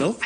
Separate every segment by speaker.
Speaker 1: Hello?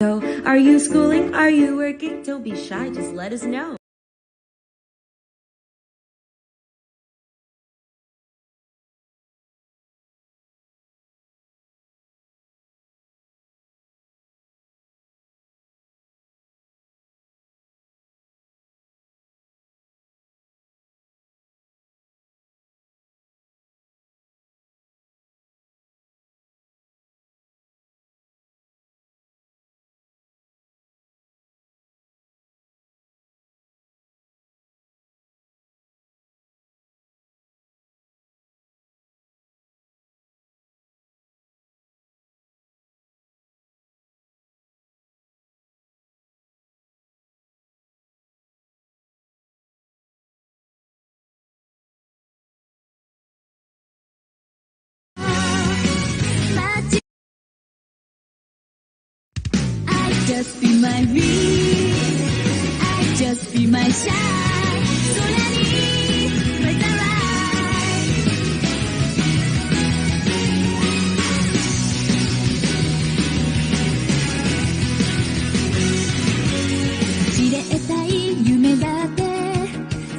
Speaker 1: So, are you schooling? Are you working? Don't be shy, just let us know.
Speaker 2: Just be my real, I just be my shine. 空に Raise the light. 知れたい夢だって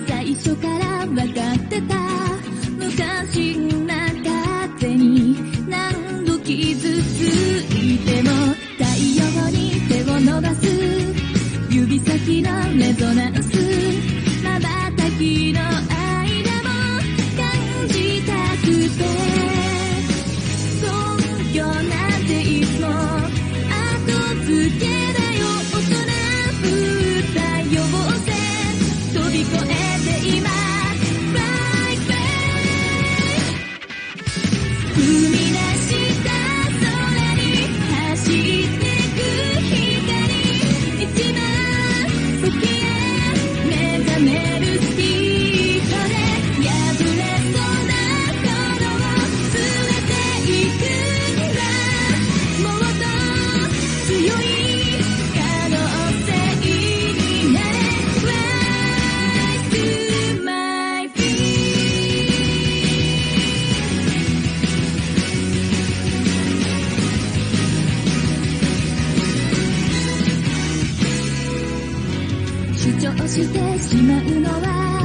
Speaker 2: 最初から分かってた。昔な勝手に何度傷ついても太陽に手を伸ばす指先のレゾナンス瞬きの間も感じたくて根拠なんていつも後付けだよ大人ぶった要請飛び越えて今 Fly free 踏み出した空に走って主張してしまうのは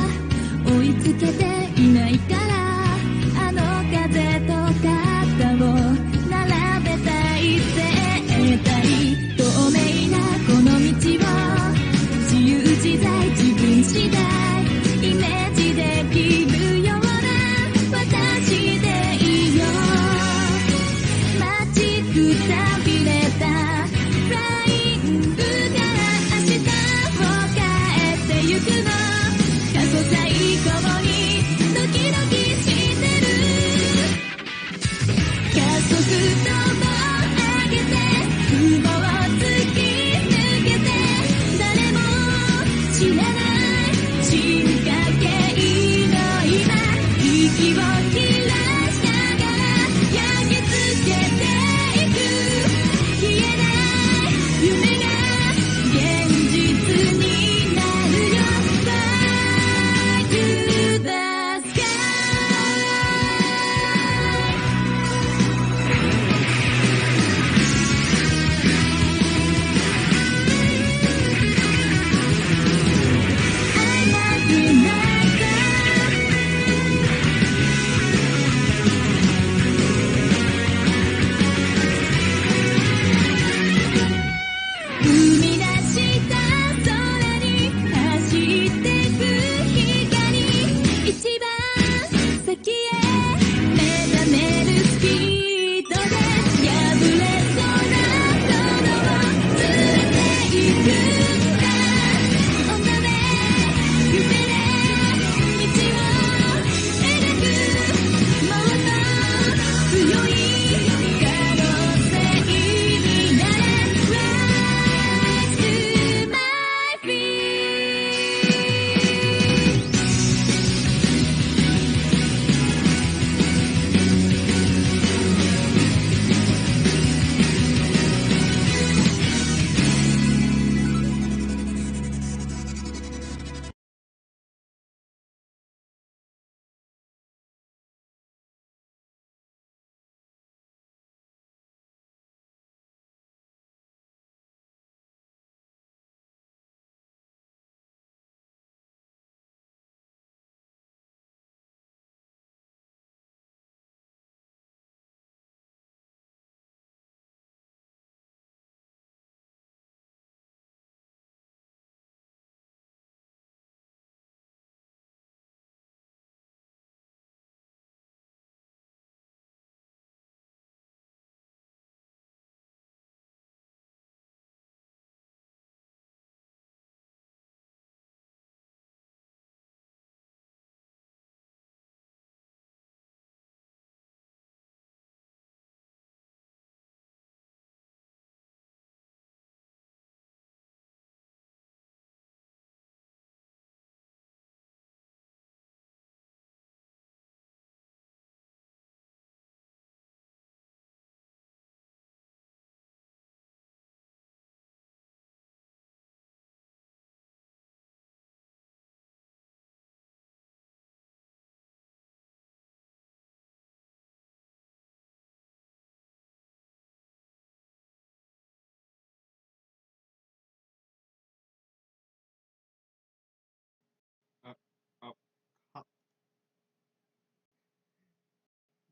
Speaker 2: 追いつけていないからあの風と肩を並べたい絶対透明なこの道を自由自在自分次第イメージできるような私でいいよ待ちくたびれたフライングから明日行くの過去最高に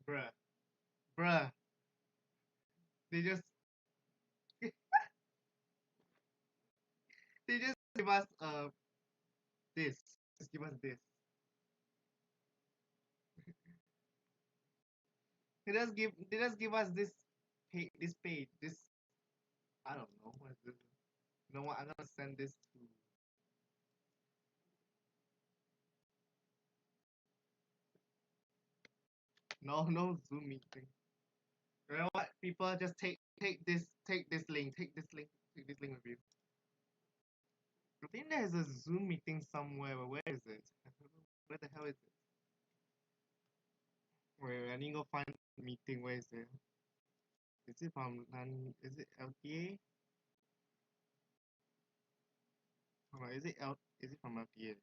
Speaker 3: Bruh. Bruh. They just they just give us this. Just give us this. They just give us this page. This I don't know what is this. You know what? I'm gonna send this to no Zoom meeting. You know what? People just take this link. Take this link with you. I think there's a Zoom meeting somewhere, but where is it? I don't know. Where the hell is it? Wait, I need to go find the meeting. Where is it? Is it from is it LTA? Hold on, is it from LTA?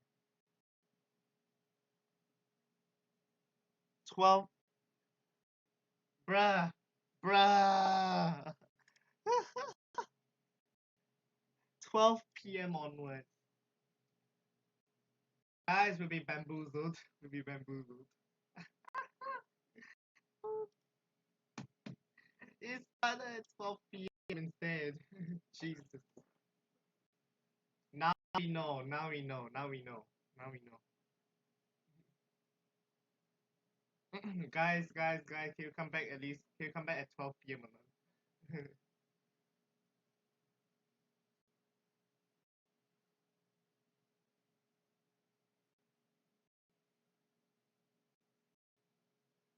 Speaker 3: 12 bruh bruh 12 p.m. onwards. Guys, we'll be bamboozled. We'll be bamboozled. It started at 12 p.m. instead. Jesus. Now we know. Now we know. Now we know. Now we know. Guys, he'll come back at least. He'll come back at 12 p.m.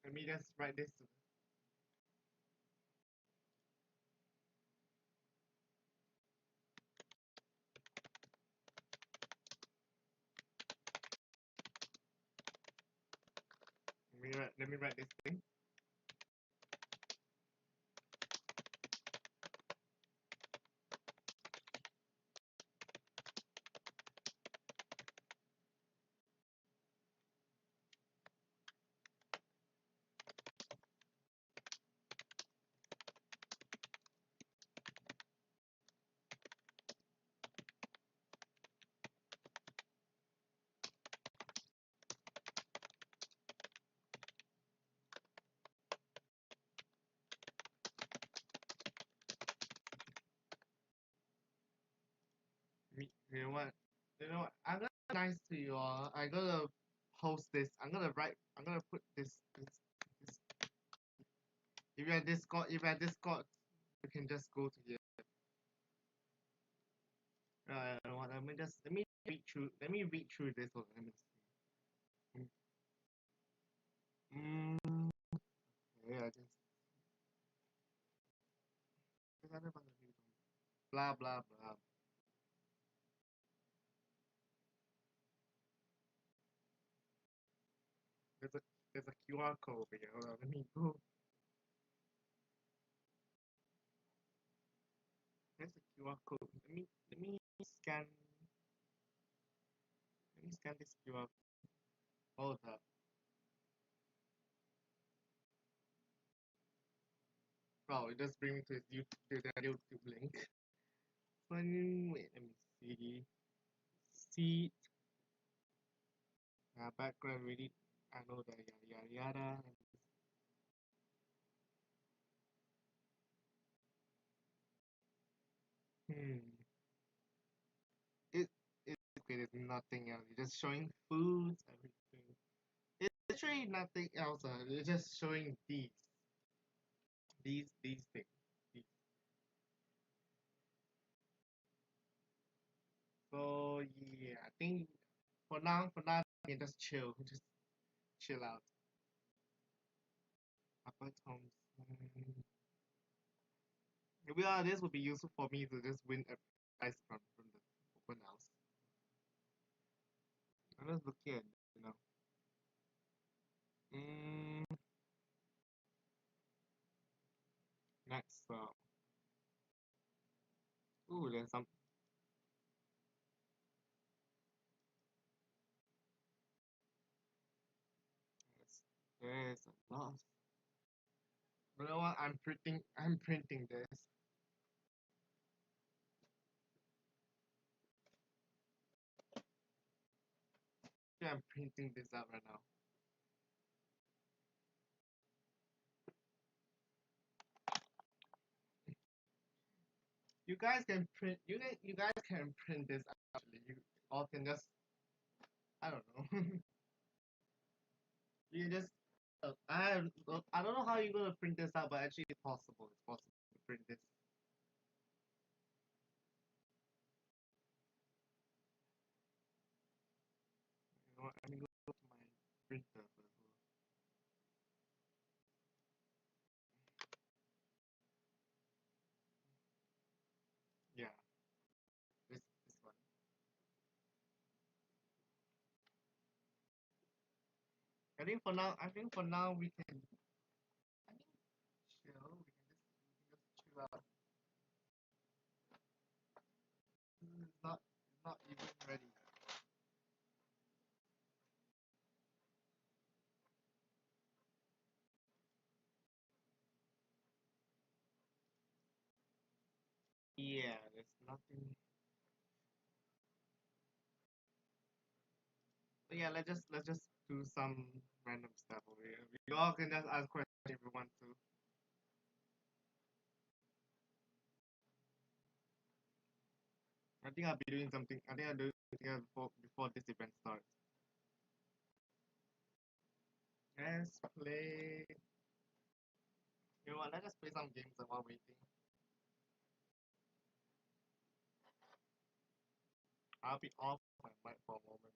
Speaker 3: Let me just write this. Let me write this thing. You know what? You know what? I'm gonna be nice to you all. I'm gonna post this. I'm gonna write. I'm gonna put this. If you're Discord, you can just go to here. You know what? Let me read through. Let me read through this one. Let me see. Yeah, I just blah blah blah. There's a there's a QR code over here. Hold on, let me go. There's a QR code. Let me scan. Let me scan this QR code. Hold up. Wow, it just bring me to his YouTube, to the YouTube link. Wait, let me see. Seat. Background really. I know that yada yada yada. Hmm. It it's okay. There's nothing else. It's just showing foods, everything. It's literally nothing else. It's just showing these things. These. So yeah, I think for now, we can just just chill out. Upper tones. Maybe this would be useful for me to just win a prize from the open house. I'm just looking at you know. Mm, next. Ooh, there's some. There's a lot. You know what? I'm printing this. Yeah, I'm printing this out right now. You guys can print. You guys can print this actually. You all can just. I don't know. You just. I don't know how you're gonna print this out, but actually it's possible. It's possible to print this. You know what? Let me go to my printer first. Yeah, this one. I think for now we can. I mean, chill. We can just chill out. It's not even ready. Yeah, there's nothing. So yeah, let's just do some random stuff over here. We all can just ask questions if we want to. I think I'll be doing something. I think I'll do something before this event starts. Let's play. You know what? Let's just play some games while waiting. I'll be off my mic for a moment.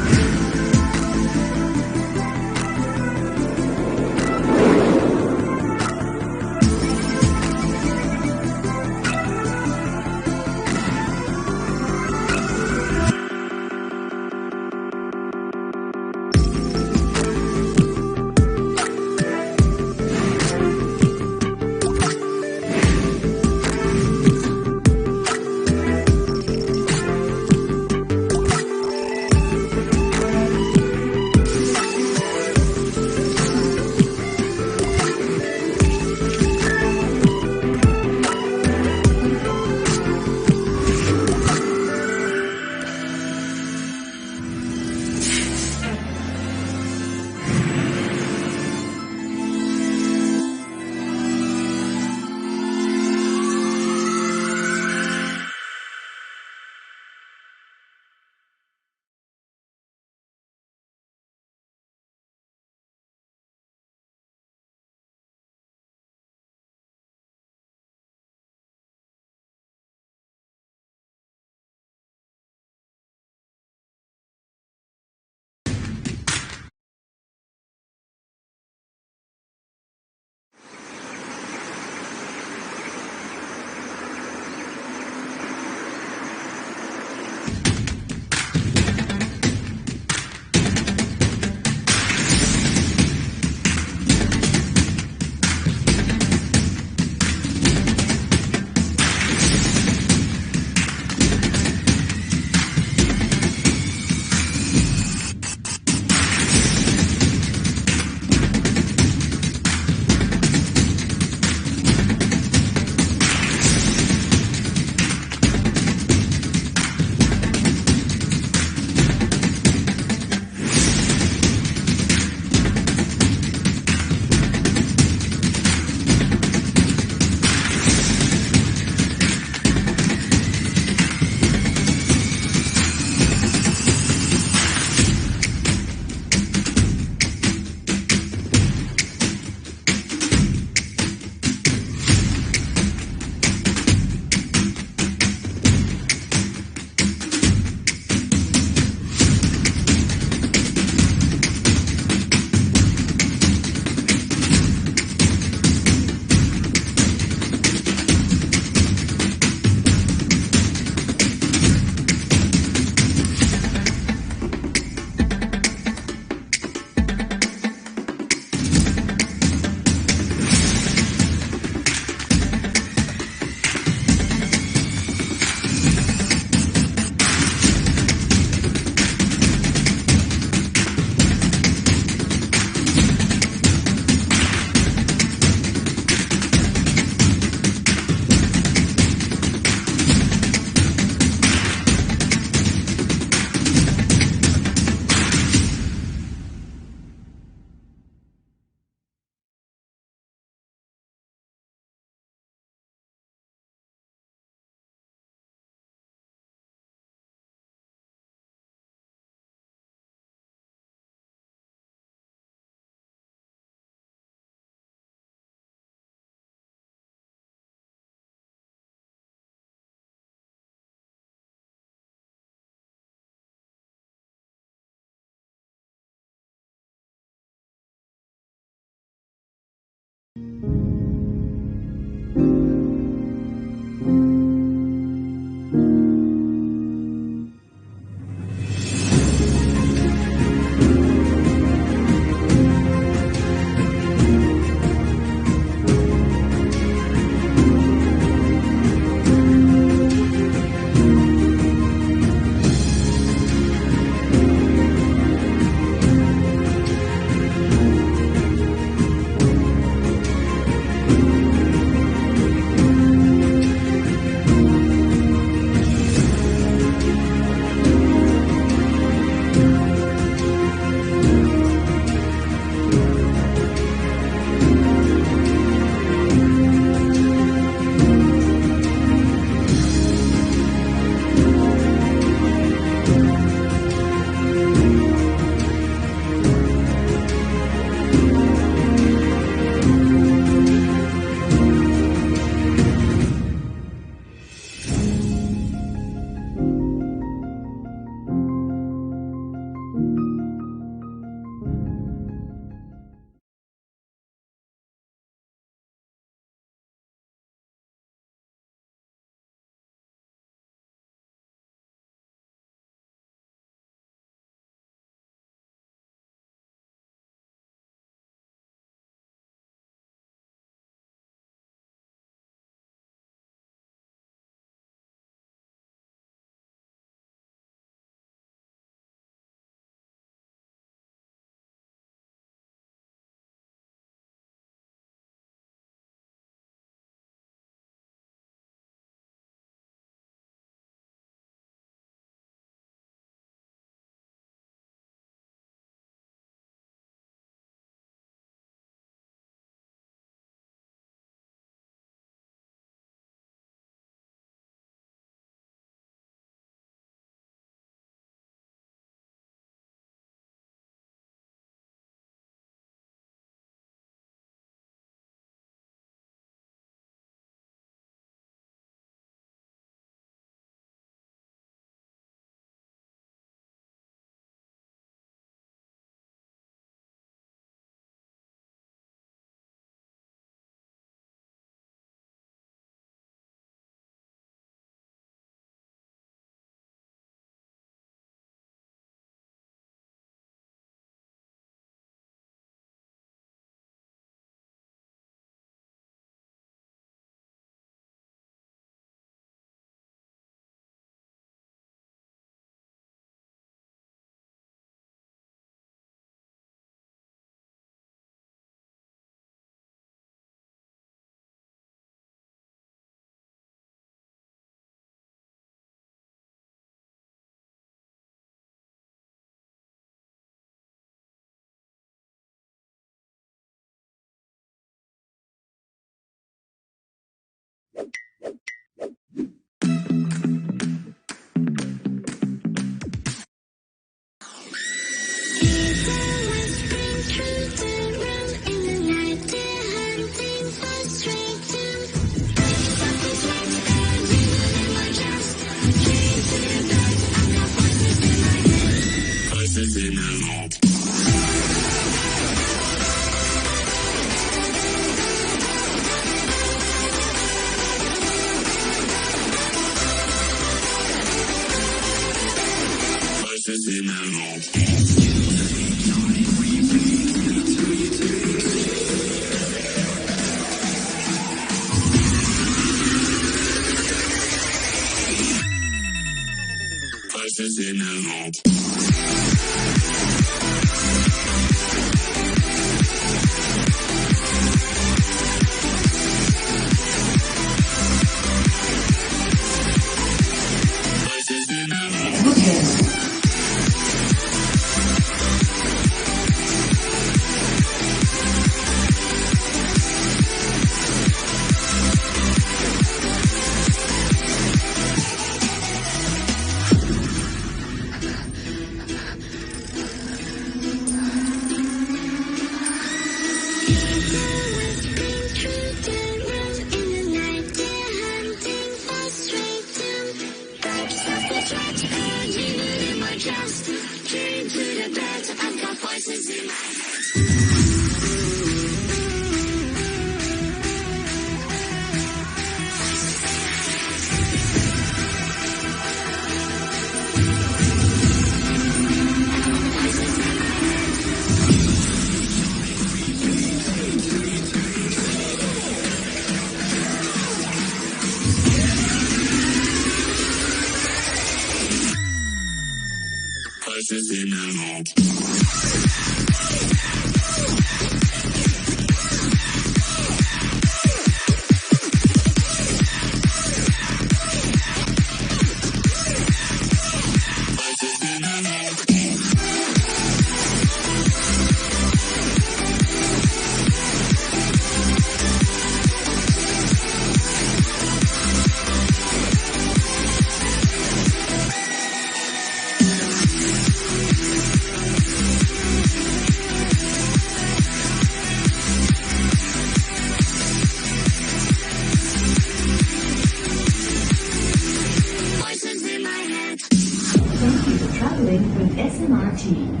Speaker 1: Thank you for traveling with SMRT.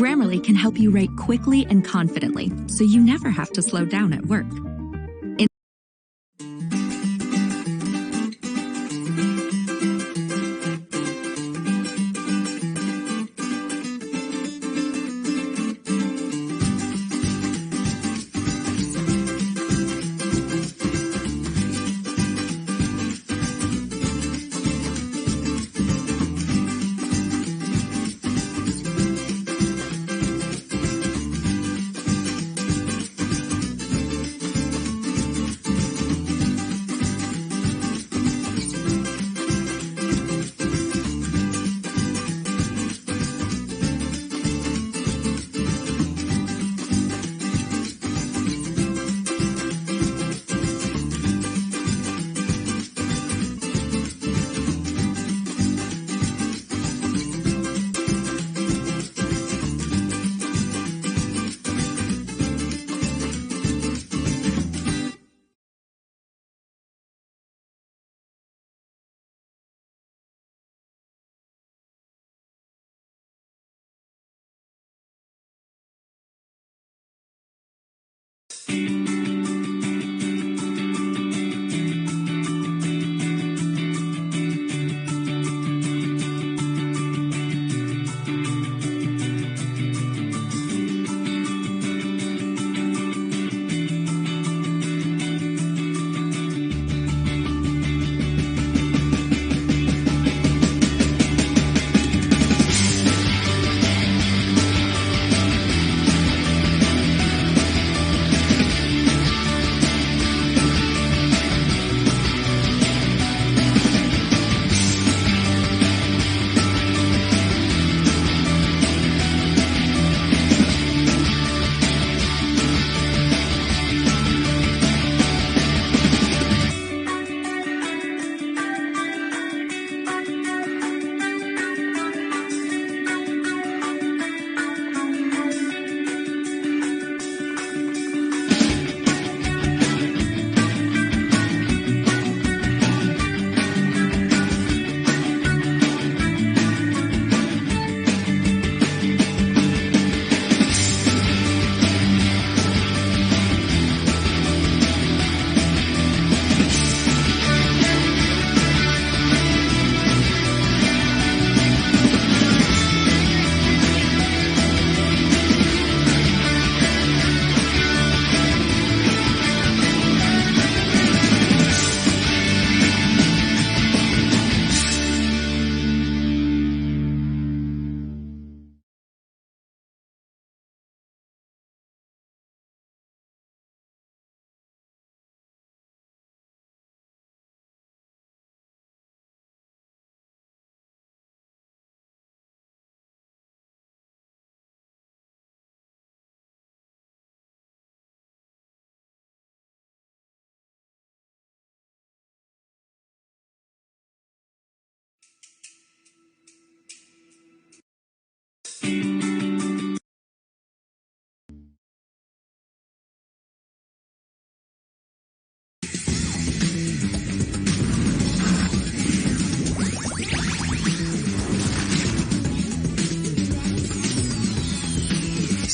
Speaker 4: Grammarly can help you write quickly and confidently, so you never have to slow down at work.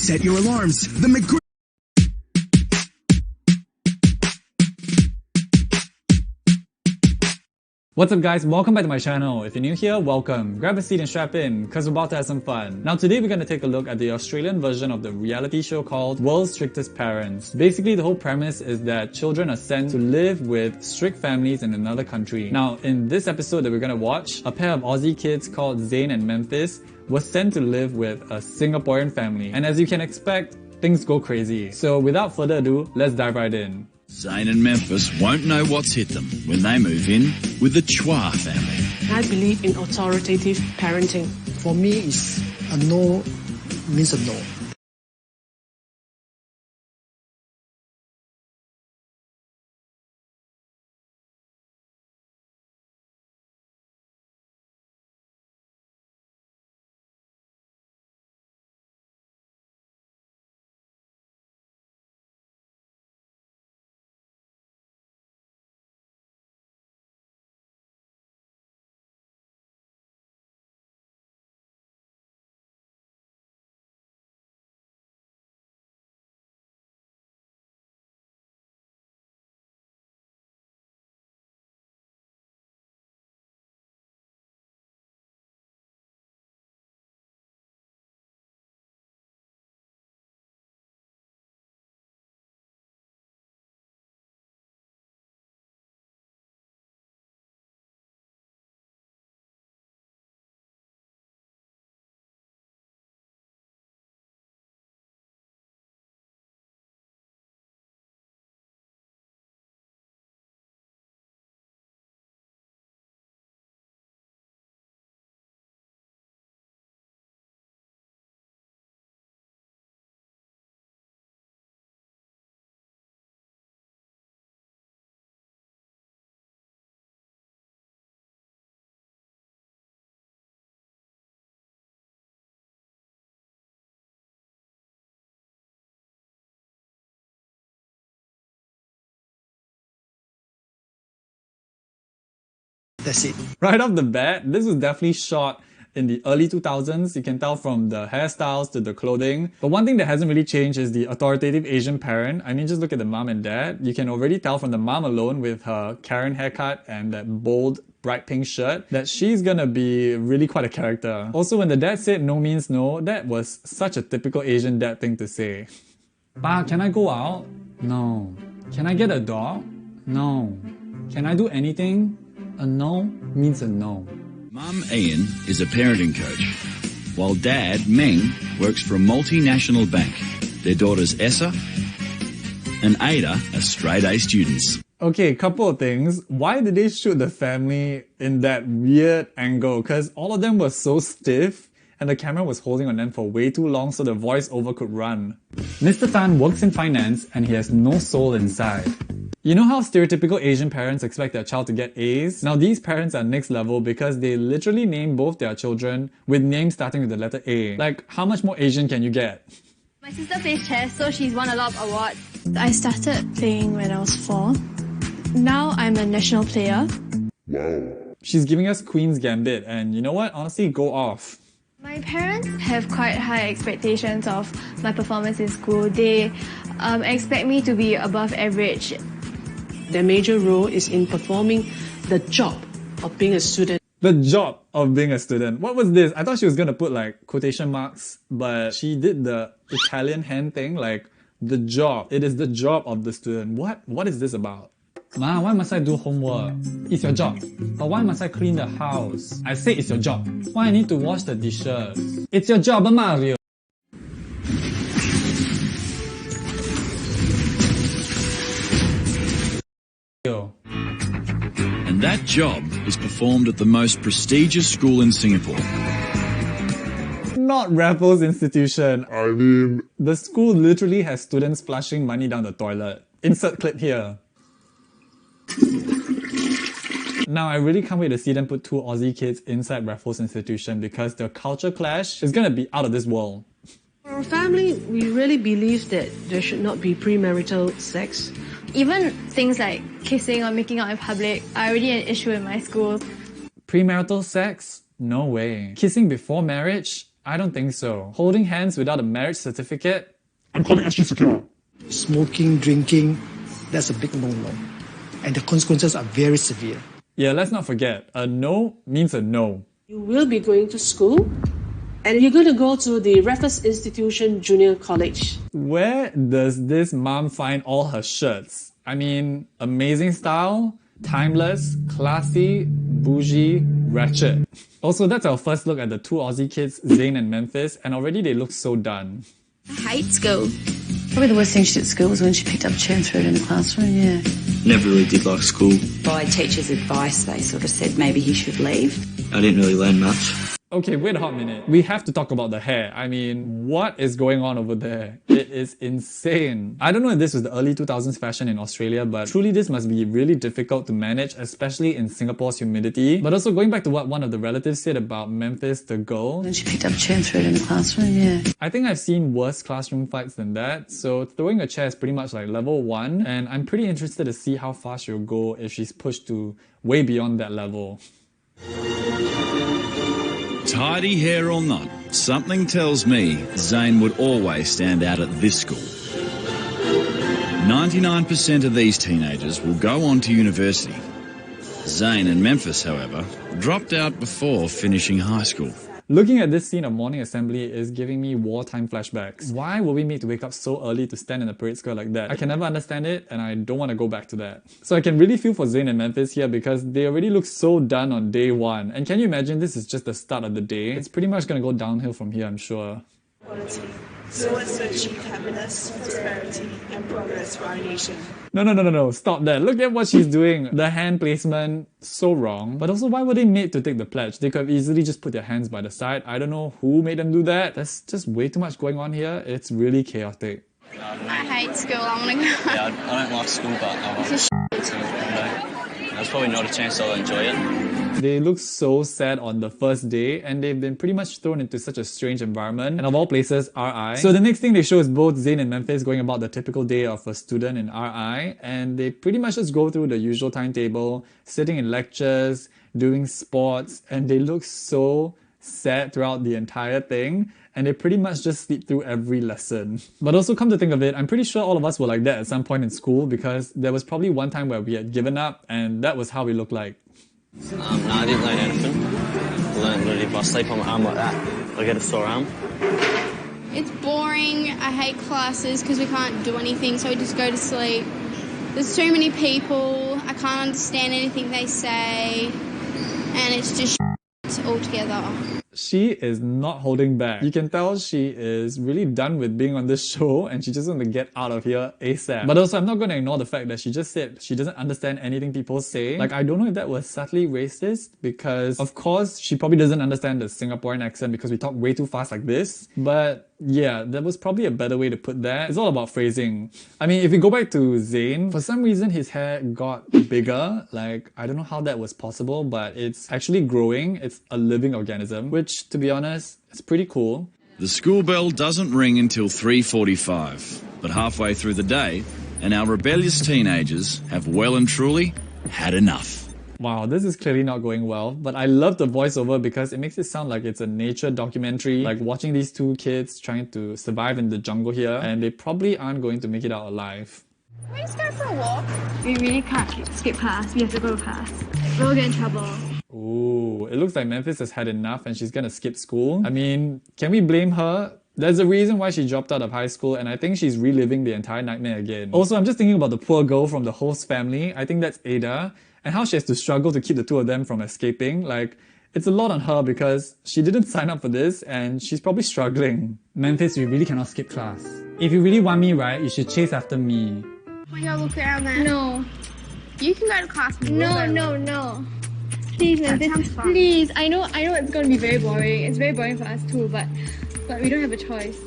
Speaker 5: Set your alarms. The McGr-
Speaker 6: What's up guys, welcome back to my channel. If you're new here, welcome. Grab a seat and strap in, cause we're about to have some fun. Now today we're gonna take a look at the Australian version of the reality show called World's Strictest Parents. Basically the whole premise is that children are sent to live with strict families in another country. Now in this episode that we're gonna watch, a pair of Aussie kids called Zane and Memphis was sent to live with a Singaporean family. And as you can expect, things go crazy. So without further ado, let's dive right in.
Speaker 7: Zane and Memphis won't know what's hit them when they move in with the Chua family.
Speaker 8: I believe in authoritative parenting.
Speaker 9: For me, it's a no means a no. That's it.
Speaker 6: Right off the bat, this was definitely shot in the early 2000s. You can tell from the hairstyles to the clothing. But one thing that hasn't really changed is the authoritative Asian parent. I mean, just look at the mom and dad. You can already tell from the mom alone with her Karen haircut and that bold bright pink shirt that she's gonna be really quite a character. Also, when the dad said no means no, that was such a typical Asian dad thing to say. Pa, can I go out? No. Can I get a dog? No. Can I do anything? A no means a no.
Speaker 7: Mum Ian is a parenting coach, while Dad Meng works for a multinational bank. Their daughters Essa and Ada are straight-A students.
Speaker 6: Okay, couple of things. Why did they shoot the family in that weird angle? Because all of them were so stiff and the camera was holding on them for way too long so the voiceover could run. Mr. Tan works in finance and he has no soul inside. You know how stereotypical Asian parents expect their child to get A's? Now these parents are next level because they literally name both their children with names starting with the letter A. Like, how much more Asian can you get?
Speaker 2: My sister plays chess, so she's won a lot of awards. I started playing when I was 4. Now I'm a national player.
Speaker 6: Wow. She's giving us Queen's Gambit and you know what? Honestly, go off.
Speaker 2: My parents have quite high expectations of my performance in school. They expect me to be above average.
Speaker 8: Their major role is in performing the job of being a student.
Speaker 6: The job of being a student. What was this? I thought she was gonna put like quotation marks, but she did the Italian hand thing, like the job. It is the job of the student. What is this about? Ma, why must I do homework? It's your job. But why must I clean the house? I say it's your job. Why I need to wash the dishes? It's your job, Mario.
Speaker 7: And that job is performed at the most prestigious school in Singapore.
Speaker 6: Not Raffles Institution. I mean... The school literally has students flushing money down the toilet. Insert clip here. Now, I really can't wait to see them put 2 Aussie kids inside Raffles Institution because their culture clash is gonna be out of this world.
Speaker 8: For our family, we really believe that there should not be premarital sex.
Speaker 2: Even things like kissing or making out in public are already an issue in my school.
Speaker 6: Premarital sex? No way. Kissing before marriage? I don't think so. Holding hands without a marriage certificate? I'm calling SG Secure.
Speaker 9: Smoking, drinking, that's a big no-no. And the consequences are very severe.
Speaker 6: Yeah, let's not forget, a no means a no.
Speaker 8: You will be going to school and you're going to go to the Raffles Institution Junior College.
Speaker 6: Where does this mom find all her shirts? I mean, amazing style, timeless, classy, bougie, ratchet. Also, that's our first look at the 2 Aussie kids, Zayn and Memphis, and already they look so done.
Speaker 10: I hate school. Probably the worst thing she did at school was when she picked up a chair and threw it in the classroom, yeah.
Speaker 11: Never really did like school.
Speaker 10: By teachers' advice, they sort of said maybe he should leave.
Speaker 11: I didn't really learn much.
Speaker 6: Okay, wait a hot minute. We have to talk about the hair. I mean, what is going on over there? It is insane. I don't know if this was the early 2000s fashion in Australia, but truly this must be really difficult to manage, especially in Singapore's humidity. But also going back to what one of the relatives said about Memphis, the girl.
Speaker 10: When she picked up a chair and threw it in the classroom, yeah.
Speaker 6: I think I've seen worse classroom fights than that. So throwing a chair is pretty much like level 1. And I'm pretty interested to see how far she'll go if she's pushed to way beyond that level.
Speaker 7: Tidy hair or not, something tells me Zayn would always stand out at this school. 99% of these teenagers will go on to university. Zayn and Memphis, however, dropped out before finishing high school.
Speaker 6: Looking at this scene of morning assembly is giving me wartime flashbacks. Why were we made to wake up so early to stand in a parade square like that? I can never understand it and I don't want to go back to that. So I can really feel for Zayn and Memphis here because they already look so done on day 1. And can you imagine this is just the start of the day? It's pretty much gonna go downhill from here, I'm sure.
Speaker 12: Quality. So as to achieve happiness, prosperity, and progress for our nation.
Speaker 6: No, stop that. Look at what she's doing. The hand placement, so wrong. But also, why were they made to take the pledge? They could have easily just put their hands by the side. I don't know who made them do that. There's just way too much going on here. It's really chaotic.
Speaker 2: I hate school, I want to go.
Speaker 11: Yeah, I don't like school, but I want to. There's probably not a chance I'll enjoy it.
Speaker 6: They look so sad on the first day and they've been pretty much thrown into such a strange environment, and of all places, RI. So the next thing they show is both Zayn and Memphis going about the typical day of a student in RI, and they pretty much just go through the usual timetable, sitting in lectures, doing sports, and they look so sad throughout the entire thing, and they pretty much just sleep through every lesson. But also, come to think of it, I'm pretty sure all of us were like that at some point in school, because there was probably one time where we had given up, and that was how we looked like.
Speaker 11: No, I didn't learn anything. I learned that if I sleep on my arm like that, I get a sore arm.
Speaker 13: It's boring. I hate classes because we can't do anything, so we just go to sleep. There's too many people. I can't understand anything they say, and it's just altogether.
Speaker 6: She is not holding back. You can tell she is really done with being on this show and she just wants to get out of here ASAP. But also, I'm not going to ignore the fact that she just said she doesn't understand anything people say. Like, I don't know if that was subtly racist, because of course she probably doesn't understand the Singaporean accent because we talk way too fast like this. But yeah, there was probably a better way to put that. It's all about phrasing. I mean, if we go back to Zayn, for some reason his hair got bigger. Like, I don't know how that was possible, but it's actually growing. It's a living organism, which, to be honest, it's pretty cool.
Speaker 7: The school bell doesn't ring until 3:45, but halfway through the day, and our rebellious teenagers have well and truly had enough.
Speaker 6: Wow, this is clearly not going well, but I love the voiceover because it makes it sound like it's a nature documentary, like watching these two kids trying to survive in the jungle here, and they probably aren't going to make it out alive.
Speaker 13: Can we just go for a walk?
Speaker 2: We really can't skip class. We have to go to class. We'll get in trouble.
Speaker 6: Ooh, it looks like Memphis has had enough and she's gonna skip school. I mean, can we blame her? There's a reason why she dropped out of high school, and I think she's reliving the entire nightmare again. Also, I'm just thinking about the poor girl from the host family. I think that's Ada, and how she has to struggle to keep the two of them from escaping. Like, it's a lot on her because she didn't sign up for this and she's probably struggling. Memphis, you really cannot skip class. If you really want me, right, you should chase after me.
Speaker 13: We gotta look around there. No. You can go to class.
Speaker 2: No. Please, Memphis, please. I know it's gonna be very boring. It's very boring for us too, but we don't have a choice.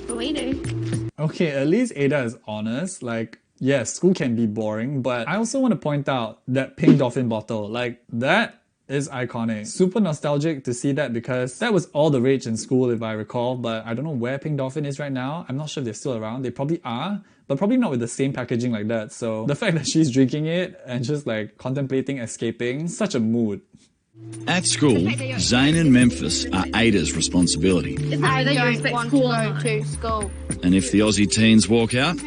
Speaker 13: But we do.
Speaker 6: Okay, at least Ada is honest. Like, yes, school can be boring, but I also want to point out that pink dolphin bottle. Like, that is iconic. Super nostalgic to see that because that was all the rage in school if I recall, but I don't know where Pink Dolphin is right now. I'm not sure if they're still around. They probably are, but probably not with the same packaging like that. So the fact that she's drinking it and just like contemplating escaping, such a mood.
Speaker 7: At school, Zayn and Memphis are Ada's responsibility.
Speaker 13: I don't want to go to school.
Speaker 7: And if the Aussie teens walk out,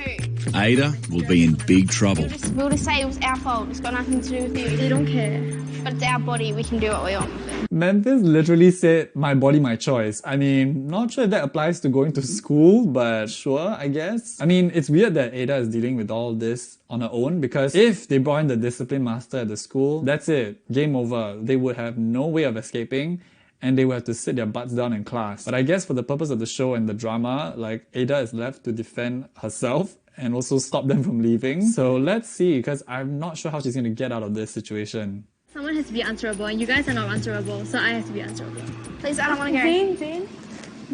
Speaker 7: Ada will be in big trouble.
Speaker 13: We'll just say it was our fault. It's got nothing to do with you.
Speaker 2: They don't care.
Speaker 13: But it's our body. We can do what we want with it.
Speaker 6: Memphis literally said, my body, my choice. I mean, not sure if that applies to going to school, but sure, I guess. I mean, it's weird that Ada is dealing with all this on her own, because if they brought in the discipline master at the school, that's it. Game over. They would have no way of escaping, and they would have to sit their butts down in class. But I guess for the purpose of the show and the drama, like, Ada is left to defend herself and also stop them from leaving. So let's see, because I'm not sure how she's going to get out of this situation.
Speaker 2: Someone has to be answerable, and you guys are not answerable, so I have to be answerable.
Speaker 13: Please, I don't want to go.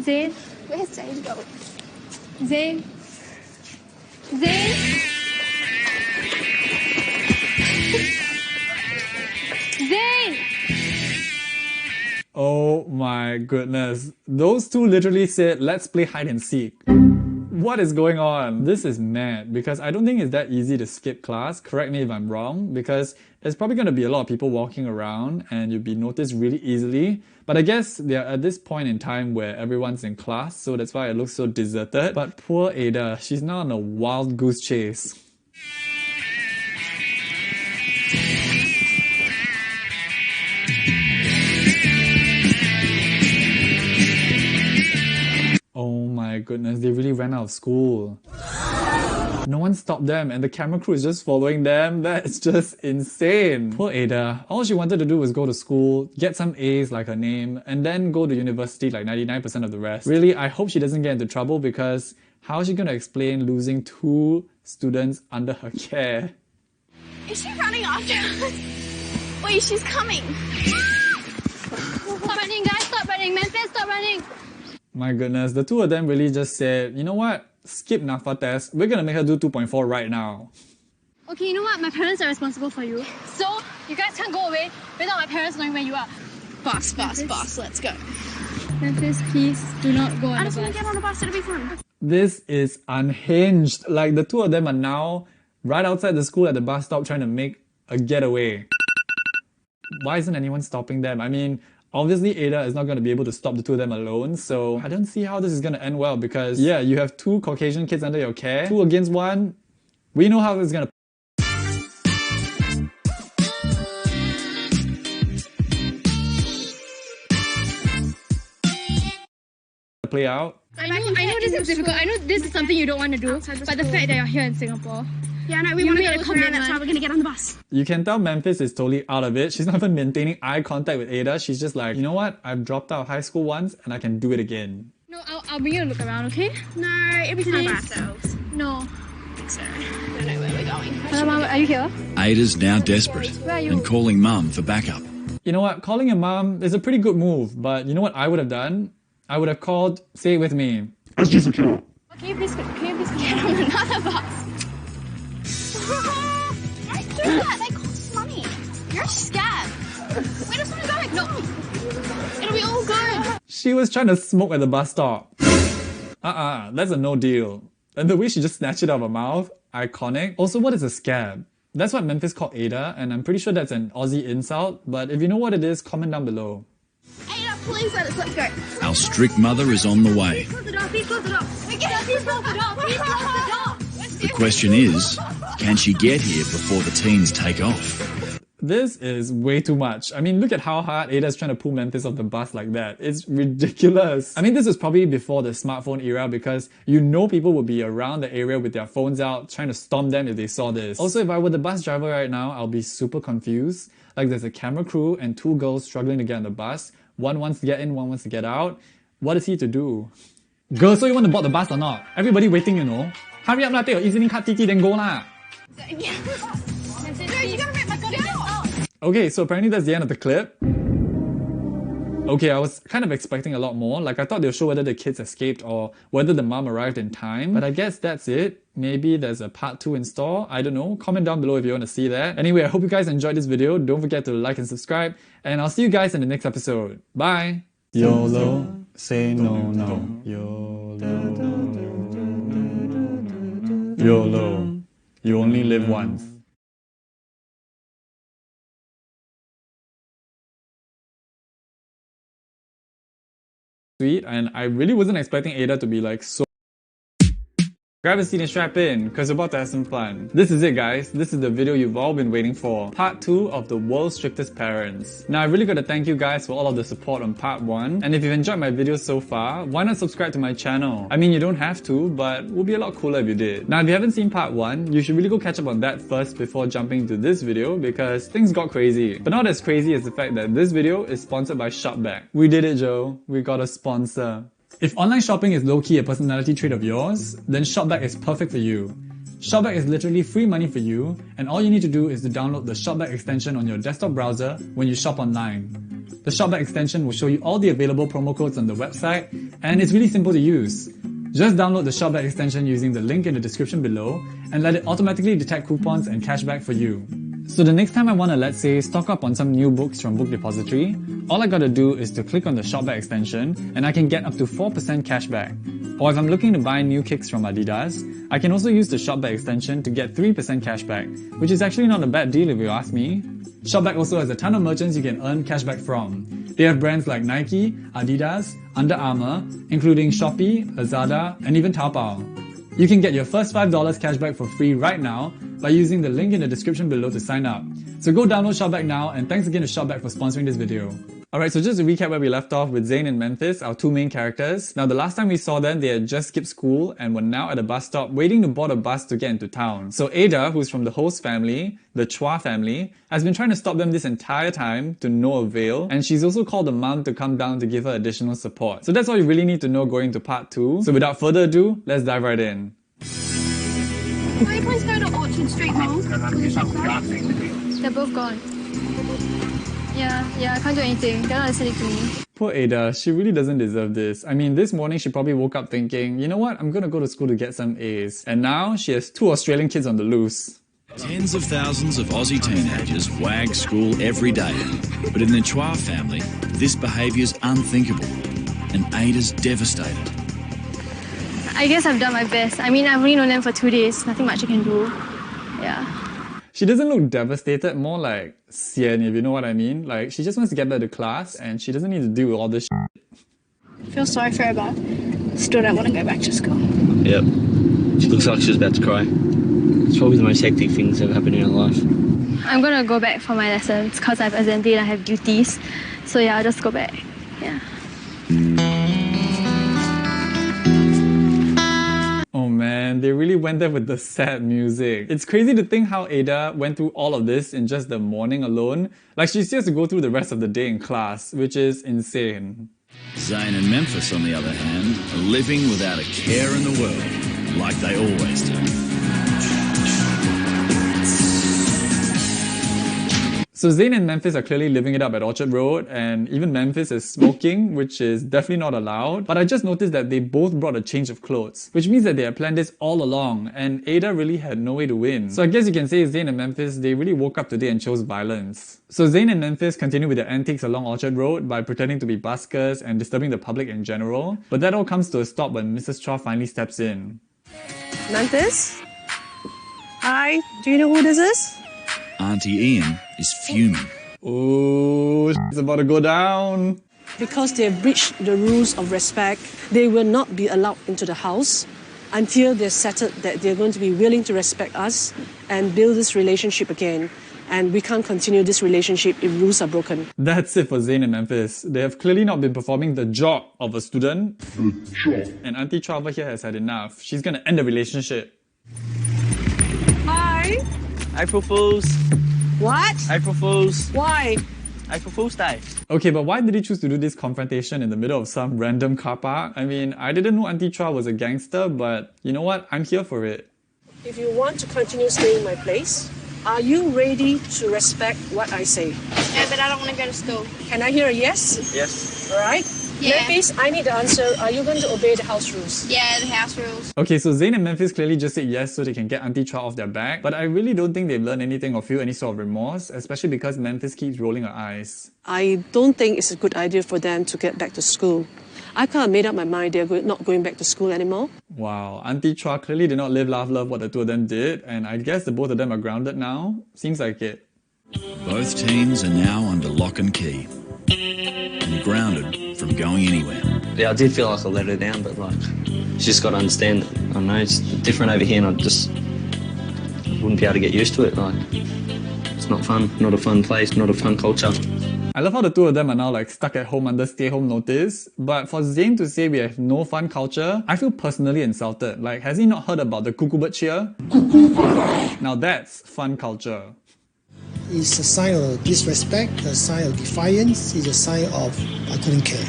Speaker 2: Zayn?
Speaker 13: Where's Zayn going?
Speaker 2: Zayn?
Speaker 6: Oh my goodness. Those two literally said, let's play hide and seek. What is going on? This is mad because I don't think it's that easy to skip class. Correct me if I'm wrong, because there's probably going to be a lot of people walking around and you'll be noticed really easily. But I guess they're at this point in time where everyone's in class, so that's why it looks so deserted. But poor Ada, she's now on a wild goose chase. Oh my goodness, they really ran out of school. No one stopped them and the camera crew is just following them. That's just insane. Poor Ada. All she wanted to do was go to school, get some A's like her name, and then go to university like 99% of the rest. Really, I hope she doesn't get into trouble, because how is she going to explain losing 2 students under her care?
Speaker 13: Is she running after us? Wait, she's coming.
Speaker 2: Stop running, guys, stop running. Memphis, stop running.
Speaker 6: My goodness, the two of them really just said, you know what? Skip NAFA test. We're gonna make her do 2.4 right now.
Speaker 2: Okay, you know what? My parents are responsible for you. So, you guys can't go away without my parents knowing where you are.
Speaker 13: Boss, let's go.
Speaker 2: Memphis, please, do not go on
Speaker 13: I
Speaker 2: the
Speaker 13: just want to get on the bus, it'll be fun.
Speaker 6: This is unhinged. Like, the two of them are now right outside the school at the bus stop trying to make a getaway. Why isn't anyone stopping them? I mean, Obviously, Ada is not going to be able to stop the two of them alone, so I don't see how this is going to end well because, yeah, you have two Caucasian kids under your care, 2 against 1. We know how this is going to play out.
Speaker 14: I know this is difficult. I know this is something you don't want to do, but the fact that you're here in Singapore.
Speaker 13: Yeah, no, we want to go look around, that's why we're going to get on the bus.
Speaker 6: You can tell Memphis is totally out of it. She's not even maintaining eye contact with Ada. She's just like, you know what? I've dropped out of high school once and I can do it again.
Speaker 14: No, I'll bring you a look around, okay?
Speaker 13: No, it'll be fine by ourselves.
Speaker 14: No.
Speaker 13: I think so. I don't know where we're going.
Speaker 14: Hello, Mum, are you here?
Speaker 7: Ada's now desperate and calling Mum for backup.
Speaker 6: You know what? Calling your mom is a pretty good move, but you know what I would have done? I would have called, say it with me.
Speaker 14: Can you please get on another bus?
Speaker 13: Don't do that, they cost money. You're a scab. We just want to go. No, it'll be all good.
Speaker 6: She was trying to smoke at the bus stop. That's a no deal. And the way she just snatched it out of her mouth, iconic. Also, what is a scab? That's what Memphis called Ada, and I'm pretty sure that's an Aussie insult, but if you know what it is, comment down below.
Speaker 13: Ada, please let us go.
Speaker 7: Our strict mother is on the way.
Speaker 13: Please close the door, please close the door. Please close the door, please close the door.
Speaker 7: The question is, can she get here before the teens take off?
Speaker 6: This is way too much. I mean, look at how hard Ada's trying to pull Memphis off the bus like that. It's ridiculous. I mean, this was probably before the smartphone era because you know people would be around the area with their phones out trying to storm them if they saw this. Also, if I were the bus driver right now, I'll be super confused. Like there's a camera crew and 2 girls struggling to get on the bus. One wants to get in, one wants to get out. What is he to do? Girl, so you want to board the bus or not? Everybody waiting, you know. Hurry up lah, take your EZ-Link card, TT, then go lah.
Speaker 13: Dude, you gotta rip my goddamn out.
Speaker 6: Okay, so apparently that's the end of the clip. Okay, I was kind of expecting a lot more. Like I thought they'll show whether the kids escaped or whether the mom arrived in time. But I guess that's it. Maybe there's a part 2 in store. I don't know. Comment down below if you want to see that. Anyway, I hope you guys enjoyed this video. Don't forget to like and subscribe. And I'll see you guys in the next episode. Bye! YOLO, say no, no. YOLO. YOLO. You only live once. Sweet, and I really wasn't expecting Ada to be like so. Grab a seat and strap in, because we're about to have some fun. This is it guys, this is the video you've all been waiting for. Part 2 of the world's strictest parents. Now I really gotta thank you guys for all of the support on part 1, and if you've enjoyed my videos so far, why not subscribe to my channel? I mean you don't have to, but it would be a lot cooler if you did. Now if you haven't seen part 1, you should really go catch up on that first before jumping to this video because things got crazy. But not as crazy as the fact that this video is sponsored by Shopback. We did it Joe, we got a sponsor. If online shopping is low-key a personality trait of yours, then Shopback is perfect for you. Shopback is literally free money for you, and all you need to do is to download the Shopback extension on your desktop browser when you shop online. The Shopback extension will show you all the available promo codes on the website, and it's really simple to use. Just download the Shopback extension using the link in the description below, and let it automatically detect coupons and cashback for you. So the next time I want to, let's say, stock up on some new books from Book Depository, all I gotta do is to click on the Shopback extension and I can get up to 4% cashback. Or if I'm looking to buy new kicks from Adidas, I can also use the Shopback extension to get 3% cashback, which is actually not a bad deal if you ask me. Shopback also has a ton of merchants you can earn cashback from. They have brands like Nike, Adidas, Under Armour, including Shopee, Lazada, and even Taobao. You can get your first $5 cashback for free right now by using the link in the description below to sign up. So go download Shopback now, and thanks again to Shopback for sponsoring this video. Alright, so just to recap where we left off with Zayn and Memphis, our 2 main characters. Now the last time we saw them, they had just skipped school and were now at a bus stop waiting to board a bus to get into town. So Ada, who's from the host family, the Chua family, has been trying to stop them this entire time to no avail, and she's also called the mom to come down to give her additional support. So that's all you really need to know going to part 2. So without further ado, let's dive right in.
Speaker 13: Can we please go to Orchard Street Mall?
Speaker 14: They're both gone. Yeah, I can't do anything. They're not listening to me.
Speaker 6: Poor Ada, she really doesn't deserve this. I mean, this morning she probably woke up thinking, you know what, I'm gonna go to school to get some A's. And now she has 2 Australian kids on the loose.
Speaker 7: Tens of thousands of Aussie teenagers wag school every day. But in the Chua family, this behaviour's unthinkable. And Ada's devastated.
Speaker 14: I guess I've done my best. I mean, I've only known them for 2 days. Nothing much I can do. Yeah.
Speaker 6: She doesn't look devastated, more like sian, if you know what I mean. Like, she just wants to get back to class and she doesn't need to deal with all this shit.
Speaker 13: I feel sorry for her, but still don't want to go back to school.
Speaker 11: Yep. She looks like she's about to cry. It's probably the most hectic things that have happened in her life.
Speaker 14: I'm gonna go back for my lessons because I have exam day and I have duties. So yeah, I'll just go back. Yeah.
Speaker 6: Oh man, they really went there with the sad music. It's crazy to think how Ada went through all of this in just the morning alone. Like, she still has to go through the rest of the day in class, which is insane.
Speaker 7: Zane and Memphis, on the other hand, are living without a care in the world, like they always do.
Speaker 6: So Zane and Memphis are clearly living it up at Orchard Road, and even Memphis is smoking, which is definitely not allowed. But I just noticed that they both brought a change of clothes, which means that they had planned this all along, and Ada really had no way to win. So I guess you can say Zane and Memphis, they really woke up today and chose violence. So Zane and Memphis continue with their antics along Orchard Road by pretending to be buskers and disturbing the public in general. But that all comes to a stop when Mrs. Chua finally steps in.
Speaker 8: Memphis? Hi, do you know who this is?
Speaker 7: Auntie Ian is fuming.
Speaker 6: Oh, it's about to go down.
Speaker 8: Because they have breached the rules of respect, they will not be allowed into the house until they're settled that they're going to be willing to respect us and build this relationship again. And we can't continue this relationship if rules are broken.
Speaker 6: That's it for Zane and Memphis. They have clearly not been performing the job of a student. And Auntie Chua over here has had enough. She's gonna end the relationship.
Speaker 8: Hi.
Speaker 11: April Fools.
Speaker 8: What?
Speaker 11: April Fools.
Speaker 8: Why?
Speaker 11: April Fool's Day.
Speaker 6: Okay, but why did he choose to do this confrontation in the middle of some random car park? I mean, I didn't know Auntie Chua was a gangster, but you know what? I'm here for it.
Speaker 8: If you want to continue staying in my place, are you ready to respect what I say?
Speaker 13: Yeah, but I don't want to go to school.
Speaker 8: Can I hear a yes?
Speaker 11: Yes.
Speaker 8: All right.
Speaker 13: Yeah.
Speaker 8: Memphis, I need the answer. Are you going to obey the house rules?
Speaker 13: Yeah, the house rules.
Speaker 6: Okay, so Zane and Memphis clearly just said yes so they can get Auntie Chua off their back, but I really don't think they've learned anything or feel any sort of remorse, especially because Memphis keeps rolling her eyes.
Speaker 8: I don't think it's a good idea for them to get back to school. I kind of made up my mind they're not going back to school anymore.
Speaker 6: Wow, Auntie Chua clearly did not live, laugh, love what the two of them did, and I guess the both of them are grounded now. Seems like it.
Speaker 7: Both teens are now under lock and key and grounded from going anywhere.
Speaker 11: Yeah, I did feel like I let her down, but like, she's just got to understand that, I don't know, it's different over here and I wouldn't be able to get used to it. Like, it's not fun, not a fun place, not a fun culture.
Speaker 6: I love how the two of them are now like stuck at home under stay-home notice, but for Zane to say we have no fun culture, I feel personally insulted. Like, has he not heard about the cuckoo bird cheer? Now that's fun culture.
Speaker 9: It's a sign of disrespect, a sign of defiance, it's a sign of I couldn't care.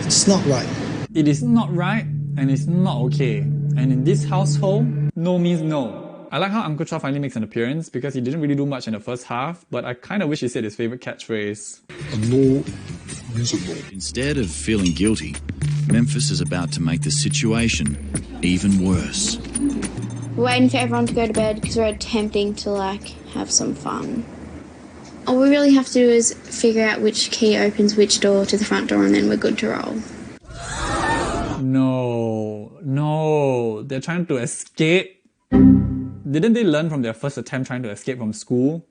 Speaker 9: It's not right.
Speaker 6: It is not right and it's not okay. And in this household, no means no. I like how Uncle Chua finally makes an appearance because he didn't really do much in the first half, but I kind of wish he said his favourite catchphrase.
Speaker 5: A no means a no.
Speaker 7: Instead of feeling guilty, Memphis is about to make the situation even worse.
Speaker 13: We're waiting for everyone to go to bed because we're attempting to have some fun. All we really have to do is figure out which key opens which door to the front door and then we're good to roll.
Speaker 6: No, they're trying to escape. Didn't they learn from their first attempt trying to escape from school?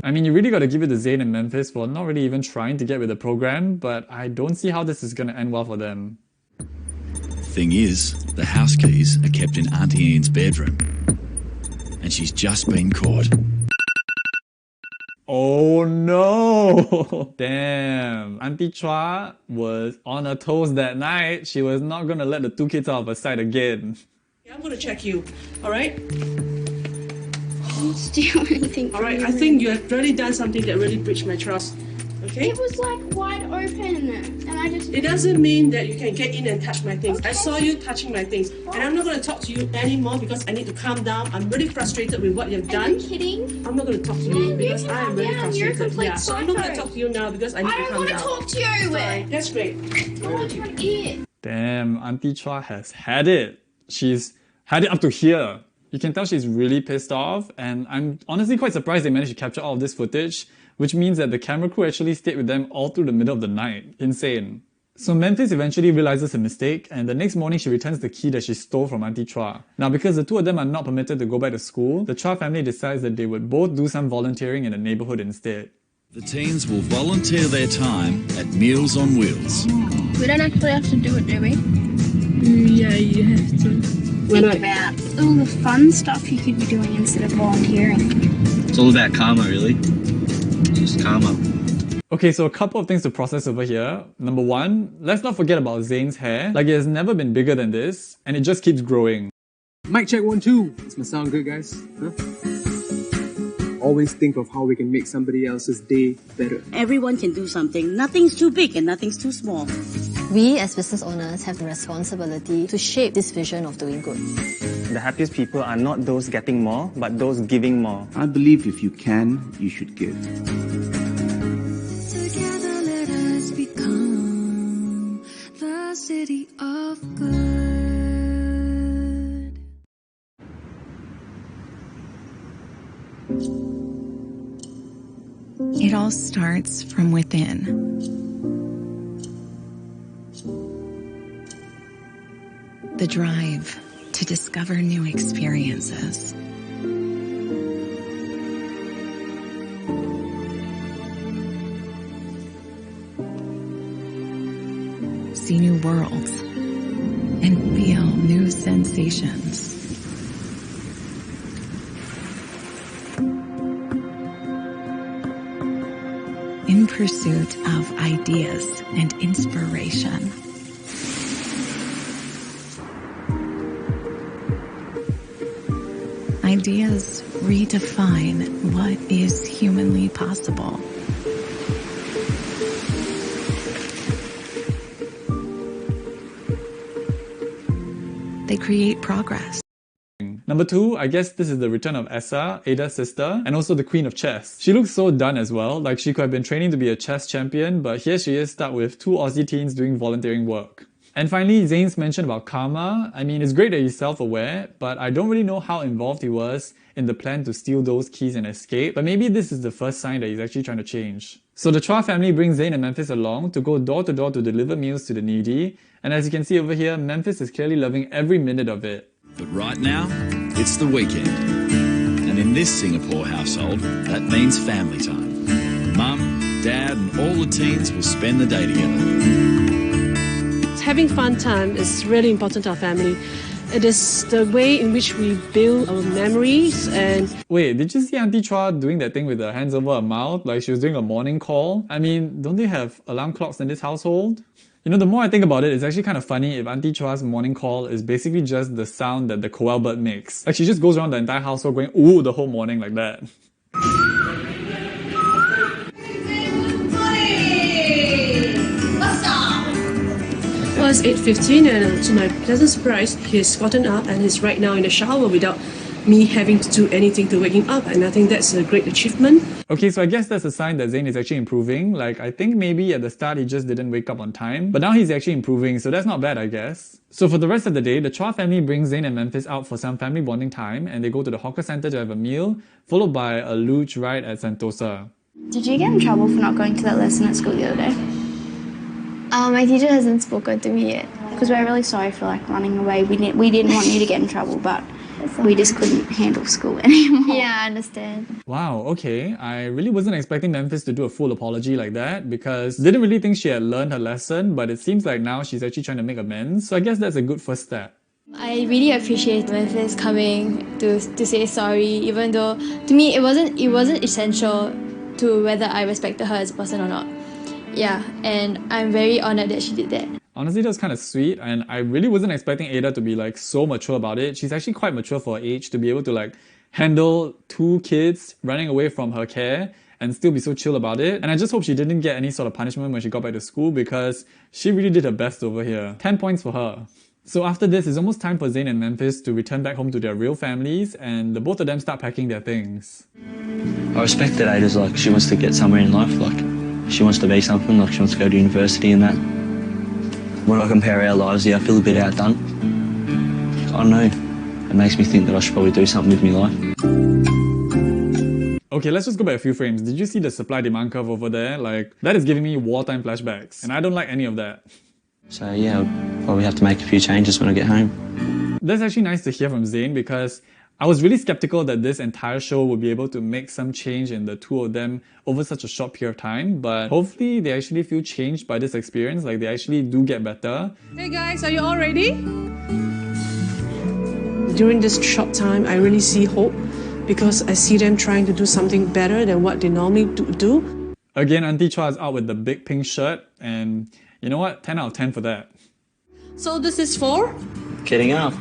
Speaker 6: I mean, you really gotta give it to Zane and Memphis for not really even trying to get with the program, but I don't see how this is gonna end well for them.
Speaker 7: Thing is, the house keys are kept in Auntie Ian's bedroom, and she's just been caught.
Speaker 6: Oh no! Damn, Auntie Chua was on her toes that night. She was not gonna let the two kids out of her sight again.
Speaker 8: Yeah, I'm going to check you, alright?
Speaker 13: I didn't steal anything.
Speaker 8: Alright, I think you have really done something that really breached my trust. Okay?
Speaker 13: It was wide open and I just...
Speaker 8: It doesn't mean that you can get in and touch my things. Okay. I saw you touching my things. And I'm not going to talk to you anymore because I need to calm down. I'm really frustrated with what you've done.
Speaker 13: Are you kidding?
Speaker 8: I'm not going to talk to you because I am really frustrated. Yeah, so I'm not going to talk to you now because I need to calm down.
Speaker 13: I don't want to talk to you!
Speaker 8: Sorry. That's great.
Speaker 13: God, you're an idiot.
Speaker 6: Damn, Auntie Chua has had it. She's had it up to here. You can tell she's really pissed off, and I'm honestly quite surprised they managed to capture all of this footage, which means that the camera crew actually stayed with them all through the middle of the night. Insane. So Memphis eventually realizes her mistake, and the next morning she returns the key that she stole from Auntie Chua. Now because the two of them are not permitted to go back to school, the Chua family decides that they would both do some volunteering in the neighborhood instead.
Speaker 7: The teens will volunteer their time at Meals on Wheels.
Speaker 14: We don't actually have to do it, do we?
Speaker 15: Yeah, you have to.
Speaker 13: Think about all the fun stuff you could be doing instead of volunteering.
Speaker 11: It's all about karma, really. Just karma.
Speaker 6: Okay, so a couple of things to process over here. Number one, let's not forget about Zayn's hair. Like, it has never been bigger than this, and it just keeps growing.
Speaker 16: Mic check 1, 2. Does my sound good, guys? Huh? Always think of how we can make somebody else's day better.
Speaker 17: Everyone can do something. Nothing's too big and nothing's too small.
Speaker 18: We as business owners have the responsibility to shape this vision of doing good.
Speaker 19: The happiest people are not those getting more, but those giving more.
Speaker 20: I believe if you can, you should give.
Speaker 2: Together let us become the city of good.
Speaker 21: It all starts from within. The drive to discover new experiences. See new worlds and feel new sensations. In pursuit of ideas and inspiration. Ideas redefine what is humanly possible. They create progress.
Speaker 6: Number 2, I guess this is the return of Essa, Ada's sister, and also the Queen of Chess. She looks so done as well, like she could have been training to be a chess champion, but here she is stuck with 2 Aussie teens doing volunteering work. And finally, Zayn's mention about karma. I mean, it's great that he's self-aware, but I don't really know how involved he was in the plan to steal those keys and escape, but maybe this is the first sign that he's actually trying to change. So the Chua family brings Zayn and Memphis along to go door to door to deliver meals to the needy, and as you can see over here, Memphis is clearly loving every minute of it.
Speaker 7: But right now, it's the weekend. And in this Singapore household, that means family time. Mum, Dad and all the teens will spend the day together.
Speaker 8: Having fun time is really important to our family. It is the way in which we build our memories and...
Speaker 6: Wait, did you see Auntie Chua doing that thing with her hands over her mouth? Like she was doing a morning call? I mean, don't they have alarm clocks in this household? You know, the more I think about it, it's actually kind of funny if Auntie Chua's morning call is basically just the sound that the koel bird makes. Like she just goes around the entire household going ooh the whole morning like that.
Speaker 8: Well, it's 8:15 and to my pleasant surprise, he's gotten up and he's right now in the shower without me having to do anything to wake him up, and I think that's a great achievement.
Speaker 6: Okay, so I guess that's a sign that Zayn is actually improving. Like, I think maybe at the start he just didn't wake up on time, but now he's actually improving, so that's not bad, I guess. So for the rest of the day, the Chua family brings Zayn and Memphis out for some family bonding time, and they go to the hawker center to have a meal, followed by a luge ride at Sentosa.
Speaker 13: Did you get in trouble for not going to that lesson at school the other day?
Speaker 14: My teacher hasn't spoken to me yet.
Speaker 13: Because we're really sorry for like running away. We didn't want you to get in trouble, but we just couldn't handle school anymore.
Speaker 14: Yeah, I understand.
Speaker 6: Wow, okay. I really wasn't expecting Memphis to do a full apology like that because I didn't really think she had learned her lesson, but it seems like now she's actually trying to make amends. So I guess that's a good first step.
Speaker 14: I really appreciate Memphis coming to say sorry, even though to me it wasn't essential to whether I respected her as a person or not. Yeah, and I'm very honored that she did that.
Speaker 6: Honestly, that was kind of sweet, and I really wasn't expecting Ada to be like so mature about it. She's actually quite mature for her age to be able to like handle 2 kids running away from her care and still be so chill about it. And I just hope she didn't get any sort of punishment when she got back to school because she really did her best over here. 10 points for her. So after this, it's almost time for Zayn and Memphis to return back home to their real families, and the both of them start packing their things.
Speaker 11: I respect that Ada's like, she wants to get somewhere in life, like she wants to be something, like she wants to go to university and that. When I compare our lives, yeah, I feel a bit outdone. I don't know, it makes me think that I should probably do something with my life.
Speaker 6: Okay, let's just go back a few frames. Did you see the supply-demand curve over there? Like, that is giving me wartime flashbacks, and I don't like any of that.
Speaker 11: So yeah, I'll probably have to make a few changes when I get home.
Speaker 6: That's actually nice to hear from Zayn because I was really skeptical that this entire show would be able to make some change in the two of them over such a short period of time, but hopefully they actually feel changed by this experience, like they actually do get better.
Speaker 8: Hey guys, are you all ready? During this short time, I really see hope because I see them trying to do something better than what they normally do.
Speaker 6: Again, Auntie Chua is out with the big pink shirt, and you know what? 10 out of 10 for that.
Speaker 8: So this is for?
Speaker 11: Getting up.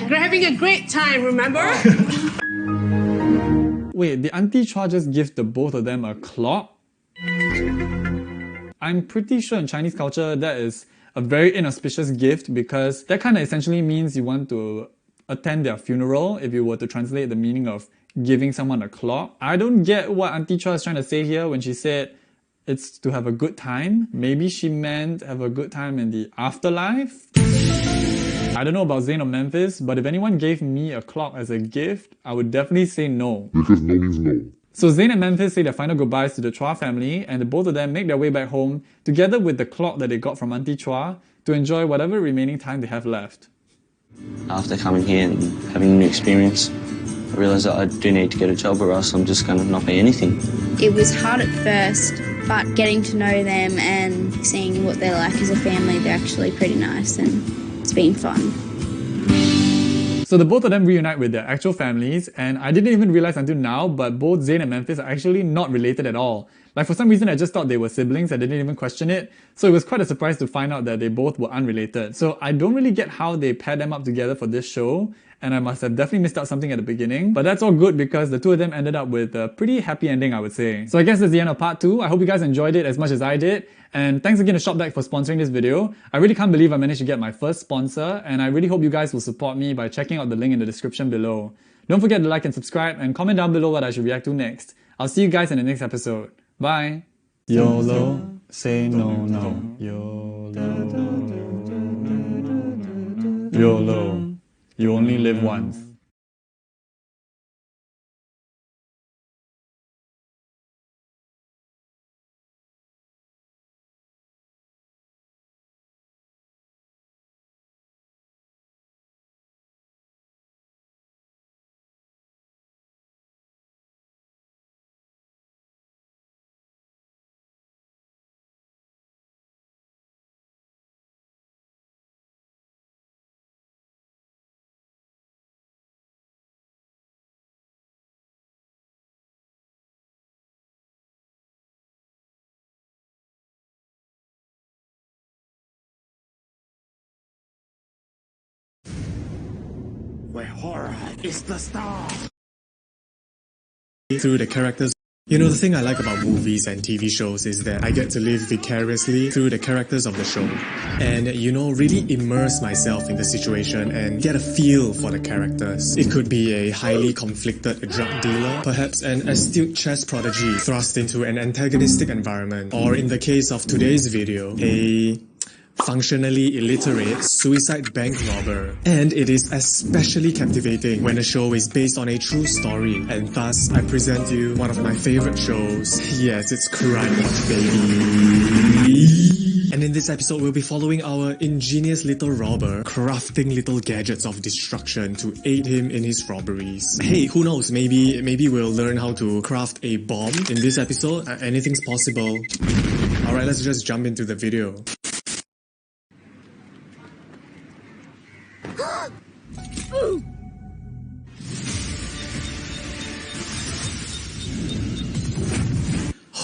Speaker 8: We're having a great time, remember?
Speaker 6: Wait, did Auntie Chua just give the both of them a clock? I'm pretty sure in Chinese culture that is a very inauspicious gift because that kind of essentially means you want to attend their funeral if you were to translate the meaning of giving someone a clock. I don't get what Auntie Chua is trying to say here when she said it's to have a good time. Maybe she meant have a good time in the afterlife? I don't know about Zayn or Memphis, but if anyone gave me a clock as a gift, I would definitely say no.
Speaker 5: Because no means no.
Speaker 6: So Zayn and Memphis say their final goodbyes to the Chua family, and the both of them make their way back home together with the clock that they got from Auntie Chua to enjoy whatever remaining time they have left.
Speaker 11: After coming here and having a new experience, I realised that I do need to get a job or else I'm just going to not be anything.
Speaker 13: It was hard at first, but getting to know them and seeing what they're like as a family, they're actually pretty nice and it's been fun.
Speaker 6: So the both of them reunite with their actual families, and I didn't even realize until now, but both Zayn and Memphis are actually not related at all. Like for some reason I just thought they were siblings, I didn't even question it, so it was quite a surprise to find out that they both were unrelated. So I don't really get how they paired them up together for this show, and I must have definitely missed out something at the beginning, but that's all good because the two of them ended up with a pretty happy ending, I would say. So I guess that's the end of part 2. I hope you guys enjoyed it as much as I did, and thanks again to ShopDeck for sponsoring this video. I really can't believe I managed to get my first sponsor, and I really hope you guys will support me by checking out the link in the description below. Don't forget to like and subscribe, and comment down below what I should react to next. I'll see you guys in the next episode. Bye! YOLO, say no, no. YOLO. YOLO. You only live once.
Speaker 3: Where horror is the star.
Speaker 22: Through the characters. You know, the thing I like about movies and TV shows is that I get to live vicariously through the characters of the show. And, you know, really immerse myself in the situation and get a feel for the characters. It could be a highly conflicted drug dealer, perhaps an astute chess prodigy thrust into an antagonistic environment, or in the case of today's video, a functionally illiterate suicide bank robber. And it is especially captivating when a show is based on a true story, and thus I present you one of my favorite shows. Yes, it's Crimewatch, baby! And in this episode, we'll be following our ingenious little robber, crafting little gadgets of destruction to aid him in his robberies. Hey, who knows, maybe we'll learn how to craft a bomb in this episode. Anything's possible. Alright, let's just jump into the video.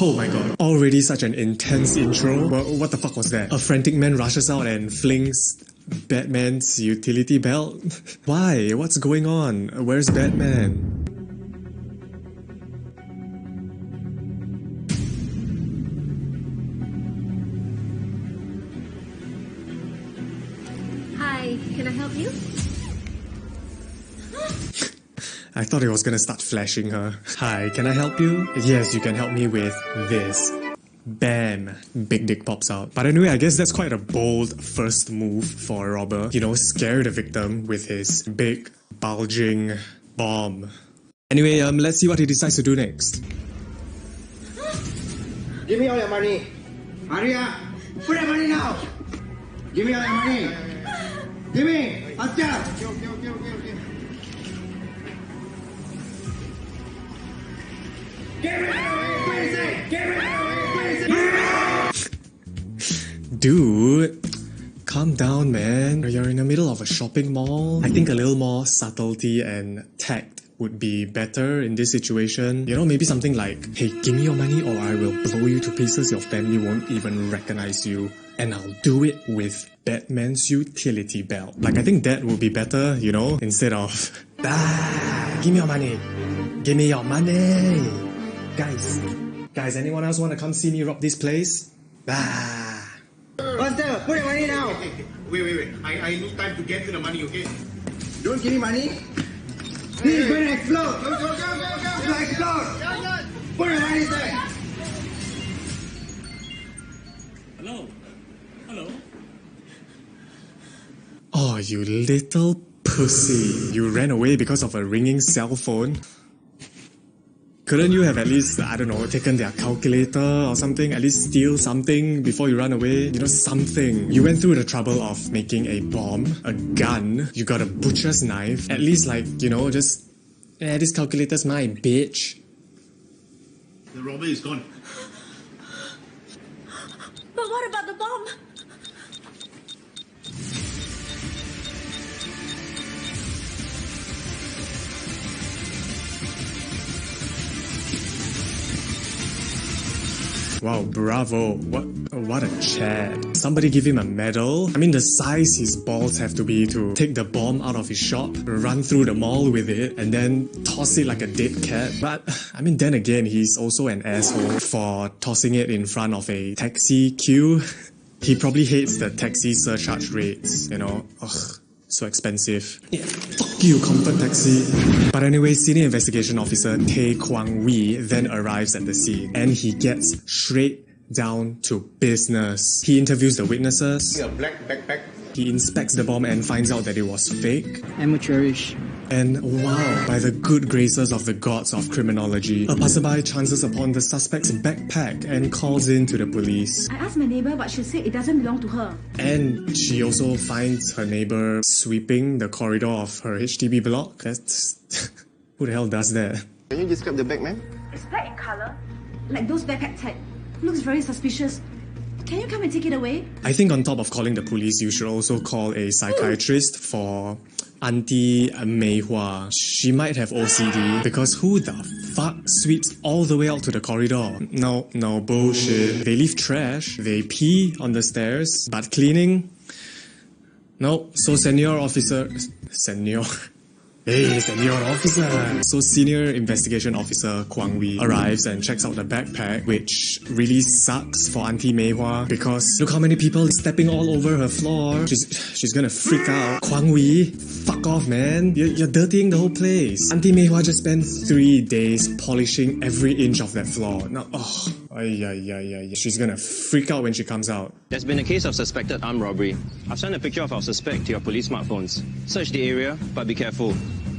Speaker 22: Oh my god, already such an intense intro. What the fuck was that? A frantic man rushes out and flings Batman's utility belt? Why? What's going on? Where's Batman?
Speaker 23: Hi, can I help you?
Speaker 22: I thought it was gonna start flashing her. Hi, can I help you? Yes, you can help me with this. Bam! Big dick pops out. But anyway, I guess that's quite a bold first move for a robber. You know, scare the victim with his big, bulging bomb. Anyway, let's see what he decides to do next.
Speaker 3: Give me all your money. Hurry up! Put your money now!
Speaker 1: Give me all your money. Give me. Faster.
Speaker 22: Dude, calm down, man. You're in the middle of a shopping mall. I think a little more subtlety and tact would be better in this situation. You know, maybe something like, hey, give me your money or I will blow you to pieces. Your family won't even recognize you. And I'll do it with Batman's utility belt. Like, I think that would be better, you know, instead of, give me your money. Give me your money. Guys, anyone else want to come see me rob this place?
Speaker 1: Buster, put your money now. Okay. Wait. I need time to get to the money, okay? Don't give me money. This is going to explode. Go. It's going to explode. Put your money there.
Speaker 6: Hello?
Speaker 22: Oh, you little pussy. You ran away because of a ringing cell phone? Couldn't you have at least, I don't know, taken their calculator or something? At least steal something before you run away? You know, something. You went through the trouble of making a bomb, a gun, you got a butcher's knife. At least, like, you know, just, this calculator's mine, bitch.
Speaker 3: The robber is gone.
Speaker 2: But what about the bomb?
Speaker 22: Wow, bravo. What a Chad. Somebody give him a medal. I mean, the size his balls have to be to take the bomb out of his shop, run through the mall with it, and then toss it like a dead cat. But, I mean, then again, he's also an asshole for tossing it in front of a taxi queue. He probably hates the taxi surcharge rates, you know. Ugh. So expensive. Yeah, fuck you, Comfort Taxi. But anyway, Senior Investigation Officer Tae Kwang Wee then arrives at the scene and he gets straight down to business. He interviews the witnesses.
Speaker 1: A black backpack.
Speaker 22: He inspects the bomb and finds out that it was fake.
Speaker 4: Amateurish.
Speaker 22: And wow, by the good graces of the gods of criminology, a passerby chances upon the suspect's backpack and calls in to the police.
Speaker 2: I asked my neighbor, but she said it doesn't belong to her.
Speaker 22: And she also finds her neighbor sweeping the corridor of her HDB block. That's... who the hell does that?
Speaker 1: Can you describe the bag, ma'am?
Speaker 2: It's black in color, like those backpack tag. Looks very suspicious. Can you come and take it away?
Speaker 22: I think on top of calling the police, you should also call a psychiatrist for Auntie Mei Hua. She might have OCD because who the fuck sweeps all the way out to the corridor? No, bullshit. They leave trash, they pee on the stairs, but cleaning? No, so Senior Officer Investigation Officer Kwang Wee arrives and checks out the backpack, which really sucks for Auntie Mei Hua because look how many people stepping all over her floor. She's gonna freak out. Kwang Wee, fuck off, man. You're dirtying the whole place. Auntie Mei Hua just spent 3 days polishing every inch of that floor. Now, she's gonna freak out when she comes out.
Speaker 11: There's been a case of suspected armed robbery. I've sent a picture of our suspect to your police smartphones. Search the area, but be careful.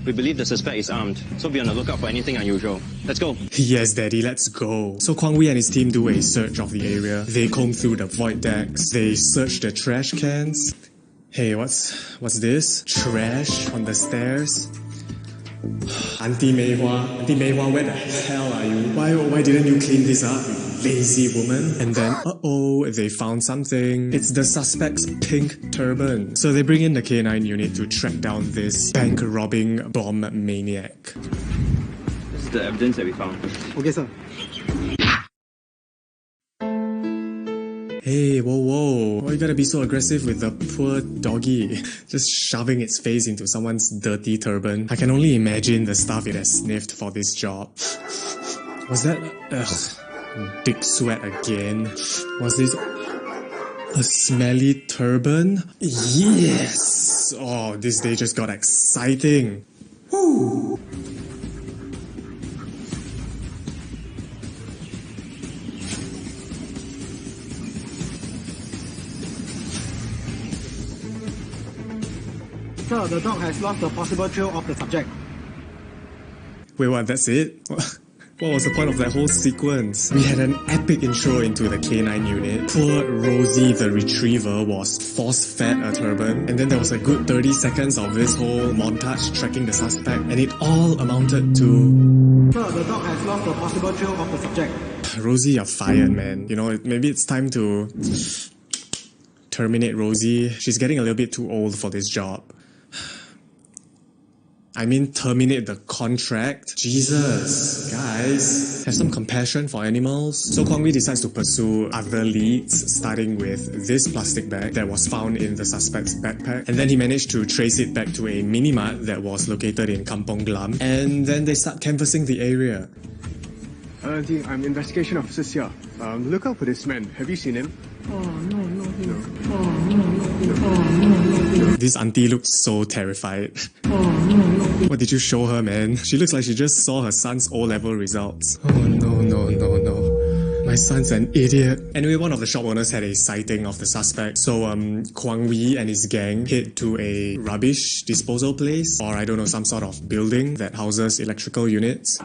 Speaker 11: We believe the suspect is armed, so be on the lookout for anything unusual. Let's go.
Speaker 22: Yes, Daddy, let's go. So Kwang Wee and his team do a search of the area. They comb through the void decks. They search the trash cans. Hey, what's this? Trash on the stairs? Auntie Mei Hua, where the hell are you? Why didn't you clean this up, you lazy woman? And then, they found something. It's the suspect's pink turban. So they bring in the K9 unit to track down this bank robbing bomb maniac.
Speaker 11: This is the evidence that we found.
Speaker 4: Okay, sir.
Speaker 22: Hey, whoa. Why you gotta be so aggressive with the poor doggy? Just shoving its face into someone's dirty turban. I can only imagine the stuff it has sniffed for this job. Was that... big sweat again. Was this... a smelly turban? Yes! Oh, this day just got exciting. Woo!
Speaker 4: Sir, the dog has lost the possible trail of the subject.
Speaker 22: Wait, what? That's it? What was the point of that whole sequence? We had an epic intro into the K9 unit. Poor Rosie the retriever was force-fed a turban, and then there was a good 30 seconds of this whole montage tracking the suspect, and it all amounted to...
Speaker 1: Sir, the dog has lost the possible trail of the subject.
Speaker 22: Rosie, you're fired, man. You know, maybe it's time to terminate Rosie. She's getting a little bit too old for this job. I mean, terminate the contract? Jesus, guys, have some compassion for animals. So Kwang Wee decides to pursue other leads, starting with this plastic bag that was found in the suspect's backpack. And then he managed to trace it back to a mini-mart that was located in Kampong Glam. And then they start canvassing the area.
Speaker 16: I'm investigation officers here. Look out for this man. Have you seen him?
Speaker 22: This auntie looks so terrified. What did you show her, man? She looks like she just saw her son's O-level results. Oh no. My son's an idiot. Anyway, one of the shop owners had a sighting of the suspect. So Kwang Wee and his gang head to a rubbish disposal place, or I don't know, some sort of building that houses electrical units.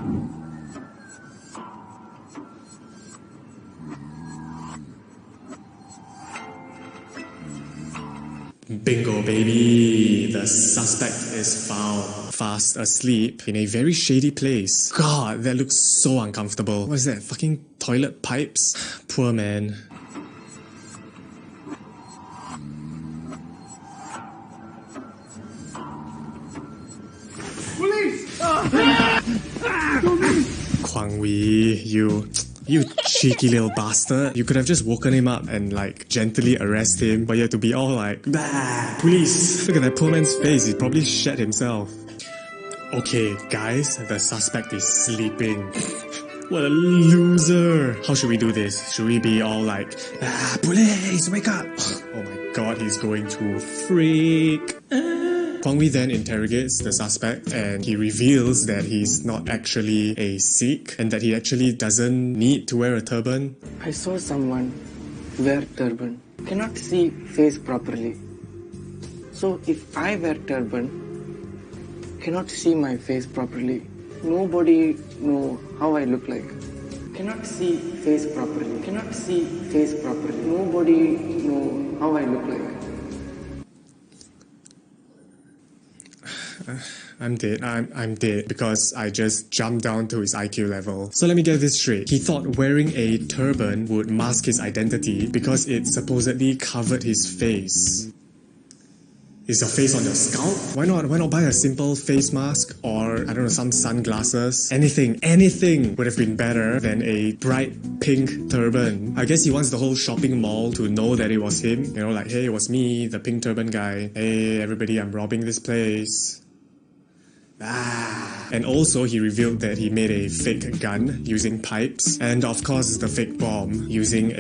Speaker 22: Bingo, baby! The suspect is found fast asleep in a very shady place. God, that looks so uncomfortable. What is that? Fucking toilet pipes? Poor man.
Speaker 1: Police!
Speaker 22: Kwang Wee, you cheeky little bastard. You could have just woken him up and like gently arrest him, but you had to be all like, bah, police. Look at that poor man's face, he probably shat himself. Okay, guys, the suspect is sleeping. What a loser. How should we do this? Should we be all like, ah, police, wake up. Oh my god, he's going to freak. Kwang Wee then interrogates the suspect and he reveals that he's not actually a Sikh and that he actually doesn't need to wear a turban.
Speaker 4: I saw someone wear turban. Cannot see face properly. So if I wear turban, cannot see my face properly. Nobody know how I look like. Cannot see face properly. Cannot see face properly. Nobody know how I look like.
Speaker 22: I'm dead. I'm dead because I just jumped down to his IQ level. So let me get this straight. He thought wearing a turban would mask his identity because it supposedly covered his face. Is your face on your scalp? Why not buy a simple face mask or, I don't know, some sunglasses? Anything would have been better than a bright pink turban. I guess he wants the whole shopping mall to know that it was him. You know, like, hey, it was me, the pink turban guy. Hey, everybody, I'm robbing this place. And also he revealed that he made a fake gun using pipes, and of course the fake bomb using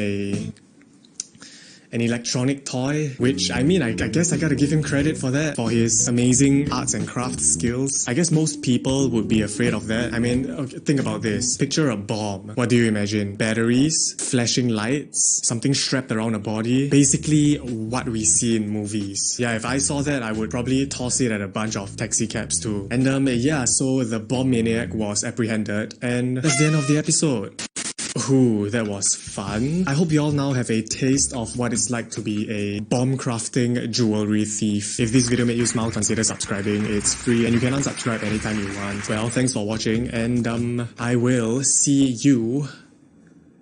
Speaker 22: an electronic toy, which, I mean, I guess I gotta give him credit for that, for his amazing arts and crafts skills. I guess most people would be afraid of that. I mean, okay, think about this. Picture a bomb. What do you imagine? Batteries, flashing lights, something strapped around a body. Basically, what we see in movies. Yeah, if I saw that, I would probably toss it at a bunch of taxi cabs too. And yeah, so the bomb maniac was apprehended, and that's the end of the episode. Ooh, that was fun. I hope you all now have a taste of what it's like to be a bomb-crafting jewelry thief. If this video made you smile, consider subscribing. It's free and you can unsubscribe anytime you want. Well, thanks for watching and I will see you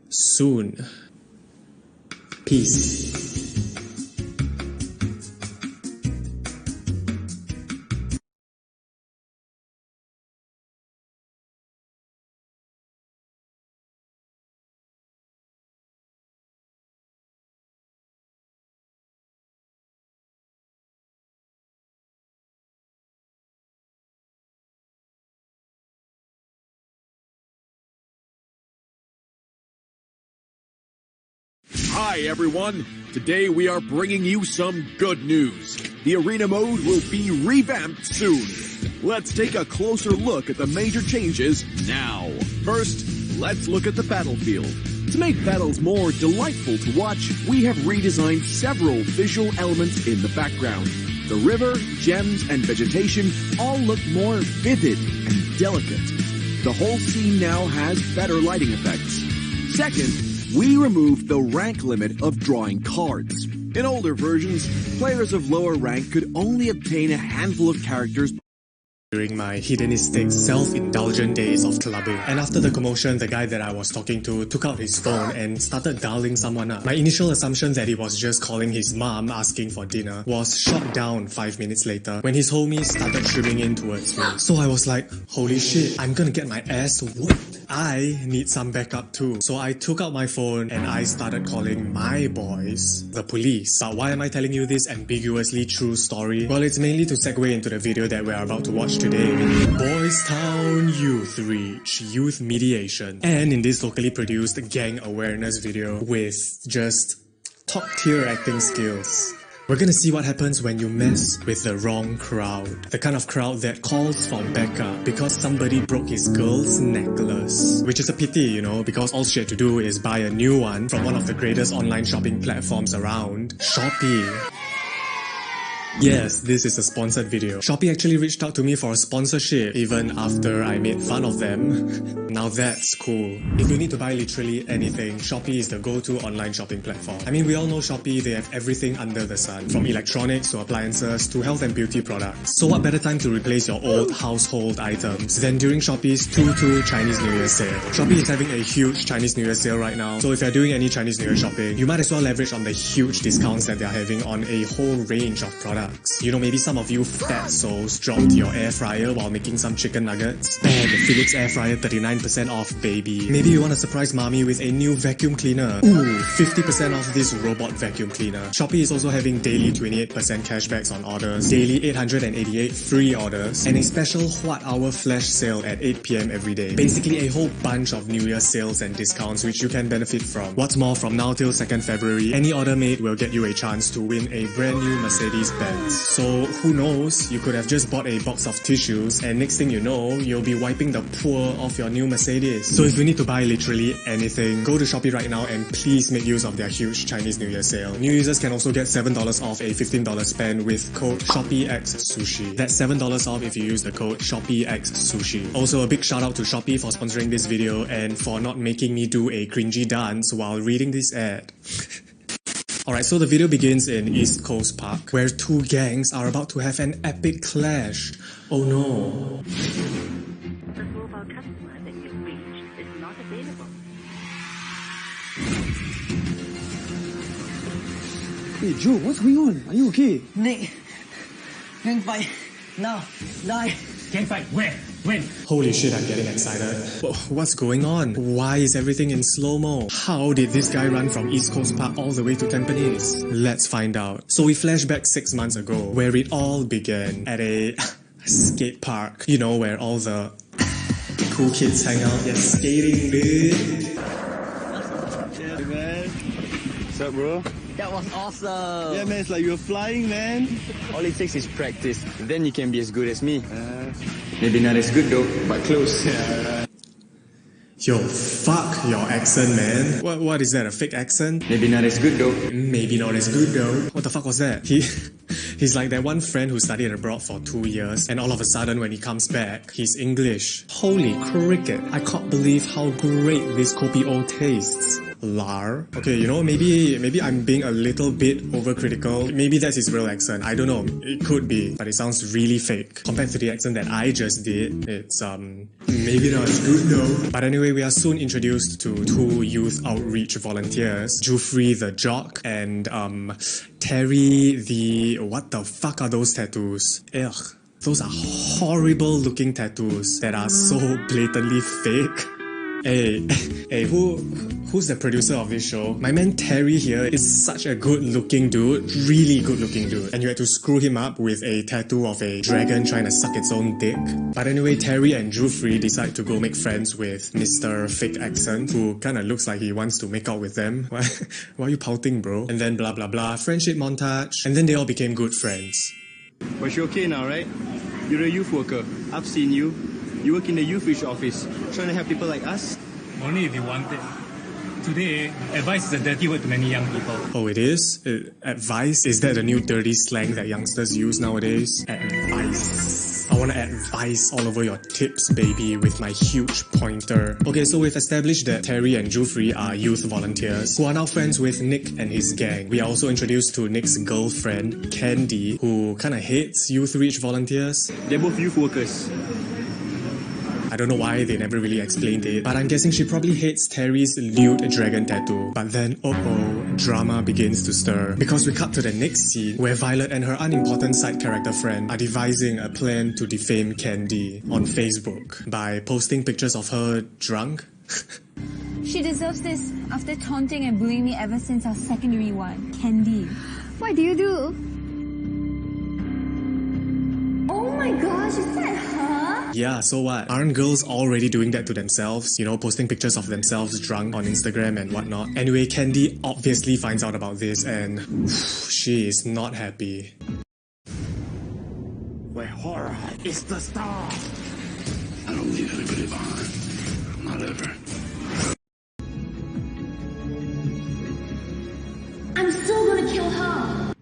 Speaker 22: soon. Peace.
Speaker 10: Hi everyone! Today we are bringing you some good news. The arena mode will be revamped soon. Let's take a closer look at the major changes now. First, let's look at the battlefield. To make battles more delightful to watch, we have redesigned several visual elements in the background. The river, gems, and vegetation all look more vivid and delicate. The whole scene now has better lighting effects. Second, we removed the rank limit of drawing cards. In older versions, players of lower rank could only obtain a handful of characters
Speaker 22: during my hedonistic, self-indulgent days of clubbing. And after the commotion, the guy that I was talking to took out his phone and started dialing someone up. My initial assumption that he was just calling his mom asking for dinner was shot down 5 minutes later when his homies started streaming in towards me. So I was like, holy shit, I'm gonna get my ass whooped. I need some backup too. So I took out my phone and I started calling my boys, the police. But why am I telling you this ambiguously true story? Well, it's mainly to segue into the video that we're about to watch today. Boys Town Youth Reach Youth Mediation. And in this locally produced gang awareness video with just top tier acting skills. We're gonna see what happens when you mess with the wrong crowd. The kind of crowd that calls for backup because somebody broke his girl's necklace. Which is a pity, you know, because all she had to do is buy a new one from one of the greatest online shopping platforms around, Shopee. Yes, this is a sponsored video. Shopee actually reached out to me for a sponsorship even after I made fun of them. Now that's cool. If you need to buy literally anything, Shopee is the go-to online shopping platform. I mean, we all know Shopee, they have everything under the sun. From electronics to appliances to health and beauty products. So what better time to replace your old household items than during Shopee's 2/2 Chinese New Year sale. Shopee is having a huge Chinese New Year sale right now. So if you're doing any Chinese New Year shopping, you might as well leverage on the huge discounts that they're having on a whole range of products. You know, maybe some of you fat souls dropped your air fryer while making some chicken nuggets. Bam, the Philips air fryer 39% off, baby. Maybe you want to surprise mommy with a new vacuum cleaner. Ooh, 50% off this robot vacuum cleaner. Shopee is also having daily 28% cashbacks on orders, daily 888 free orders, and a special What Hour flash sale at 8 PM every day. Basically a whole bunch of New Year sales and discounts which you can benefit from. What's more, from now till 2nd February, any order made will get you a chance to win a brand new Mercedes-Benz. So who knows, you could have just bought a box of tissues and next thing you know, you'll be wiping the pour off your new Mercedes. So if you need to buy literally anything, go to Shopee right now and please make use of their huge Chinese New Year sale. New users can also get $7 off a $15 spend with code ShopeeXSushi. That's $7 off if you use the code ShopeeXSushi. Also a big shout out to Shopee for sponsoring this video and for not making me do a cringy dance while reading this ad. Alright, so the video begins in East Coast Park, where two gangs are about to have an epic clash. Oh no.
Speaker 9: The mobile customer that you've reached is not available.
Speaker 12: Hey Joe, what's going on? Are you okay?
Speaker 23: Nick, gang fight. Now, die.
Speaker 22: Gang fight? Where? When? Holy shit, I'm getting excited. What's going on? Why is everything in slow-mo? How did this guy run from East Coast Park all the way to Tampines? Let's find out. So we flash back 6 months ago, where it all began at a skate park. You know, where all the cool kids hang out. Yeah, skating, dude.
Speaker 24: Yeah, man. What's up, bro?
Speaker 23: That was awesome.
Speaker 24: Yeah, man, it's like you're flying, man.
Speaker 19: All it takes is practice. Then you can be as good as me. Maybe not as good though, but close.
Speaker 22: Yo, fuck your accent, man. What is that, a fake accent?
Speaker 19: Maybe not as good though.
Speaker 22: Maybe not as good though. What the fuck was that? He's like that one friend who studied abroad for 2 years and all of a sudden when he comes back, he's English. Holy cricket. I can't believe how great this kopi o tastes. Lar. Okay, you know, maybe I'm being a little bit overcritical. Maybe that's his real accent. I don't know. It could be, but it sounds really fake. Compared to the accent that I just did, it's maybe not as good though. But anyway, we are soon introduced to two youth outreach volunteers, Jufri the jock and Terry the... What the fuck are those tattoos? Ugh. Those are horrible looking tattoos that are so blatantly fake. Hey, who's the producer of this show? My man Terry here is such a good looking dude, really good looking dude. And you had to screw him up with a tattoo of a dragon trying to suck its own dick. But anyway, Terry and Jufri decide to go make friends with Mr. Fake Accent, who kinda looks like he wants to make out with them. Why are you pouting, bro? And then blah blah blah, friendship montage, and then they all became good friends.
Speaker 24: But you're okay now, right? You're a youth worker. I've seen you. You work in the youth reach office, trying to help people like us.
Speaker 25: Only if you want it. Today, advice is a dirty word to many young people.
Speaker 22: Oh, it is? Advice? Is that the new dirty slang that youngsters use nowadays? Advice. I wanna add vice all over your tips, baby, with my huge pointer. Okay, so we've established that Terry and Jufrey are youth volunteers who are now friends with Nick and his gang. We are also introduced to Nick's girlfriend, Candy, who kinda hates youth reach volunteers.
Speaker 24: They're both youth workers.
Speaker 22: I don't know why they never really explained it, but I'm guessing she probably hates Terry's lewd dragon tattoo. But then, drama begins to stir. Because we cut to the next scene where Violet and her unimportant side character friend are devising a plan to defame Candy on Facebook by posting pictures of her drunk.
Speaker 15: She deserves this after taunting and bullying me ever since our secondary one. Candy. What do you do? Oh my gosh, is that her?
Speaker 22: Yeah, so what? Aren't girls already doing that to themselves? You know, posting pictures of themselves drunk on Instagram and whatnot. Anyway, Candy obviously finds out about this and she is not happy.
Speaker 5: Where horror is the star. I don't leave anybody behind. Not ever.
Speaker 2: I'm still gonna kill her.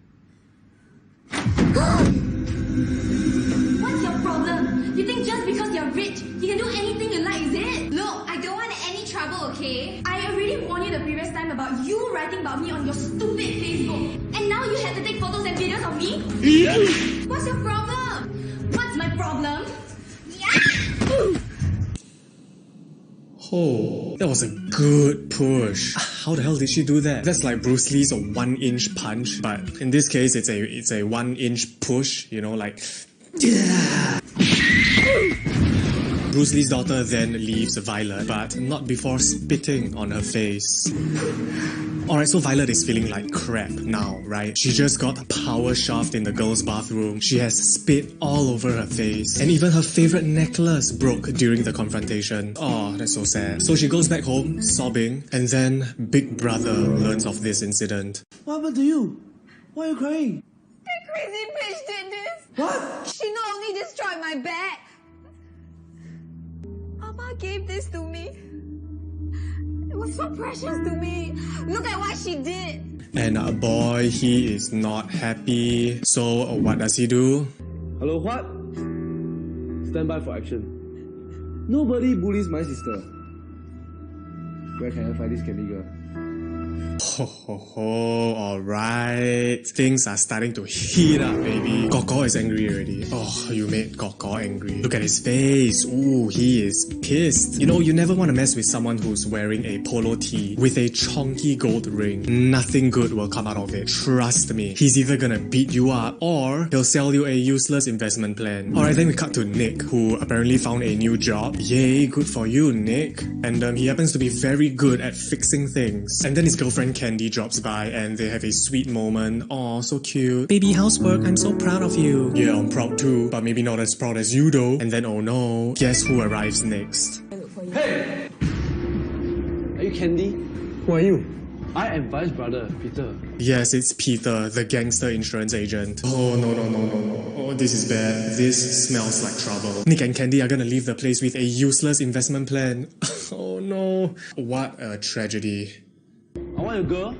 Speaker 2: What's your problem? You think just because you're rich, you can do anything you like, is it? Look, I don't want any trouble, okay? I already warned you the previous time about you writing about me on your stupid Facebook. And now you have to take photos and videos of me? What's your problem? What's my problem?
Speaker 22: Oh, that was a good push. How the hell did she do that? That's like Bruce Lee's 1-inch punch, but in this case, it's a 1-inch push. You know, like. Bruce Lee's daughter then leaves Violet, but not before spitting on her face. Alright, so Violet is feeling like crap now, right? She just got power shoved in the girls' bathroom. She has spit all over her face. And even her favorite necklace broke during the confrontation. Oh, that's so sad. So she goes back home, sobbing, and then Big Brother learns of this incident.
Speaker 12: What happened to you? Why are you crying?
Speaker 15: That crazy bitch did this!
Speaker 12: What?
Speaker 15: She not only destroyed my bag, Mama gave this to me. It was so precious to me. Look at what she did.
Speaker 22: And boy, he is not happy. So what does he do?
Speaker 12: Hello, what? Stand by for action. Nobody bullies my sister. Where can I find this candy girl?
Speaker 22: Alright. Things are starting to heat up, baby. Koko is angry already. Oh, you made Koko angry. Look at his face. Ooh, he is pissed. You know, you never want to mess with someone who's wearing a polo tee with a chonky gold ring. Nothing good will come out of it. Trust me. He's either gonna beat you up or he'll sell you a useless investment plan. Alright, then we cut to Nick, who apparently found a new job. Yay, good for you, Nick. And he happens to be very good at fixing things. And then his girlfriend Candy drops by and they have a sweet moment. Aw, so cute. Baby, housework, I'm so proud of you. Yeah, I'm proud too, but maybe not as proud as you though. And then oh no, guess who arrives next?
Speaker 12: Hey! Are you Candy? Who are you? I am Vice Brother, Peter.
Speaker 22: Yes, it's Peter, the gangster insurance agent. Oh no. Oh, this is bad. This smells like trouble. Nick and Candy are gonna leave the place with a useless investment plan. Oh no. What a tragedy.
Speaker 12: I want a girl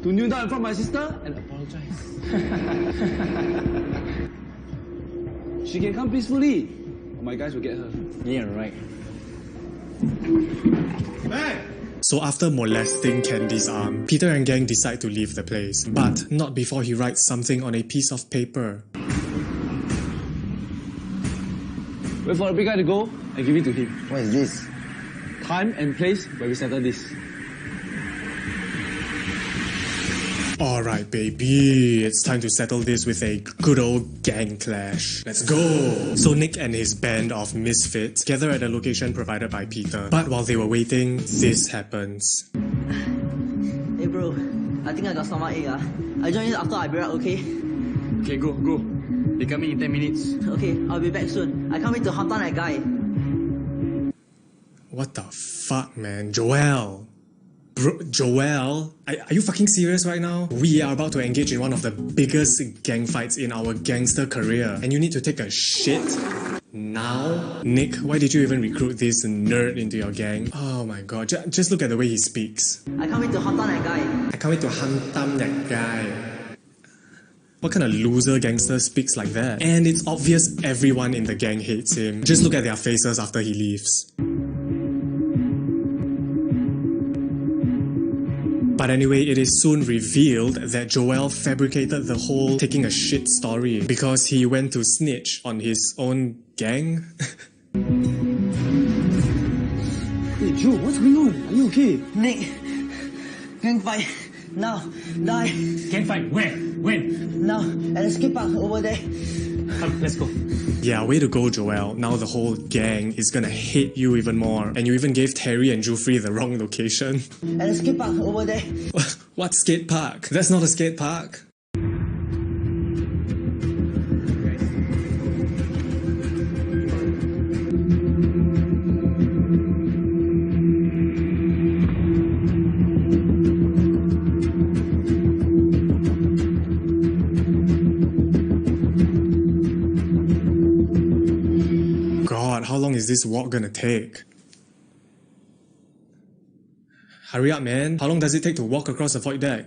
Speaker 12: to kneel down in front of my sister and apologize. She can come peacefully, or my guys will get her. Yeah, right.
Speaker 22: Hey! So after molesting Candy's arm, Peter and gang decide to leave the place, but not before he writes something on a piece of paper.
Speaker 12: Wait for the big guy to go and give it to him. What is this? Time and place where we settle this.
Speaker 22: Alright baby, it's time to settle this with a good old gang clash. Let's go! So Nick and his band of misfits gather at a location provided by Peter. But while they were waiting, this happens.
Speaker 23: Hey bro, I think I got stomachache. I join you after I break up, okay?
Speaker 24: Okay, go. They coming in 10 minutes.
Speaker 23: Okay, I'll be back soon. I can't wait to hunt down that guy.
Speaker 22: What the fuck, man? Joel! Bro, Joel? Are you fucking serious right now? We are about to engage in one of the biggest gang fights in our gangster career, and you need to take a shit? Now? Nick, why did you even recruit this nerd into your gang? Oh my god, just look at the way he speaks.
Speaker 23: I can't wait to hunt down that guy.
Speaker 22: I can't wait to hunt down that guy. What kind of loser gangster speaks like that? And it's obvious everyone in the gang hates him. Just look at their faces after he leaves. But anyway, it is soon revealed that Joel fabricated the whole taking a shit story because he went to snitch on his own gang.
Speaker 23: Hey Joe, what's going on? Are you okay? Nick, gang fight. Now, die.
Speaker 25: Gang fight? Where? When?
Speaker 23: Now, at the skate park over there.
Speaker 25: Come, let's go.
Speaker 22: Yeah, way to go, Joel. Now the whole gang is gonna hate you even more. And you even gave Terry and Jufrey the wrong location.
Speaker 23: At the skate park over there.
Speaker 22: What skate park? That's not a skate park. How long is this walk gonna take? Hurry up, man. How long does it take to walk across the void deck?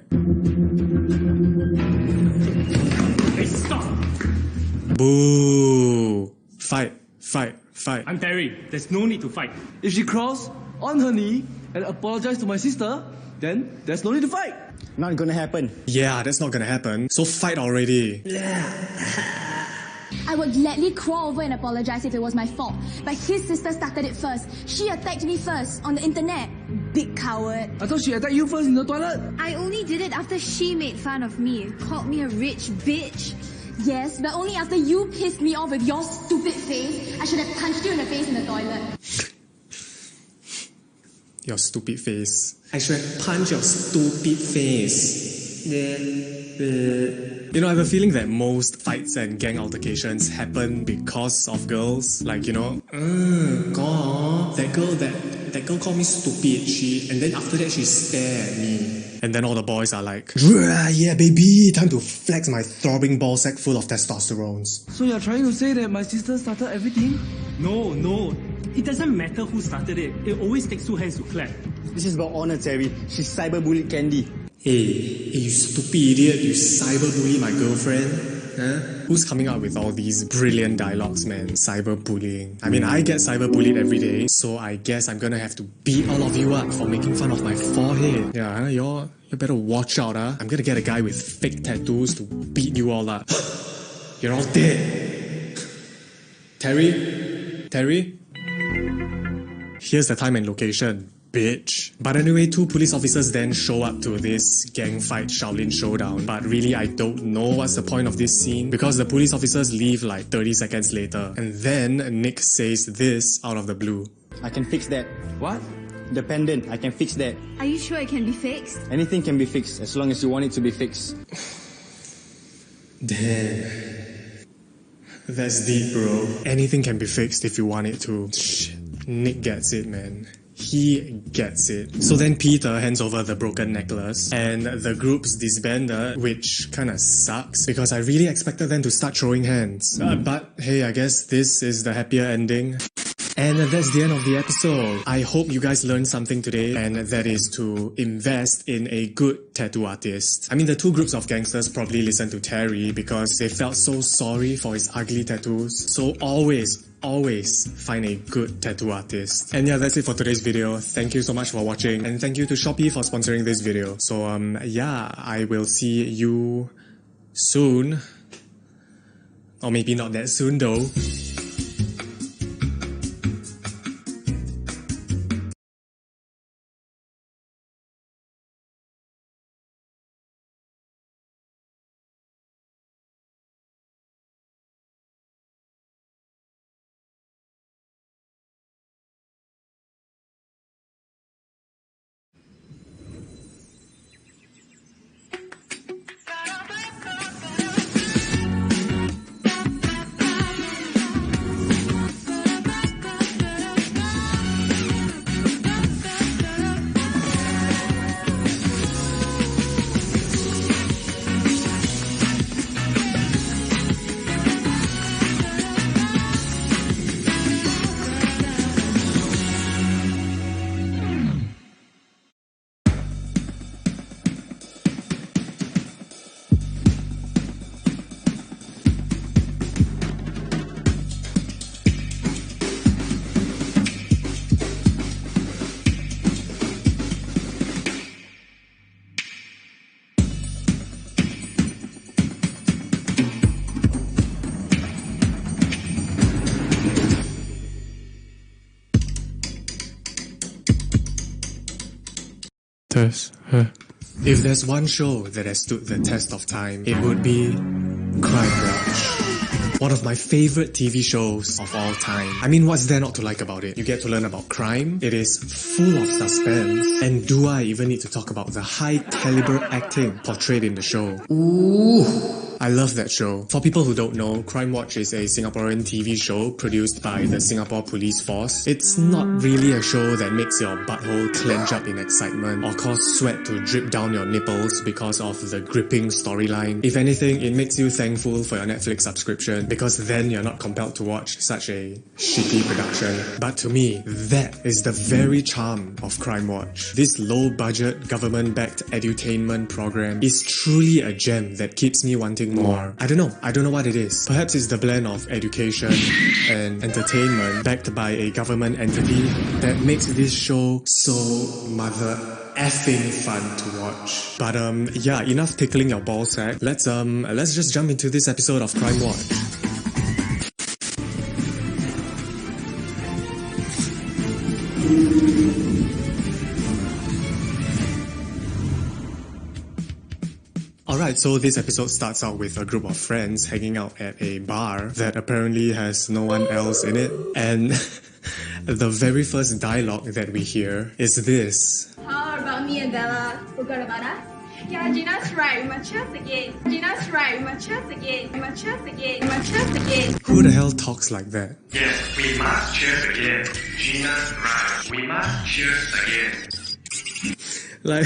Speaker 25: Hey, stop!
Speaker 22: Boo! Fight, fight, fight.
Speaker 25: I'm Terry. There's no need to fight.
Speaker 12: If she crawls on her knee and apologizes to my sister, then there's no need to fight.
Speaker 23: Not gonna happen.
Speaker 22: Yeah, that's not gonna happen. So fight already.
Speaker 2: I would gladly crawl over and apologize if it was my fault. But his sister started it first. She attacked me first on the internet. Big coward.
Speaker 12: I thought she attacked you first in the toilet.
Speaker 15: I only did it after she made fun of me, called me a rich bitch.
Speaker 2: Yes, but only after you pissed me off with your stupid face. I should have punched you in the face in the toilet.
Speaker 22: Your stupid face. I should have punched your stupid face. You know, I have a feeling that most fights and gang altercations happen because of girls. Like, you know, God, that girl called me stupid. And then after that she stared at me. And then all the boys are like, yeah, baby, time to flex my throbbing ballsack full of testosterone.
Speaker 12: So you're trying to say that my sister started everything?
Speaker 25: No. It doesn't matter who started it. It always takes two hands to clap.
Speaker 23: This is about honor, Terry. She cyberbullied Candy.
Speaker 22: Hey, you stupid idiot, you cyberbully my girlfriend? Huh? Who's coming up with all these brilliant dialogues, man? Cyberbullying. I mean, I get cyberbullied every day, so I guess I'm gonna have to beat all of you up for making fun of my forehead. Yeah, you better watch out, huh? I'm gonna get a guy with fake tattoos to beat you all up. You're all dead. Terry? Here's the time and location. Bitch. But anyway, two police officers then show up to this gang fight Shaolin showdown. But really, I don't know what's the point of this scene because the police officers leave like 30 seconds later. And then Nick says this out of the blue.
Speaker 23: I can fix that.
Speaker 12: What?
Speaker 23: The pendant, I can fix that.
Speaker 15: Are you sure it can be fixed?
Speaker 23: Anything can be fixed as long as you want it to be fixed.
Speaker 22: Damn. That's deep, bro. Anything can be fixed if you want it to. Shit. Nick gets it, man. He gets it. So then Peter hands over the broken necklace and the group's disbanded, which kinda sucks because I really expected them to start throwing hands. But hey, I guess this is the happier ending. And that's the end of the episode. I hope you guys learned something today, and that is to invest in a good tattoo artist. I mean, the two groups of gangsters probably listened to Terry because they felt so sorry for his ugly tattoos. So always find a good tattoo artist. And yeah, that's it for today's video. Thank you so much for watching, and thank you to Shopee for sponsoring this video. So yeah, I will see you soon. Or maybe not that soon though. If there's one show that has stood the test of time, it would be Crimewatch. One of my favorite TV shows of all time. I mean, what's there not to like about it? You get to learn about crime, it is full of suspense, and do I even need to talk about the high caliber acting portrayed in the show? Ooh! I love that show. For people who don't know, Crimewatch is a Singaporean TV show produced by the Singapore Police Force. It's not really a show that makes your butthole clench up in excitement or cause sweat to drip down your nipples because of the gripping storyline. If anything, it makes you thankful for your Netflix subscription because then you're not compelled to watch such a shitty production. But to me, that is the very charm of Crimewatch. This low-budget, government-backed edutainment program is truly a gem that keeps me wanting more. I don't know what it is. Perhaps it's the blend of education and entertainment backed by a government entity that makes this show so mother effing fun to watch. But yeah, enough tickling your ballsack. Let's just jump into this episode of Crimewatch. Alright, so this episode starts out with a group of friends hanging out at a bar that apparently has no one else in it. And the very first dialogue that we hear is this.
Speaker 7: How about me and Bella? Forgot about us? Yeah, Gina's right. We must chest again. Gina's right. We must chest again. We must chest again. We must chest again.
Speaker 22: Who the hell talks like that?
Speaker 17: Yes, we must cheers again. Gina's right. We must cheers again.
Speaker 22: Like,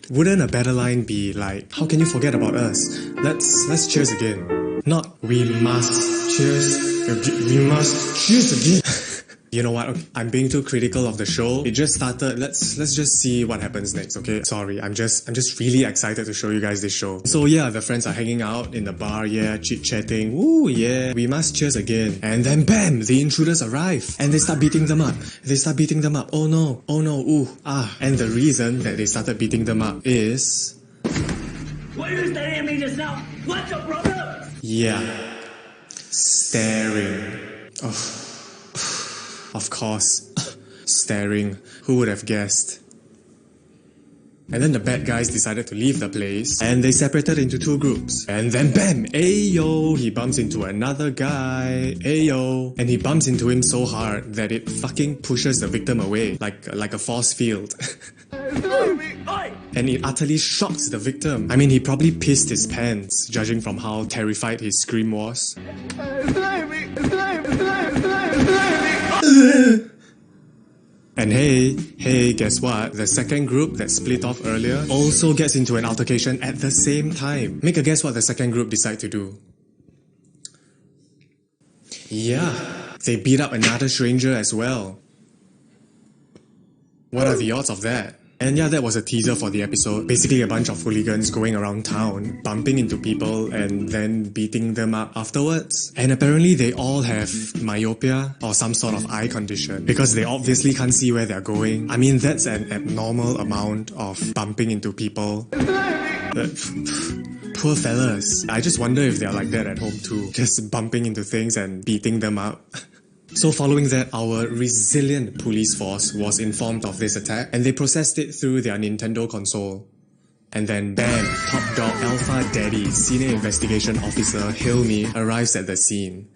Speaker 22: wouldn't a better line be like, how can you forget about us? Let's cheers again. Not, we must cheers again. We must cheers again. You know what? Okay, I'm being too critical of the show. It just started. Let's just see what happens next, okay? Sorry, I'm just really excited to show you guys this show. So yeah, the friends are hanging out in the bar, yeah, chit-chatting. Ooh, yeah, we must cheers again. And then bam, the intruders arrive. And they start beating them up. Oh no, ooh, ah. And the reason that they started beating them up is...
Speaker 7: Why are you staring at me just now? What's your problem?
Speaker 22: Yeah. Staring. Oh. Of course. Staring. Who would have guessed? And then the bad guys decided to leave the place and they separated into two groups. And then bam! Ayo! He bumps into another guy. Ayo! And he bumps into him so hard that it fucking pushes the victim away like a force field. And it utterly shocks the victim. I mean, he probably pissed his pants, judging from how terrified his scream was. And hey, guess what? The second group that split off earlier also gets into an altercation at the same time. Make a guess what the second group decide to do. Yeah, they beat up another stranger as well. What are the odds of that? And yeah, that was a teaser for the episode. Basically a bunch of hooligans going around town, bumping into people and then beating them up afterwards. And apparently they all have myopia or some sort of eye condition because they obviously can't see where they're going. I mean, that's an abnormal amount of bumping into people. Poor fellas. I just wonder if they're like that at home too. Just bumping into things and beating them up. So following that, our resilient police force was informed of this attack and they processed it through their Nintendo console. And then bam, top dog Alpha Daddy, Senior Investigation Officer Hilmi arrives at the scene.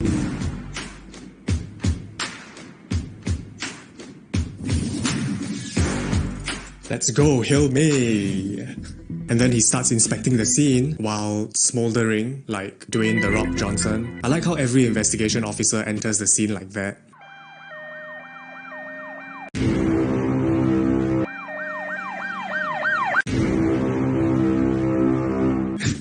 Speaker 22: Let's go, Hilmi! And then he starts inspecting the scene while smoldering like Dwayne "The Rock" Johnson. I like how every investigation officer enters the scene like that.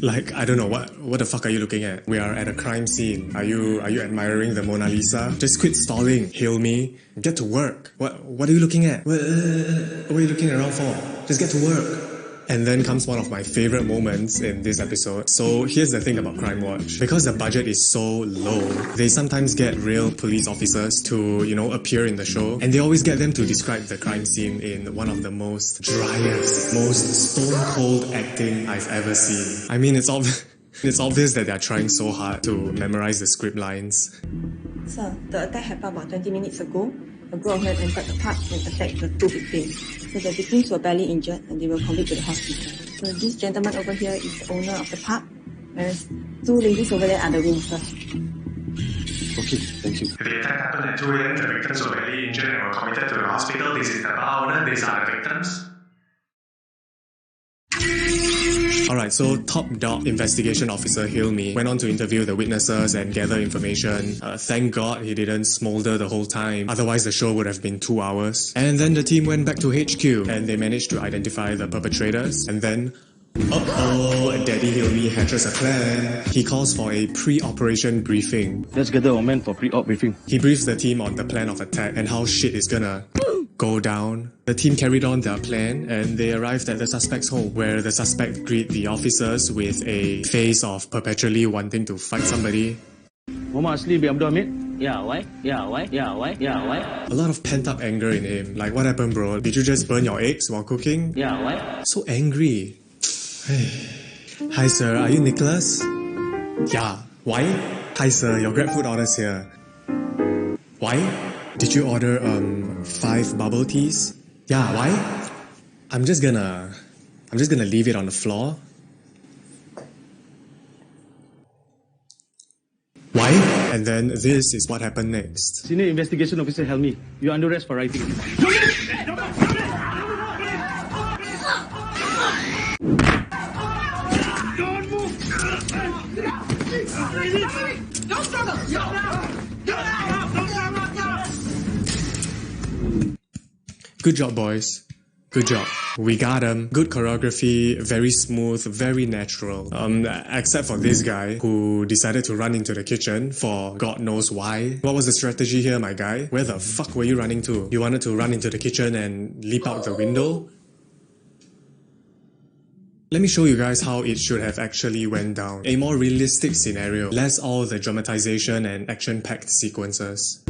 Speaker 22: Like, I don't know, what the fuck are you looking at? We are at a crime scene. Are you admiring the Mona Lisa? Just quit stalling, Hilmi. Get to work. What are you looking at? What are you looking around for? Just get to work. And then comes one of my favorite moments in this episode. So here's the thing about Crimewatch. Because the budget is so low, they sometimes get real police officers to, appear in the show. And they always get them to describe the crime scene in one of the most driest, most stone-cold acting I've ever seen. I mean, it's obvious that they're trying so hard to memorize the script lines.
Speaker 18: Sir, the attack happened about 20 minutes ago.
Speaker 8: a group of men entered the pub and attacked the two victims. So the victims were badly injured and they were conveyed to the hospital. So this gentleman over here is the owner of the pub, whereas two ladies over there are the roomsters.
Speaker 16: Okay, thank you.
Speaker 17: The attack happened at 2 a.m. The victims were badly injured and were committed to the hospital. This is the bar owner. These are the victims.
Speaker 22: Alright, so top dog investigation officer Hilmi went on to interview the witnesses and gather information. Thank God he didn't smolder the whole time, otherwise the show would have been 2 hours. And then the team went back to HQ and they managed to identify the perpetrators. And then Daddy Hilmi hatches a plan. He calls for a pre-operation briefing.
Speaker 24: Let's gather our men for pre-op briefing.
Speaker 22: He briefs the team on the plan of attack and how shit is gonna go down. The team carried on their plan and they arrived at the suspect's home, where the suspect greeted the officers with a face of perpetually wanting to fight somebody.
Speaker 24: Muhammad Asli bin Abdul Hamid? Yeah, why? Yeah, why? Yeah, why? Yeah, why?
Speaker 22: A lot of pent-up anger in him. Like, what happened, bro? Did you just burn your eggs while cooking?
Speaker 24: Yeah, why?
Speaker 22: So angry. Hi sir, are you Nicholas? Yeah. Why? Hi sir, your GrabFood order's here. Why? Did you order 5 bubble teas? Yeah, why? I'm just gonna leave it on the floor. Why? And then this is what happened next.
Speaker 24: Senior Investigation Officer Helmi, you're under arrest for writing.
Speaker 1: Don't struggle!
Speaker 22: Good job, boys. Good job. We got him. Good choreography, very smooth, very natural. Except for this guy who decided to run into the kitchen for God knows why. What was the strategy here, my guy? Where the fuck were you running to? You wanted to run into the kitchen and leap out the window? Let me show you guys how it should have actually went down. A more realistic scenario, less all the dramatization and action-packed sequences.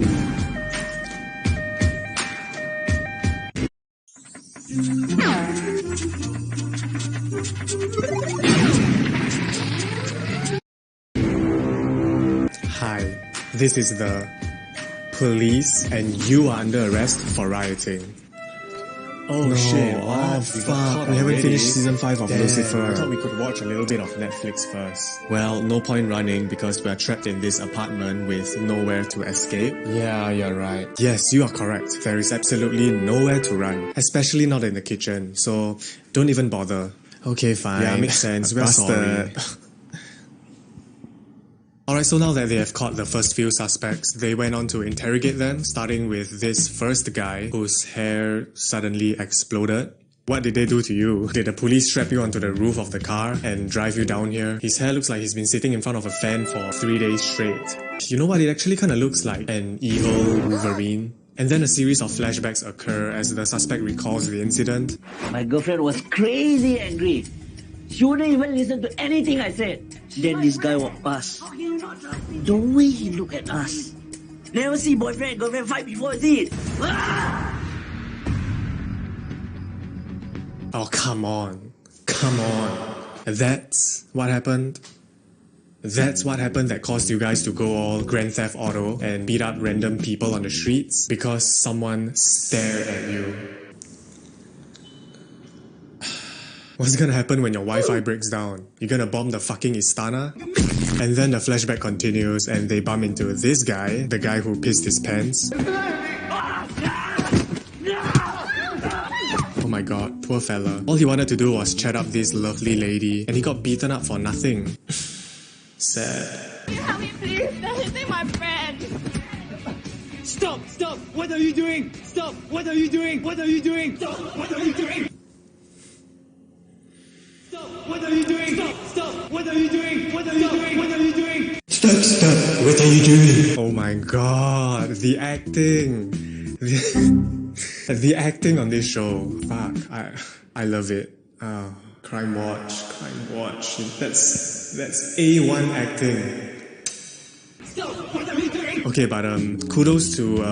Speaker 22: Hi, this is the police and you are under arrest for rioting. Oh no, shit, oh fuck, we haven't finished season 5 of Lucifer. I thought we could watch a little bit of Netflix first. Well, no point running because we are trapped in this apartment with nowhere to escape. Yeah, you're right. Yes, you are correct. There is absolutely nowhere to run, especially not in the kitchen, so don't even bother. Okay, fine. Yeah, makes sense. We're sorry. Alright, so now that they have caught the first few suspects, they went on to interrogate them, starting with this first guy whose hair suddenly exploded. What did they do to you? Did the police strap you onto the roof of the car and drive you down here? His hair looks like he's been sitting in front of a fan for 3 days straight. You know what? It actually kinda looks like an evil Wolverine. And then a series of flashbacks occur as the suspect recalls the incident.
Speaker 14: My girlfriend was crazy angry. She wouldn't even listen to anything I said. Then this guy walked past. The way he looked at us. Never see boyfriend and girlfriend fight before, is it?
Speaker 22: Oh, come on. Come on. That's what happened? That's what happened that caused you guys to go all Grand Theft Auto and beat up random people on the streets because someone stared at you. What's gonna happen when your Wi-Fi breaks down? You're gonna bomb the fucking Istana? And then the flashback continues and they bump into this guy, the guy who pissed his pants. Oh my god, poor fella. All he wanted to do was chat up this lovely lady and he got beaten up for nothing. Sad.
Speaker 1: Help me, please. They're hitting my friend.
Speaker 18: Stop! Stop! What are you doing? Stop! What are you doing? What are you doing? Stop! What are you doing? Stop! What are you doing? Stop! Stop! What are you doing? What are you doing? What are you doing?
Speaker 22: Stop! Stop! What are you doing? Oh my god, the acting. The acting on this show. Fuck, I love it. Crimewatch. That's A1 acting. Okay, but kudos to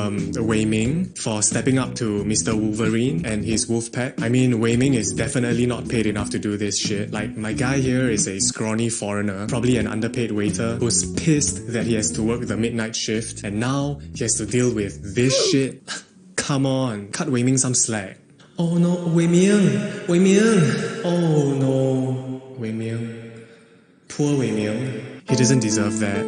Speaker 22: Wei Ming for stepping up to Mr. Wolverine and his wolf pack. I mean, Wei Ming is definitely not paid enough to do this shit. Like, my guy here is a scrawny foreigner, probably an underpaid waiter, who's pissed that he has to work the midnight shift, and now he has to deal with this shit. come on, cut Wei Ming some slack. Oh no, Wei Ming! Wei Ming! Oh no, Wei Ming. Poor Wei Ming. He doesn't deserve that.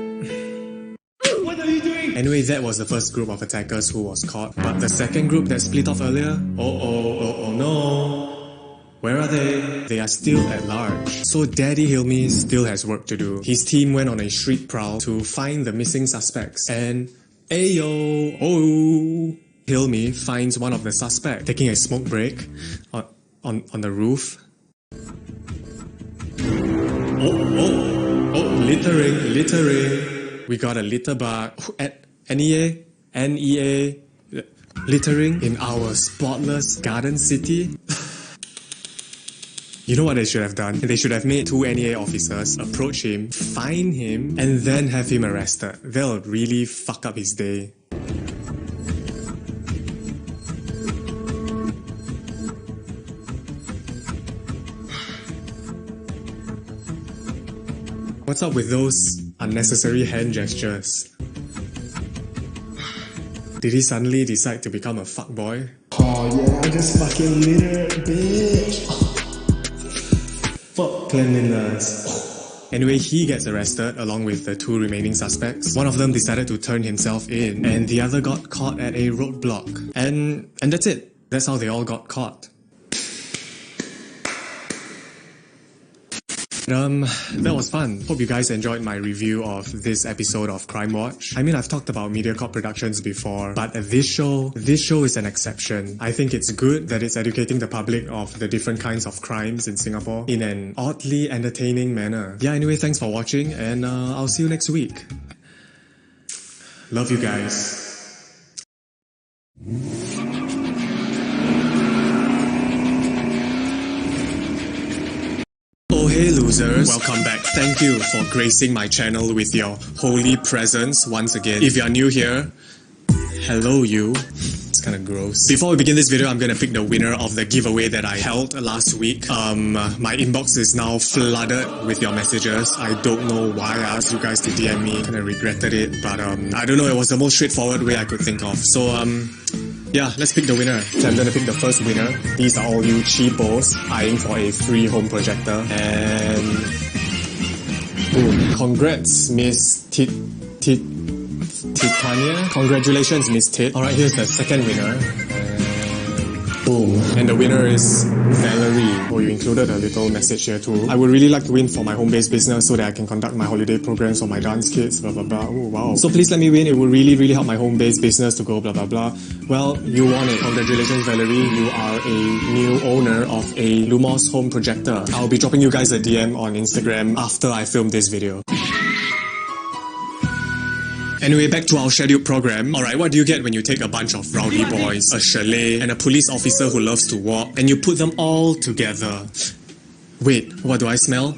Speaker 18: What are you doing?
Speaker 22: Anyway, that was the first group of attackers who was caught. But the second group that split off earlier? Oh no. Where are they? They are still at large. So Daddy Hilmi still has work to do. His team went on a street prowl to find the missing suspects. And ayo, oh, Hilmi finds one of the suspects taking a smoke break on the roof. Oh, littering. We got a litter bug. NEA, littering in our spotless garden city. You know what they should have done? They should have made 2 NEA officers approach him, fine him, and then have him arrested. They'll really fuck up his day. What's up with those unnecessary hand gestures? Did he suddenly decide to become a fuckboy? Oh yeah, I just fucking littered, bitch! Fuck cleanliness. Anyway, he gets arrested along with the 2 remaining suspects. One of them decided to turn himself in, and the other got caught at a roadblock. And that's it. That's how they all got caught. That was fun. Hope you guys enjoyed my review of this episode of Crimewatch. I mean, I've talked about MediaCorp productions before, but this show is an exception. I think it's good that it's educating the public of the different kinds of crimes in Singapore in an oddly entertaining manner. Yeah, anyway, thanks for watching, and I'll see you next week. Love you guys. Oh hey losers, welcome back. Thank you for gracing my channel with your holy presence once again. If you are new here, hello you. It's kinda gross. Before we begin this video, I'm gonna pick the winner of the giveaway that I held last week. My inbox is now flooded with your messages. I don't know why I asked you guys to DM me. Kinda regretted it, but I don't know, it was the most straightforward way I could think of. So yeah, let's pick the winner. So I'm gonna pick the first winner. These are all you cheapos eyeing for a free home projector. And boom. Congrats, Miss Titania. Congratulations, Miss Tit. Alright, here's the second winner. Boom. And the winner is Valerie. Oh, you included a little message here too. I would really like to win for my home-based business so that I can conduct my holiday programs for my dance kids, blah blah blah. Oh wow. So please let me win. It would really help my home-based business to go blah blah blah. Well, you won it. Congratulations, Valerie. You are a new owner of a Lumos home projector. I'll be dropping you guys a DM on Instagram after I film this video. Anyway, back to our scheduled program. Alright, what do you get when you take a bunch of rowdy boys, a chalet, and a police officer who loves to walk, and you put them all together? Wait, what do I smell?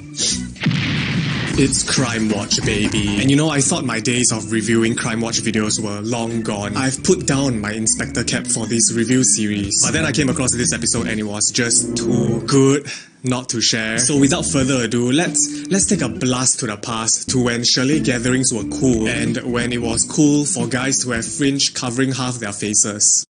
Speaker 22: It's Crimewatch, baby. And you know, I thought my days of reviewing Crimewatch videos were long gone. I've put down my inspector cap for this review series. But then I came across this episode and it was just too good not to share. So without further ado, let's take a blast to the past, to when chalet gatherings were cool, and when it was cool for guys to have fringe covering half their faces.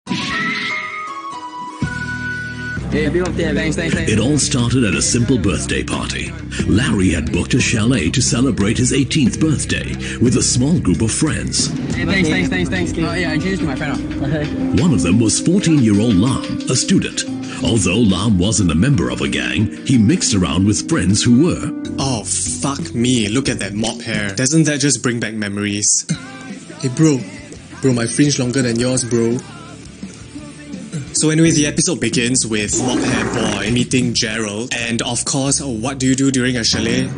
Speaker 3: It all started at a simple birthday party. Larry had booked a chalet to celebrate his 18th birthday with a small group of friends.
Speaker 6: Hey, thanks. Oh yeah, introduce me to my friend. Okay.
Speaker 3: One of them was 14-year-old Lam, a student. Although Lam wasn't a member of a gang, he mixed around with friends who were.
Speaker 22: Oh, fuck me, look at that mop hair. Doesn't that just bring back memories? Hey bro, my fringe longer than yours, bro. So anyway, the episode begins with Mop Hair Boy meeting Gerald, and of course, what do you do during a chalet?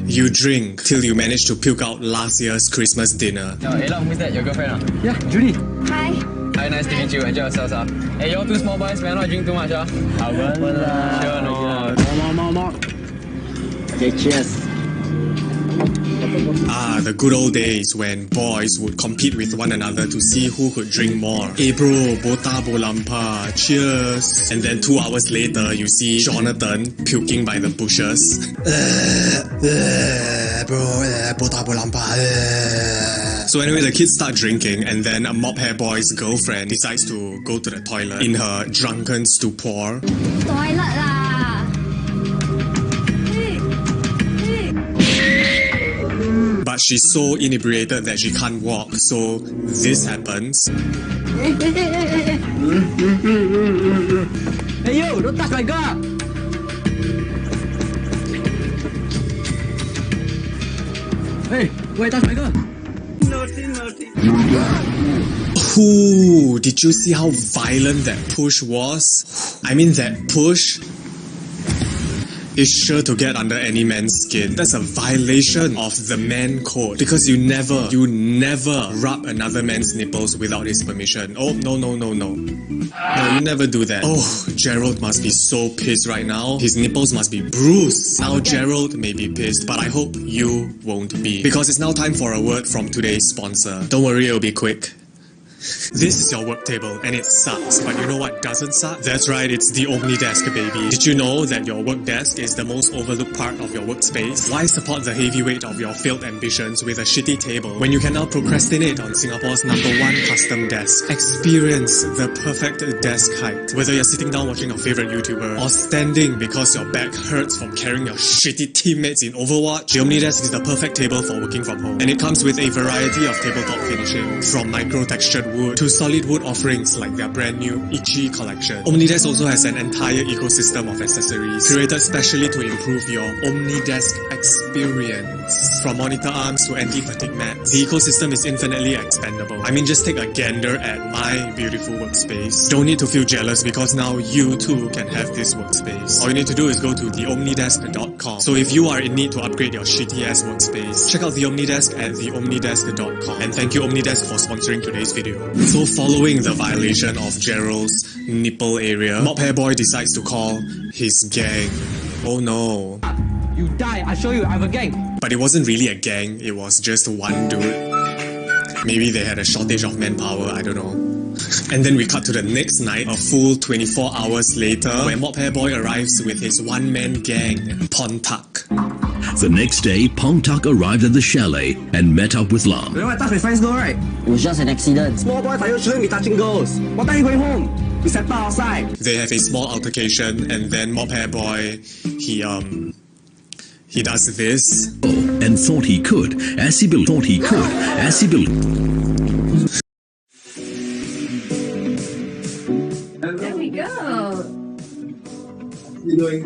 Speaker 22: You drink till you manage to puke out last year's Christmas dinner.
Speaker 6: Hey, who's that? Your girlfriend? Yeah, Judy. Hi. Hi, nice to meet you. Enjoy yourselves. Hey, you're two small boys, man. Not drink too much, Sure, no. More. Okay, cheers.
Speaker 22: Ah, the good old days when boys would compete with one another to see who could drink more. Hey bro, bota bolampa, cheers. And then 2 hours later, you see Jonathan puking by the bushes. Bro, bota bolampa. So anyway, the kids start drinking, and then a mop hair boy's girlfriend decides to go to the toilet in her drunken stupor.
Speaker 15: Toilet lah.
Speaker 22: But she's so inebriated that she can't walk, so this happens.
Speaker 14: Hey yo, don't touch my girl! Hey, why touch my girl? Naughty.
Speaker 22: Ooh, did you see how violent that push was? I mean, that push is sure to get under any man's skin. That's a violation of the man code, because you never rub another man's nipples without his permission. Oh, no. No, you never do that. Oh, Gerald must be so pissed right now. His nipples must be bruised. Now Gerald may be pissed, but I hope you won't be, because it's now time for a word from today's sponsor. Don't worry, it'll be quick. This is your work table, and it sucks, but you know what doesn't suck? That's right, it's the OmniDesk, baby. Did you know that your work desk is the most overlooked part of your workspace? Why support the heavy weight of your failed ambitions with a shitty table when you can now procrastinate on Singapore's #1 custom desk? Experience the perfect desk height. Whether you're sitting down watching your favorite YouTuber or standing because your back hurts from carrying your shitty teammates in Overwatch, the OmniDesk is the perfect table for working from home. And it comes with a variety of tabletop finishings, from micro-textured wood to solid wood offerings like their brand new Ichi collection. OmniDesk also has an entire ecosystem of accessories created specially to improve your OmniDesk experience. From monitor arms to anti-fatigue mats, the ecosystem is infinitely expandable. I mean, just take a gander at my beautiful workspace. Don't need to feel jealous, because now you too can have this workspace. All you need to do is go to theomnidesk.com. So if you are in need to upgrade your shitty ass workspace, check out the OmniDesk at theomnidesk.com. And thank you OmniDesk for sponsoring today's video. So following the violation of Gerald's nipple area, Mop Hair Boy decides to call his gang. Oh no.
Speaker 14: You die, I'll show you, I have a gang.
Speaker 22: But it wasn't really a gang, it was just one dude. Maybe they had a shortage of manpower, I don't know. And then we cut to the next night, a full 24 hours later, where Mop Hair Boy arrives with his one-man gang, Pontak.
Speaker 3: The next day, Pontak arrived at the chalet and met up with Lam.
Speaker 23: You know I touched my friend's girl, right?
Speaker 14: It was just an accident.
Speaker 23: Small boys shouldn't be touching girls. What time are you going home? We settle outside.
Speaker 22: They have a small altercation, and then Mop Hair Boy, he does this.
Speaker 3: Oh, and thought he could, as he believed.
Speaker 7: There we go.
Speaker 12: How you doing?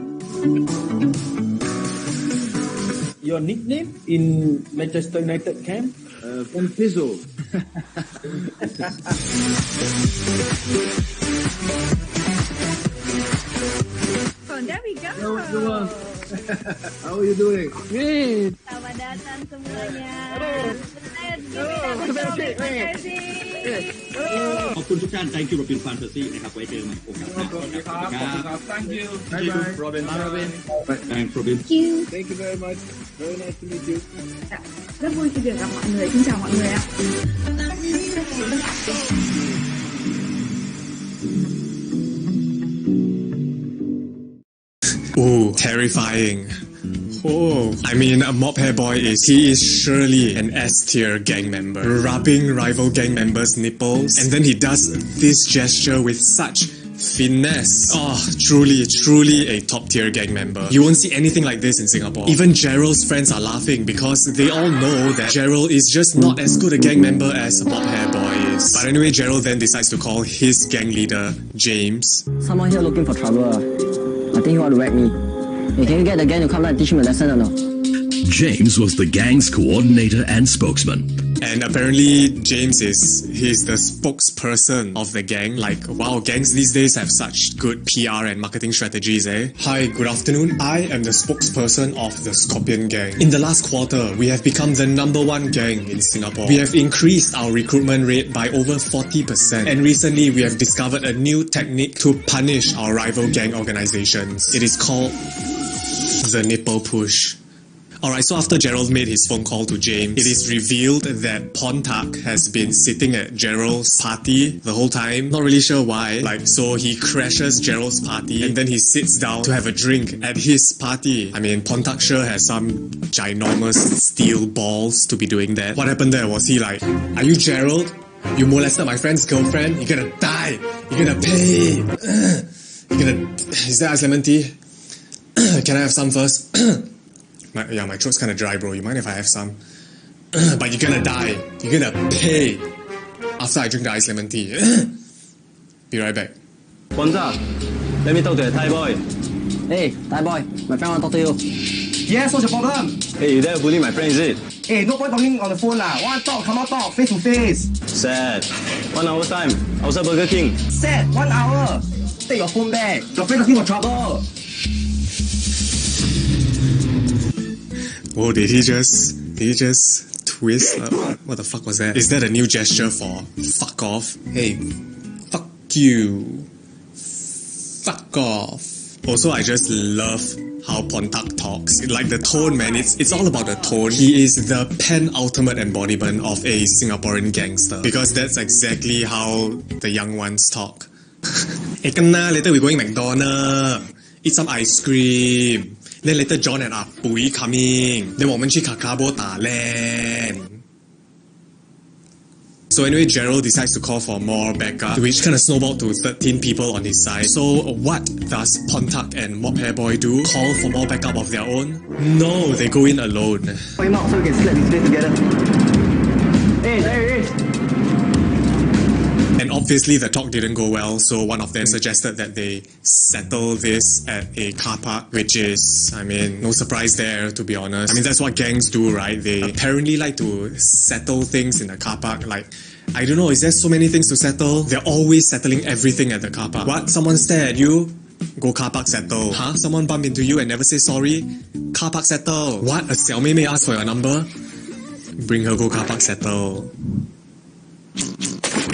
Speaker 12: Your nickname in Manchester United camp? From Pizzo.
Speaker 7: Oh, there we go.
Speaker 12: How are you doing?
Speaker 23: Great.
Speaker 7: Selamat datang semuanya.
Speaker 5: ขอบคุณทุกท่าน Thank you Robin Fantasy นะครับไว้เจอกันใหม่โอกาสหน้าครับ
Speaker 12: Thank you.
Speaker 5: Thank you Robin. Thanks Robin.
Speaker 12: Thank you very much. Very nice to meet you.
Speaker 7: Rất vui khi được gặp mọi người. Xin chào mọi người ạ.
Speaker 22: Ooh, terrifying. Oh, I mean, a Mop Hair Boy he is surely an S-tier gang member, rubbing rival gang members' nipples, and then he does this gesture with such finesse. Oh, truly a top-tier gang member. You won't see anything like this in Singapore. Even Gerald's friends are laughing because they all know that Gerald is just not as good a gang member as Mop Hair Boy is. But anyway, Gerald then decides to call his gang leader, James.
Speaker 14: Someone here looking for trouble. I think he want to whack me. Hey, can you get the gang to come down and teach me a lesson or not?
Speaker 3: James was the gang's coordinator and spokesman.
Speaker 22: And apparently James he's the spokesperson of the gang. Like, wow, gangs these days have such good PR and marketing strategies, eh? Hi, good afternoon. I am the spokesperson of the Scorpion Gang. In the last quarter, we have become the #1 gang in Singapore. We have increased our recruitment rate by over 40%. And recently, we have discovered a new technique to punish our rival gang organizations. It is called the nipple push. Alright, so after Gerald made his phone call to James, it is revealed that Pontac has been sitting at Gerald's party the whole time. Not really sure why. Like, so he crashes Gerald's party and then he sits down to have a drink at his party. I mean, Pontac sure has some ginormous steel balls to be doing that. What happened there? Was he like, are you Gerald? You molested my friend's girlfriend? You're gonna die! You're gonna pay! You're gonna... Is there ice lemon tea? Can I have some first? My throat's kinda dry, bro. You mind if I have some? But you're gonna die. You're gonna pay after I drink the ice lemon tea. Be right back.
Speaker 24: Pontac, let me talk to the Thai boy.
Speaker 23: Hey, Thai boy, my friend want to talk to you.
Speaker 1: Yes, what's your problem?
Speaker 24: Hey, you dare bully my friend, is it?
Speaker 1: Hey, no point talking on the phone lah. Want talk, come on talk, face to face.
Speaker 24: Sad. 1 hour time, outside Burger King.
Speaker 1: Sad, 1 hour. Take your phone back. Your friend looking for trouble.
Speaker 22: Whoa, did he just twist? What the fuck was that? Is that a new gesture for fuck off? Hey, fuck you. Fuck off. Also, I just love how Pontac talks. Like the tone, man, it's all about the tone. He is the penultimate embodiment of a Singaporean gangster. Because that's exactly how the young ones talk. Hey, kena, later we going McDonald's. Eat some ice cream. Then later John and Apui coming. Then 我们去 Kakabo 打 LAN. So anyway, Gerald decides to call for more backup, which kind of snowballed to 13 people on his side. So what does Pontac and Mop Hair Boy do? Call for more backup of their own? No, they go in alone.
Speaker 1: Put him out so we can slap his face together. Hey, there he is.
Speaker 22: And obviously the talk didn't go well, so one of them suggested that they settle this at a car park, which is, I mean, no surprise there, to be honest. I mean, that's what gangs do, right? They apparently like to settle things in the car park. Like, I don't know, is there so many things to settle? They're always settling everything at the car park. What? Someone stare at you? Go car park settle. Huh? Someone bump into you and never say sorry? Car park settle. What? A Xiao Mei Mei ask for your number? Bring her go car park settle.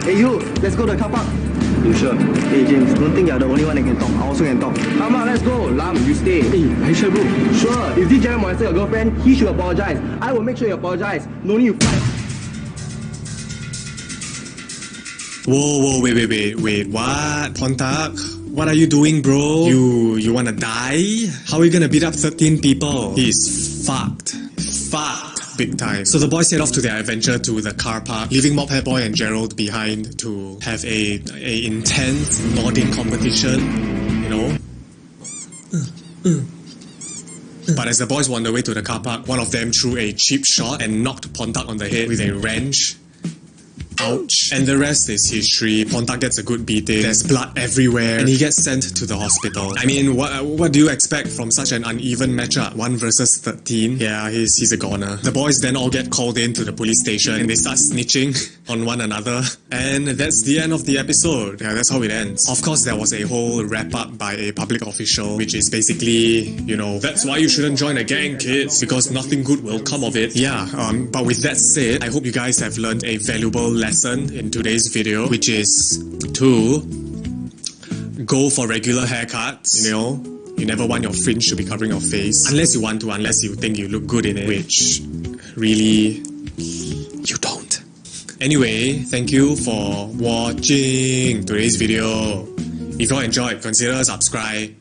Speaker 1: Hey you, let's go to the car park. You sure? Hey James, don't think you're the only one that can talk. I also can talk. Come on, let's go. Lam, you stay. Hey, are you sure, bro? Sure. If this Jerry molested your girlfriend, he should apologize. I will make sure you apologize. No need to fight.
Speaker 22: Whoa, wait, what? Pontac? What are you doing, bro? You wanna die? How are you gonna beat up 13 people? He's fucked. Fucked. Big time. So the boys set off to their adventure to the car park, leaving Mop Hair Boy and Gerald behind to have a intense nodding competition, you know? But as the boys wander away to the car park, one of them threw a cheap shot and knocked Pontac on the head with a wrench. Ouch. And the rest is history. Pontac gets a good beating. There's blood everywhere. And he gets sent to the hospital. I mean, what do you expect from such an uneven matchup? 1 versus 13? Yeah, he's a goner. The boys then all get called in to the police station and they start snitching on one another. And that's the end of the episode. Yeah, that's how it ends. Of course, there was a whole wrap-up by a public official, which is basically, you know, that's why you shouldn't join a gang, kids, because nothing good will come of it. Yeah, but with that said, I hope you guys have learned a valuable lesson in today's video, which is to go for regular haircuts. You know, you never want your fringe to be covering your face unless you want to, unless you think you look good in it, which really you don't. Anyway, thank you for watching today's video. If you enjoyed, consider subscribing.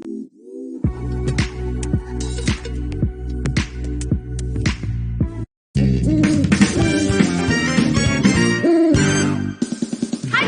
Speaker 7: Hi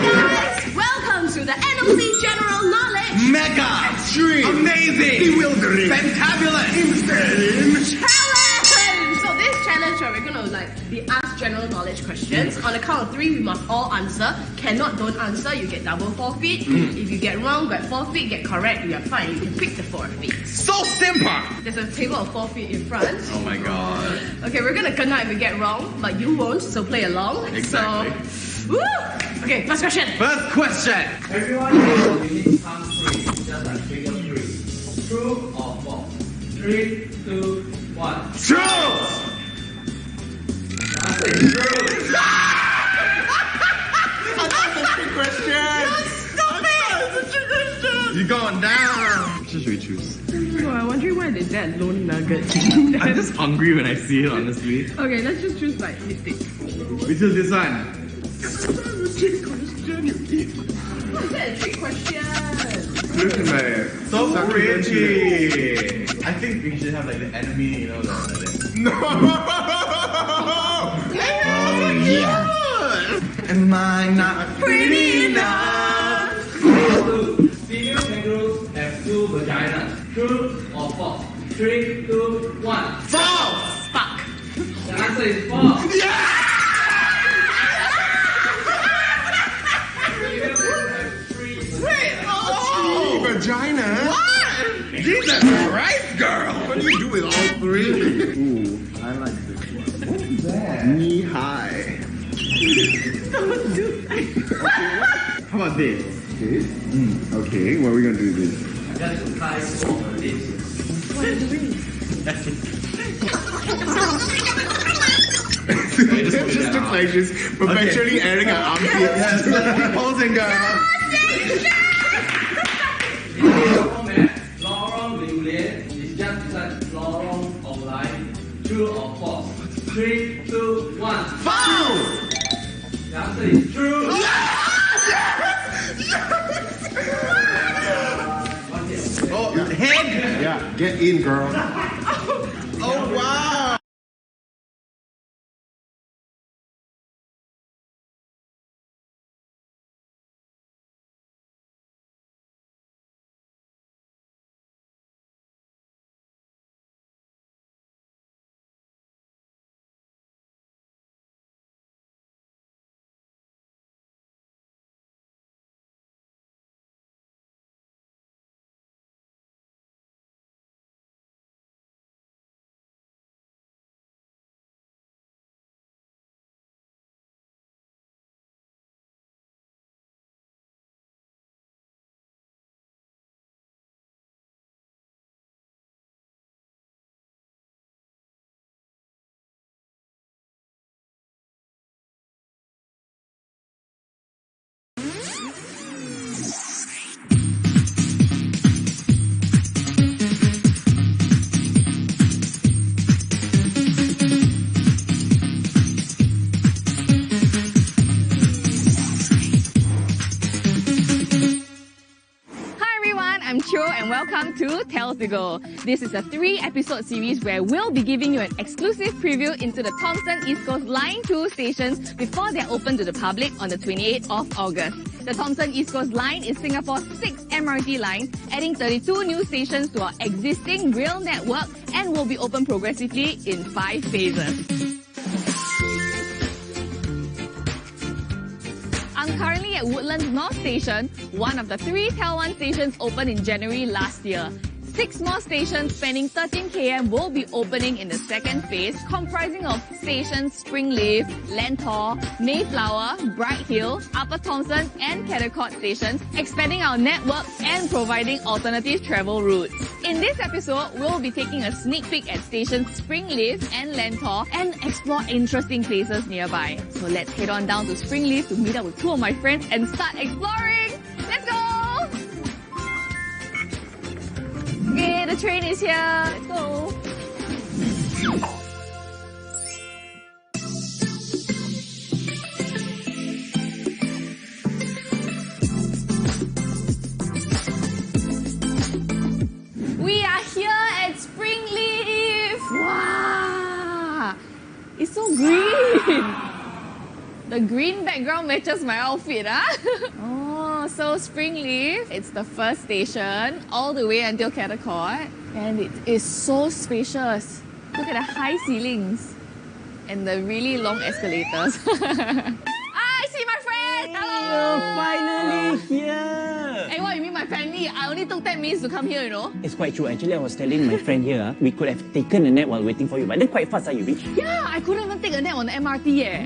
Speaker 7: guys! Welcome to the NOC General Knowledge
Speaker 5: Mega! Extreme! Amazing! Bewildering! Fantabulous! Insane!
Speaker 7: Challenge! So this challenge where we're gonna be asked general knowledge questions. On the count of 3, we must all answer. Cannot don't answer, you get double forfeit. If you get wrong, get forfeit. Get correct, you are fine. You can pick the forfeit.
Speaker 5: So simple!
Speaker 7: There's a table of forfeit in front.
Speaker 5: Oh my god.
Speaker 7: Okay, we're gonna kena if we get wrong, but you won't, so play along.
Speaker 5: Exactly.
Speaker 7: So, woo! Okay, first question.
Speaker 5: First question.
Speaker 6: Everyone here will need some three, just like figure 3. True or false? 3, 2, 1.
Speaker 5: True!
Speaker 6: The answer is true.
Speaker 5: I thought it's a trick question! Stop it! It's a trick question! You're going down! Which should we choose?
Speaker 7: Oh, I'm wondering why there's that lone nugget.
Speaker 5: I'm just hungry when I see it, honestly.
Speaker 7: Okay, let's just choose like lipstick.
Speaker 5: We choose this one.
Speaker 7: That's a trick question, you idiot. What's that a trick question?
Speaker 5: Look at that. So pretty. I think we should have like the enemy, you know, like no! Oh yeah. Am I not pretty enough?
Speaker 6: Female kangaroos have 2 vaginas. True or false? 3, 2, 1.
Speaker 5: False!
Speaker 7: Fuck.
Speaker 6: The answer is false.
Speaker 5: Yeah! Wait, oh! Vagina? What? Jesus Christ, girl! What do you do with all 3? Ooh, I like this one. What is that? Knee high.
Speaker 7: Don't do that.
Speaker 5: How about this? This? Okay, what are we gonna do with this?
Speaker 6: I got some ties for this.
Speaker 7: What is it?
Speaker 5: It just looks like she's perpetually airing her armpits. Posing, girl.
Speaker 6: Lorong Liulian is just beside Lorong of Life. True or false? 3, 2, 1.
Speaker 5: False!
Speaker 6: The answer is true.
Speaker 5: Oh, head! Yeah, get in, girl. Oh, wow!
Speaker 4: and welcome to TEL2. This is a 3-episode series where we'll be giving you an exclusive preview into the Thomson East Coast Line 2 stations before they're open to the public on the 28th of August. The Thomson East Coast Line is Singapore's 6th MRT line, adding 32 new stations to our existing rail network and will be open progressively in 5 phases. I'm currently at Woodlands North Station, one of the 3 TEL1 stations opened in January last year. 6 more stations spanning 13 km will be opening in the second phase, comprising of stations Springleaf, Lentor, Mayflower, Bright Hill, Upper Thomson and Caldecott stations, expanding our network and providing alternative travel routes. In this episode, we'll be taking a sneak peek at stations Springleaf and Lentor and explore interesting places nearby. So let's head on down to Springleaf to meet up with 2 of my friends and start exploring! Let's go! Okay, the train is here. Let's go. so green. The green background matches my outfit, Oh, so Springleaf, it's the first station, all the way until Catacort. And it is so spacious. Look at the high ceilings and the really long escalators. I see my friend! Hello!
Speaker 14: You're finally here!
Speaker 4: Hey, what you mean my family? I only took 10 minutes to come here, you know?
Speaker 14: It's quite true. Actually, I was telling my friend here, we could have taken a nap while waiting for you, but then quite fast you reached.
Speaker 4: Yeah, I couldn't even take a nap on the MRT yet.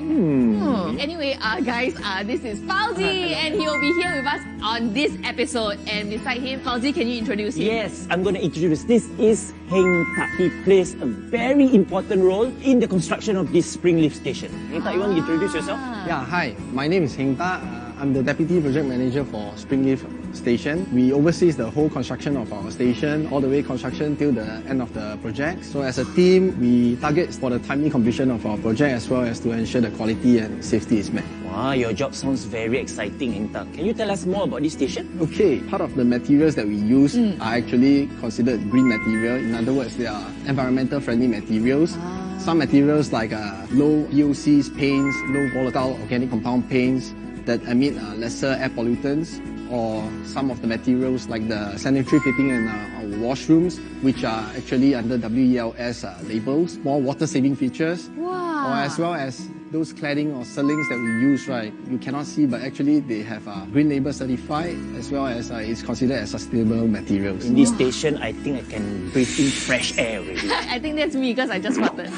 Speaker 4: Anyway, guys, this is Fauzi and he will be here with us on this episode. And beside him, Fauzi, can you introduce him?
Speaker 14: Yes, I'm going to introduce. This is Heng Tak. He plays a very important role in the construction of this Springleaf station. Heng Tak, you want to introduce yourself?
Speaker 1: Yeah, hi. My name is Heng Tak. I'm the Deputy Project Manager for Springleaf Station. We oversee the whole construction of our station, all the way construction till the end of the project. So as a team, we target for the timely completion of our project as well as to ensure the quality and safety is met.
Speaker 14: Wow, your job sounds very exciting, Heng Tak. Can you tell us more about this station?
Speaker 1: Okay, part of the materials that we use are actually considered green material. In other words, they are environmental friendly materials. Some materials like low VOCs paints, low volatile organic compound paints that emit lesser air pollutants, or some of the materials like the sanitary fitting and our washrooms, which are actually under WELS labels, more water-saving features, or as well as those cladding or ceilings that we use, right? You cannot see, but actually they have Green Label certified, as well as it's considered as sustainable materials.
Speaker 14: In this station, I think I can breathe in fresh air already.
Speaker 4: I think that's me because I just farted.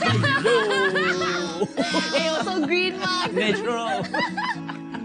Speaker 4: Hey, also green, Mark.
Speaker 14: Natural.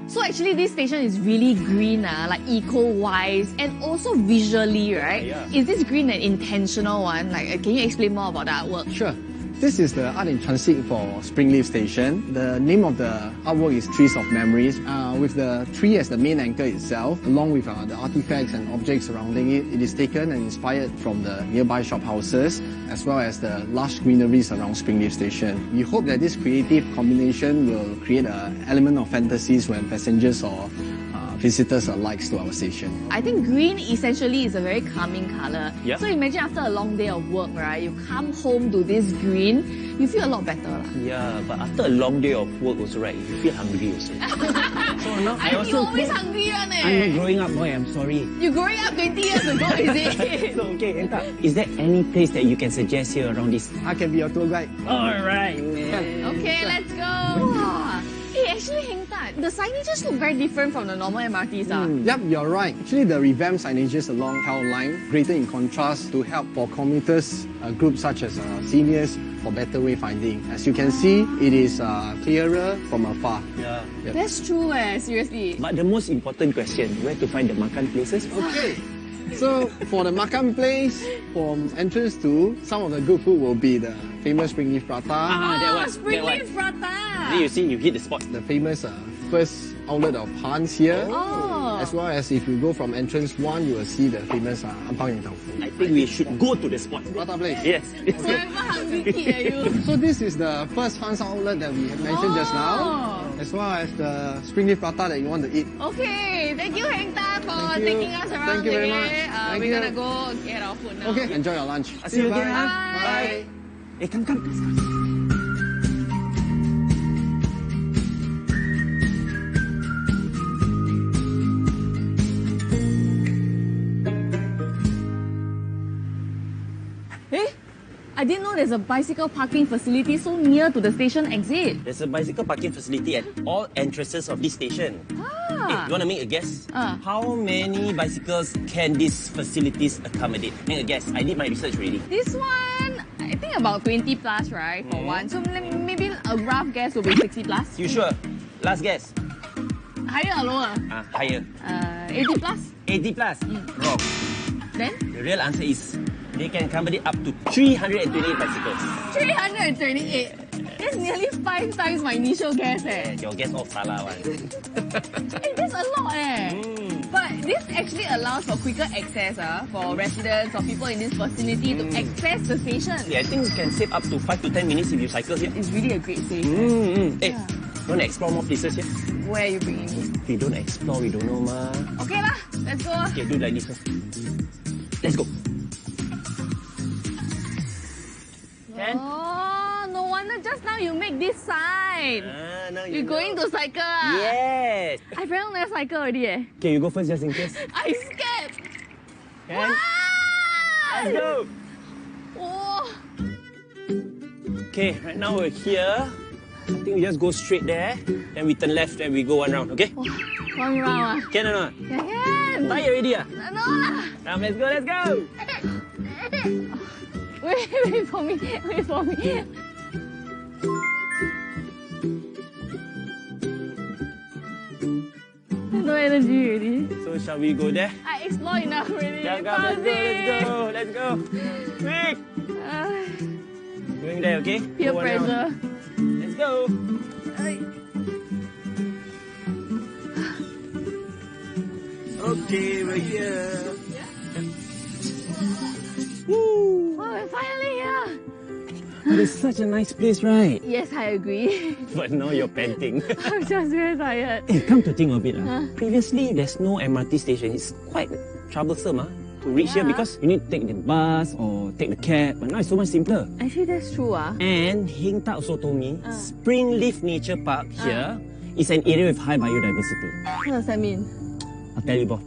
Speaker 4: So actually this station is really green, like eco-wise and also visually, right?
Speaker 1: Yeah.
Speaker 4: Is this green an intentional one? Like, can you explain more about the artwork?
Speaker 1: Sure. This is the art in transit for Springleaf Station. The name of the artwork is Trees of Memories, with the tree as the main anchor itself, along with the artifacts and objects surrounding it. It is taken and inspired from the nearby shophouses, as well as the lush greeneries around Springleaf Station. We hope that this creative combination will create an element of fantasies when passengers or visitors alike to our station.
Speaker 4: I think green essentially is a very calming color.
Speaker 14: Yeah.
Speaker 4: So imagine after a long day of work, right? You come home to this green, you feel a lot better.
Speaker 14: Yeah, but after a long day of work also, right, you feel hungry also. So now
Speaker 4: I think you always hungry one
Speaker 14: I'm a growing up boy, I'm sorry.
Speaker 4: You growing up 20 years ago, is it?
Speaker 14: So, okay, Heng Tak, is there any place that you can suggest here around this?
Speaker 1: I can be your tour guide.
Speaker 14: Alright, man.
Speaker 4: Okay, let's go. Hey, actually, Heng Tak, the signages look very different from the normal MRTs.
Speaker 1: Yep, you're right. Actually, the revamped signages along TEL line, greater in contrast to help for commuters, groups such as seniors, for better wayfinding. As you can see, it is clearer from afar.
Speaker 14: Yeah.
Speaker 1: Yep.
Speaker 4: That's true, seriously.
Speaker 14: But the most important question, where to find the makan places?
Speaker 1: Okay. So, for the makan place, from entrance to, some of the good food will be the famous Springleaf Prata.
Speaker 14: That one.
Speaker 4: Springleaf Prata!
Speaker 14: Then you see, you hit the spot.
Speaker 1: The famous first outlet of Hans here.
Speaker 4: Oh.
Speaker 1: As well as if you go from entrance 1, you will see the famous Ampang Yang Tau Fu.
Speaker 14: I think we should go to the spot.
Speaker 1: Prata place?
Speaker 14: Yes.
Speaker 4: Forever hungry kid, you.
Speaker 1: So this is the first Hans outlet that we have mentioned just now, as well as the Springleaf Prata that you want to eat.
Speaker 4: Okay, thank you, Heng Tak, for
Speaker 1: Thank you.
Speaker 4: taking us around.
Speaker 1: Thank you very much.
Speaker 4: We're
Speaker 1: Thank you.
Speaker 4: gonna go get our food now.
Speaker 1: Okay, enjoy your lunch.
Speaker 14: See you again.
Speaker 1: Bye.
Speaker 14: Bye. Hey, come.
Speaker 4: I didn't know there's a bicycle parking facility so near to the station exit.
Speaker 14: There's a bicycle parking facility at all entrances of this station. Hey, you want to make a guess? How many bicycles can these facilities accommodate? Make a guess. I did my research already.
Speaker 4: This one, I think about 20 plus, right, for one. So maybe a rough guess will be 60 plus.
Speaker 14: You sure? Last guess.
Speaker 4: Higher or lower?
Speaker 14: Higher.
Speaker 4: 80 plus?
Speaker 14: 80 plus? Wrong.
Speaker 4: Then?
Speaker 14: The real answer is they can accommodate up to 328 bicycles.
Speaker 4: 328? That's nearly 5 times my initial guess.
Speaker 14: Your guess all salah one.
Speaker 4: Hey, that's a lot. But this actually allows for quicker access for residents or people in this vicinity to access the station.
Speaker 14: Yeah, I think you can save up to 5 to 10 minutes if you cycle here.
Speaker 4: It's really a great station.
Speaker 14: Hey, want to explore more places here?
Speaker 4: Where are you bringing me?
Speaker 14: If we don't explore, we don't know, ma.
Speaker 4: Okay lah, let's go.
Speaker 14: Okay, do it like this. Let's go.
Speaker 4: Oh, no wonder just just now you make this sign.
Speaker 14: Now
Speaker 4: You're going to cycle.
Speaker 14: Yes.
Speaker 4: I very long never cycle already.
Speaker 14: Okay, you go first just in case.
Speaker 4: I scared.
Speaker 14: Can? Let's go.
Speaker 4: Oh.
Speaker 14: Okay, right now we're here. I think we just go straight there, then we turn left, and we go one round, okay?
Speaker 4: One round.
Speaker 14: Can or not?
Speaker 4: Yeah, can.
Speaker 14: Tired already?
Speaker 4: No.
Speaker 14: Now let's go, let's go!
Speaker 4: Wait for me. Wait for me. No energy already.
Speaker 14: So shall we go there?
Speaker 4: I explore enough already.
Speaker 14: Let's go, let's go. Quick! Going there, okay?
Speaker 4: Peer
Speaker 14: go
Speaker 4: pressure.
Speaker 14: Let's go. Okay, we're here. Woo!
Speaker 4: Oh, we're finally here.
Speaker 14: That is such a nice place, right?
Speaker 4: Yes, I agree.
Speaker 14: But now you're panting.
Speaker 4: I'm just very tired.
Speaker 14: Hey, come to think of it,
Speaker 4: Huh?
Speaker 14: previously there's no MRT station. It's quite troublesome to reach here because you need to take the bus or take the cab. But now it's so much simpler.
Speaker 4: Actually, that's true.
Speaker 14: And Hing Ta also told me Springleaf Nature Park here is an area with high biodiversity.
Speaker 4: What does that mean?
Speaker 14: I'll tell you, Bob.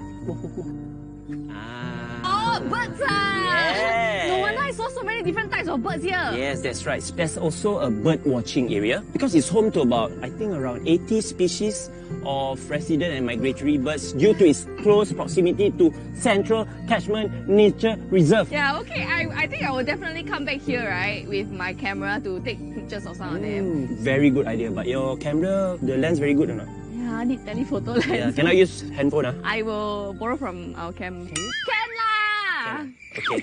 Speaker 4: Oh, birds!
Speaker 14: Yeah.
Speaker 4: No wonder I saw so many different types of birds here.
Speaker 14: Yes, that's right. There's also a bird watching area because it's home to about, I think, around 80 species of resident and migratory birds due to its close proximity to Central Catchment Nature Reserve.
Speaker 4: Yeah, okay. I think I will definitely come back here, right, with my camera to take pictures of some of them.
Speaker 14: Very good idea. But your camera, the lens very good or not?
Speaker 4: Yeah, I need telephoto lens.
Speaker 14: Yeah, cannot use handphone.
Speaker 4: I will borrow from our cam. Can lah!
Speaker 14: Okay.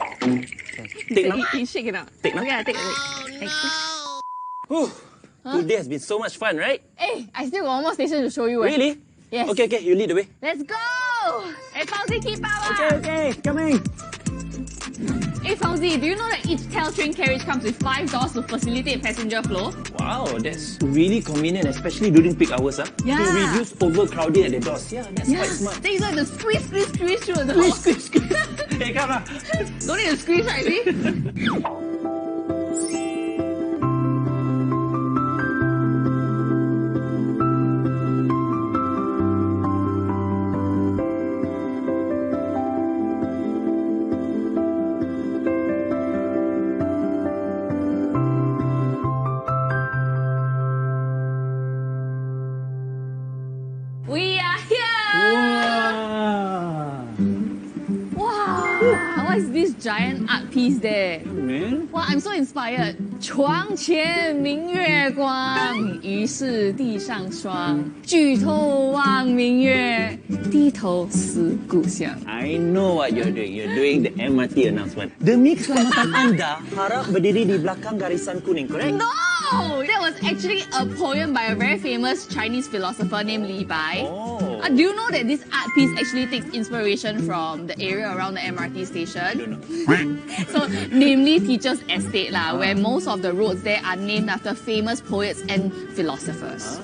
Speaker 14: Take now.
Speaker 4: You shake it out.
Speaker 14: Take now.
Speaker 4: Okay, I take it.
Speaker 14: Whew. Today has been so much fun, right?
Speaker 4: Hey, I still got one more station to show you.
Speaker 14: Really?
Speaker 4: Yes.
Speaker 14: Okay, you lead the way.
Speaker 4: Let's go! Hey, Fauzi, keep up!
Speaker 14: Okay, coming.
Speaker 4: Hey, Fauzi, do you know that each TEL train carriage comes with 5 doors to facilitate passenger flow?
Speaker 14: Wow, that's really convenient, especially during peak hours.
Speaker 4: Yeah.
Speaker 14: To reduce overcrowding at the doors. Yeah, that's quite smart.
Speaker 4: Then you don't have to squeeze through the door.
Speaker 14: Squeeze. Hey, come on.
Speaker 4: Don't need to squeeze, right? See? We are here! Wow! What is this giant art piece there?
Speaker 14: Man.
Speaker 4: Wow, I'm so inspired. 床前明月光，疑是地上霜。举头望明月，低头思故乡。
Speaker 14: I know what you're doing. You're doing the MRT announcement. Demi keselamatan anda, harap berdiri di belakang garisan kuning, correct?
Speaker 4: No! That was actually a poem by a very famous Chinese philosopher named Li Bai. Do you know that this art piece actually takes inspiration from the area around the MRT station?
Speaker 14: I don't know.
Speaker 4: So, namely Teachers Estate, where most of the roads there are named after famous poets and philosophers.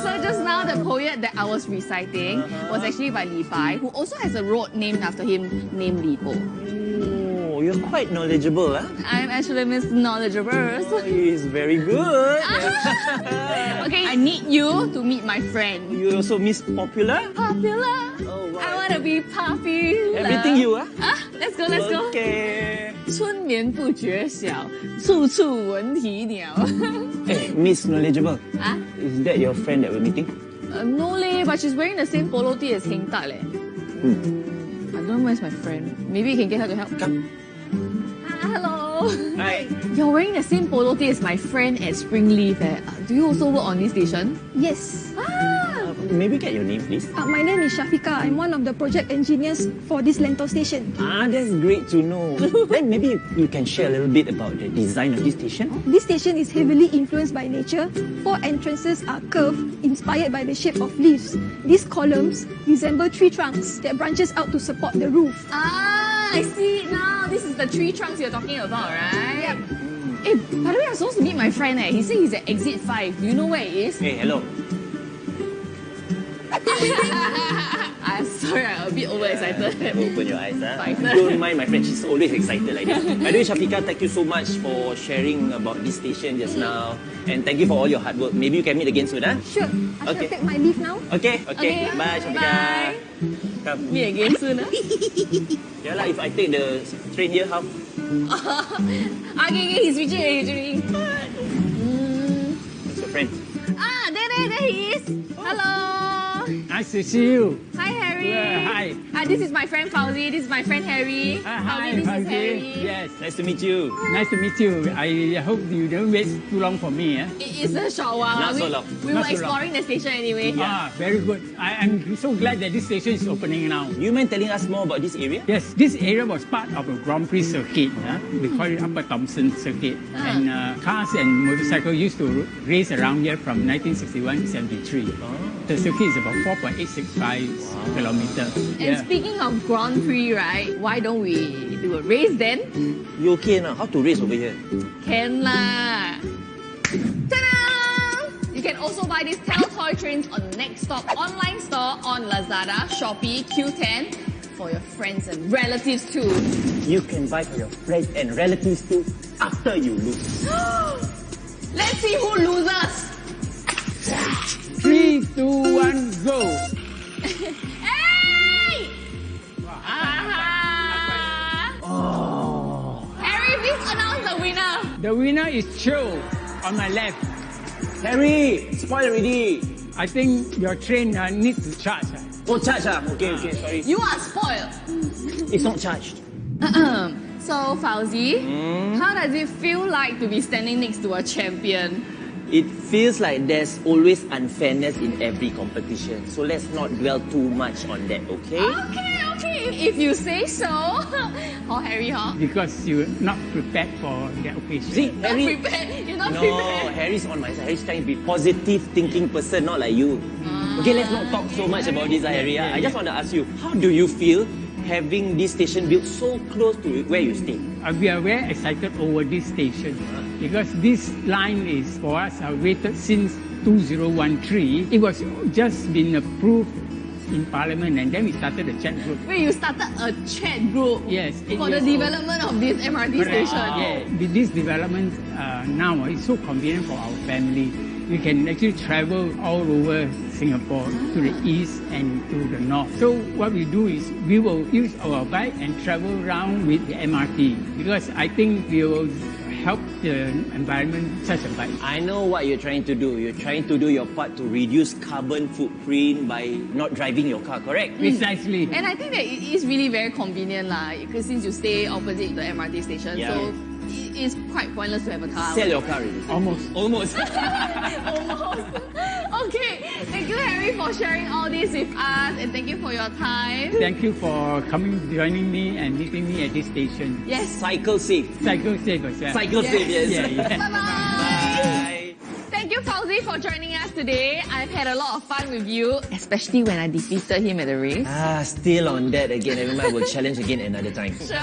Speaker 4: So just now the poet that I was reciting was actually by Li Bai, who also has a road named after him named Li Bo.
Speaker 14: Oh, you're quite knowledgeable, huh?
Speaker 4: I'm actually Miss Knowledgeable.
Speaker 14: He's very good.
Speaker 4: Okay, I need you to meet my friend.
Speaker 14: You also Miss Popular?
Speaker 4: Popular?
Speaker 14: Oh, wow.
Speaker 4: I want to be popular.
Speaker 14: Everything you, huh?
Speaker 4: Let's go, let's go.
Speaker 14: Okay.
Speaker 4: 春眠不觉晓，处处闻啼鸟。
Speaker 14: Hey, Miss Knowledgeable.
Speaker 4: Huh?
Speaker 14: Is that your friend that we're meeting?
Speaker 4: No leh, but she's wearing the same polo tee as Heng Tak leh. I don't know where's my friend. Maybe you can get her to help.
Speaker 14: Come.
Speaker 4: Hello.
Speaker 14: Hi.
Speaker 4: You're wearing the same polo tee as my friend at Springleaf. Do you also work on this station?
Speaker 10: Yes.
Speaker 14: Maybe get your name, please.
Speaker 10: My name is Shafika. I'm one of the project engineers for this Lentor station.
Speaker 14: That's great to know. Then maybe you can share a little bit about the design of this station.
Speaker 10: This station is heavily influenced by nature. 4 entrances are curved, inspired by the shape of leaves. These columns resemble tree trunks that branches out to support the roof.
Speaker 4: I see it now. This is the tree trunks you're talking about, right?
Speaker 10: Yep.
Speaker 4: Hey, by the way, I'm supposed to meet my friend. He said he's at exit 5. Do you know where it is?
Speaker 14: Hey, hello.
Speaker 4: I Sorry, I'm a bit overexcited.
Speaker 9: Open your eyes, huh?
Speaker 4: Fine.
Speaker 9: Don't mind my friend, she's always excited like this. By the way, Shafiqah, thank you so much for sharing about this station just now. And thank you for all your hard work. Maybe you can meet again soon, huh?
Speaker 10: Sure. I shall take my leave now.
Speaker 9: Okay. Bye, Shafiqah.
Speaker 4: Bye.
Speaker 9: Come.
Speaker 4: Meet again soon, huh?
Speaker 9: Yeah, like if I take the train here, how?
Speaker 4: Okay, he's reaching.
Speaker 9: What's your friend?
Speaker 4: There he is. Hello.
Speaker 11: Nice to see you.
Speaker 4: Hi, Harry.
Speaker 11: Hi.
Speaker 4: This is my friend Fauzi. This is my friend Harry.
Speaker 11: Hi,
Speaker 4: Fauzi, this is
Speaker 11: Fauzi.
Speaker 4: Harry.
Speaker 11: Yes.
Speaker 9: Nice to meet you.
Speaker 11: Nice to meet you. I hope you don't wait too long for me.
Speaker 4: It's a short while.
Speaker 9: Not so long.
Speaker 4: We were exploring the station anyway.
Speaker 11: Very good. I'm so glad that this station is opening now.
Speaker 9: You mind telling us more about this area?
Speaker 11: Yes, this area was part of a Grand Prix circuit. We call it Upper Thompson Circuit. And cars and motorcycles used to race around here from 1961 to 73. The circuit is about 4.865 kilometers.
Speaker 4: And speaking of Grand Prix, right? Why don't we do a race then?
Speaker 9: You okay now? How to race over here?
Speaker 4: Can lah. Ta-da! You can also buy these TEL toy trains on the Next Stop online store on Lazada, Shopee, Q10 for your friends and relatives too.
Speaker 9: You can buy for your friends and relatives too after you lose.
Speaker 4: Let's see who loses.
Speaker 11: 3, 2, 1, go!
Speaker 4: Hey! Harry, please announce the winner.
Speaker 11: The winner is Cho on my left.
Speaker 9: Harry, spoil already.
Speaker 11: I think your train needs to charge.
Speaker 9: Oh, charge Okay, sorry.
Speaker 4: You are spoiled.
Speaker 9: It's not charged.
Speaker 4: So, Fauzi, how does it feel like to be standing next to a champion?
Speaker 9: It feels like there's always unfairness in every competition. So let's not dwell too much on that, okay?
Speaker 4: Okay. If you say so. Oh, Harry, huh?
Speaker 11: Because you're not prepared for the occasion.
Speaker 9: See, Harry...
Speaker 4: You're not prepared.
Speaker 9: No, Harry's on my side. Harry's trying to be positive thinking person, not like you. Okay, let's not talk so much about this, Harry. I just want to ask you, how do you feel having this station built so close to where you stay?
Speaker 11: We are very excited over this station because this line is for us rated since 2013. It was just been approved in Parliament and then we started a chat group.
Speaker 4: Wait, you started a chat group?
Speaker 11: Yes.
Speaker 4: For the development of this MRT station?
Speaker 11: Yeah, this development now is so convenient for our family. We can actually travel all over Singapore to the east and to the north. So what we do is we will use our bike and travel around with the MRT because I think we will help the environment such a bike.
Speaker 9: I know what you're trying to do. You're trying to do your part to reduce carbon footprint by not driving your car, correct?
Speaker 11: Precisely.
Speaker 4: And I think that it is really very convenient because since you stay opposite the MRT station, so it's quite pointless to have a car.
Speaker 9: Sell your car already.
Speaker 11: Almost.
Speaker 4: Almost. Okay. Thank you, Harry, for sharing all this with us and thank you for your time.
Speaker 11: Thank you for joining me and meeting me at this station.
Speaker 4: Yes.
Speaker 9: Cycle safe.
Speaker 11: Cycle safe, yeah.
Speaker 9: Cycle safe, yes.
Speaker 11: Yeah.
Speaker 4: Bye-bye. Thank you, Fauzi, for joining us today. I've had a lot of fun with you, especially when I defeated him at the race.
Speaker 9: Still on that again. Never mind, we'll challenge again another time.
Speaker 4: Sure.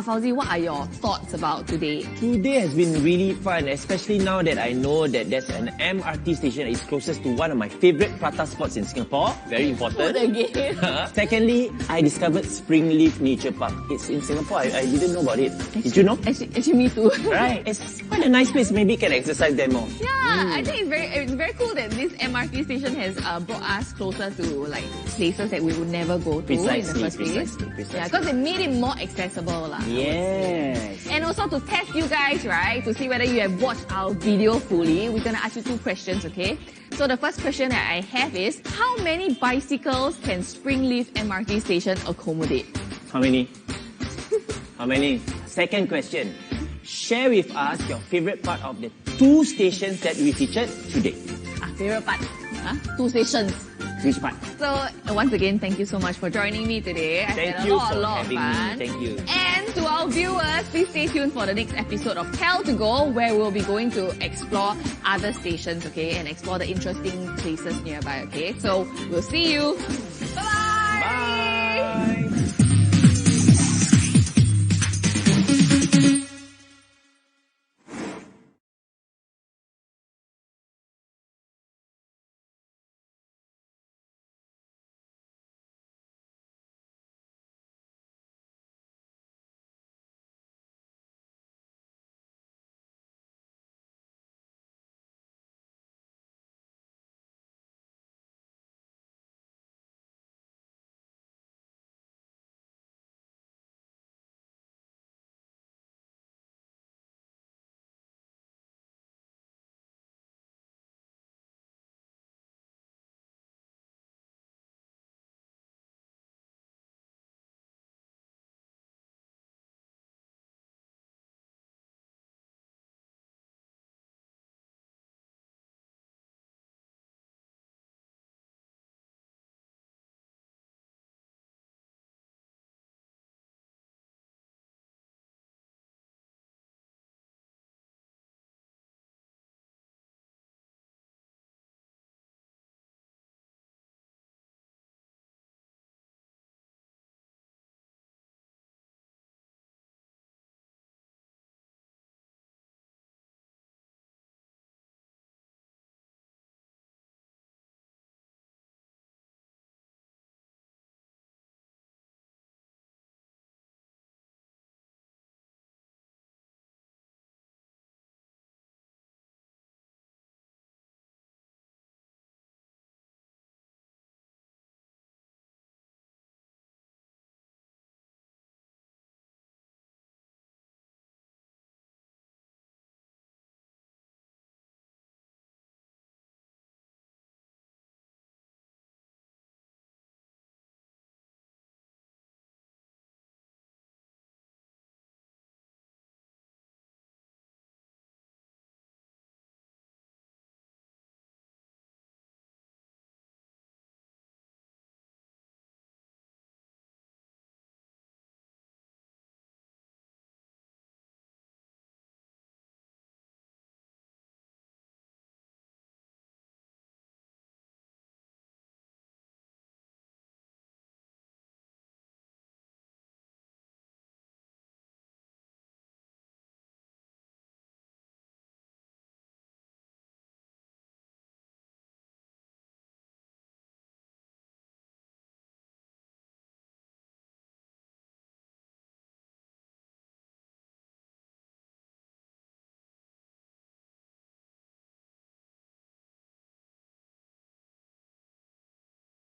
Speaker 4: Fauzi, what are your thoughts about today?
Speaker 9: Today has been really fun, especially now that I know that there's an MRT station that is closest to one of my favourite prata spots in Singapore. Very important.
Speaker 4: Food again.
Speaker 9: Secondly, I discovered Springleaf Nature Park. It's in Singapore. I didn't know about it. Did you know?
Speaker 4: Actually, me too.
Speaker 9: Right. It's quite a nice place. Maybe you can exercise there more.
Speaker 4: Yeah, I think it's very cool that this MRT station has brought us closer to places that we would never go to in the first place. Yeah, because it made it more accessible.
Speaker 9: Yes.
Speaker 4: And also to test you guys, right, to see whether you have watched our video fully, we're going to ask you 2 questions, okay? So the first question that I have is, how many bicycles can Springleaf MRT station accommodate?
Speaker 9: How many? How many? Second question. Share with us your favourite part of the 2 stations that we featured today.
Speaker 4: Favourite part? 2 stations.
Speaker 9: Which part?
Speaker 4: So once again, thank you so much for joining me today. I had a lot of fun.
Speaker 9: Thank you.
Speaker 4: And to our viewers, please stay tuned for the next episode of TEL2, where we'll be going to explore other stations, okay, and explore the interesting places nearby, okay? So we'll see you. Bye-bye.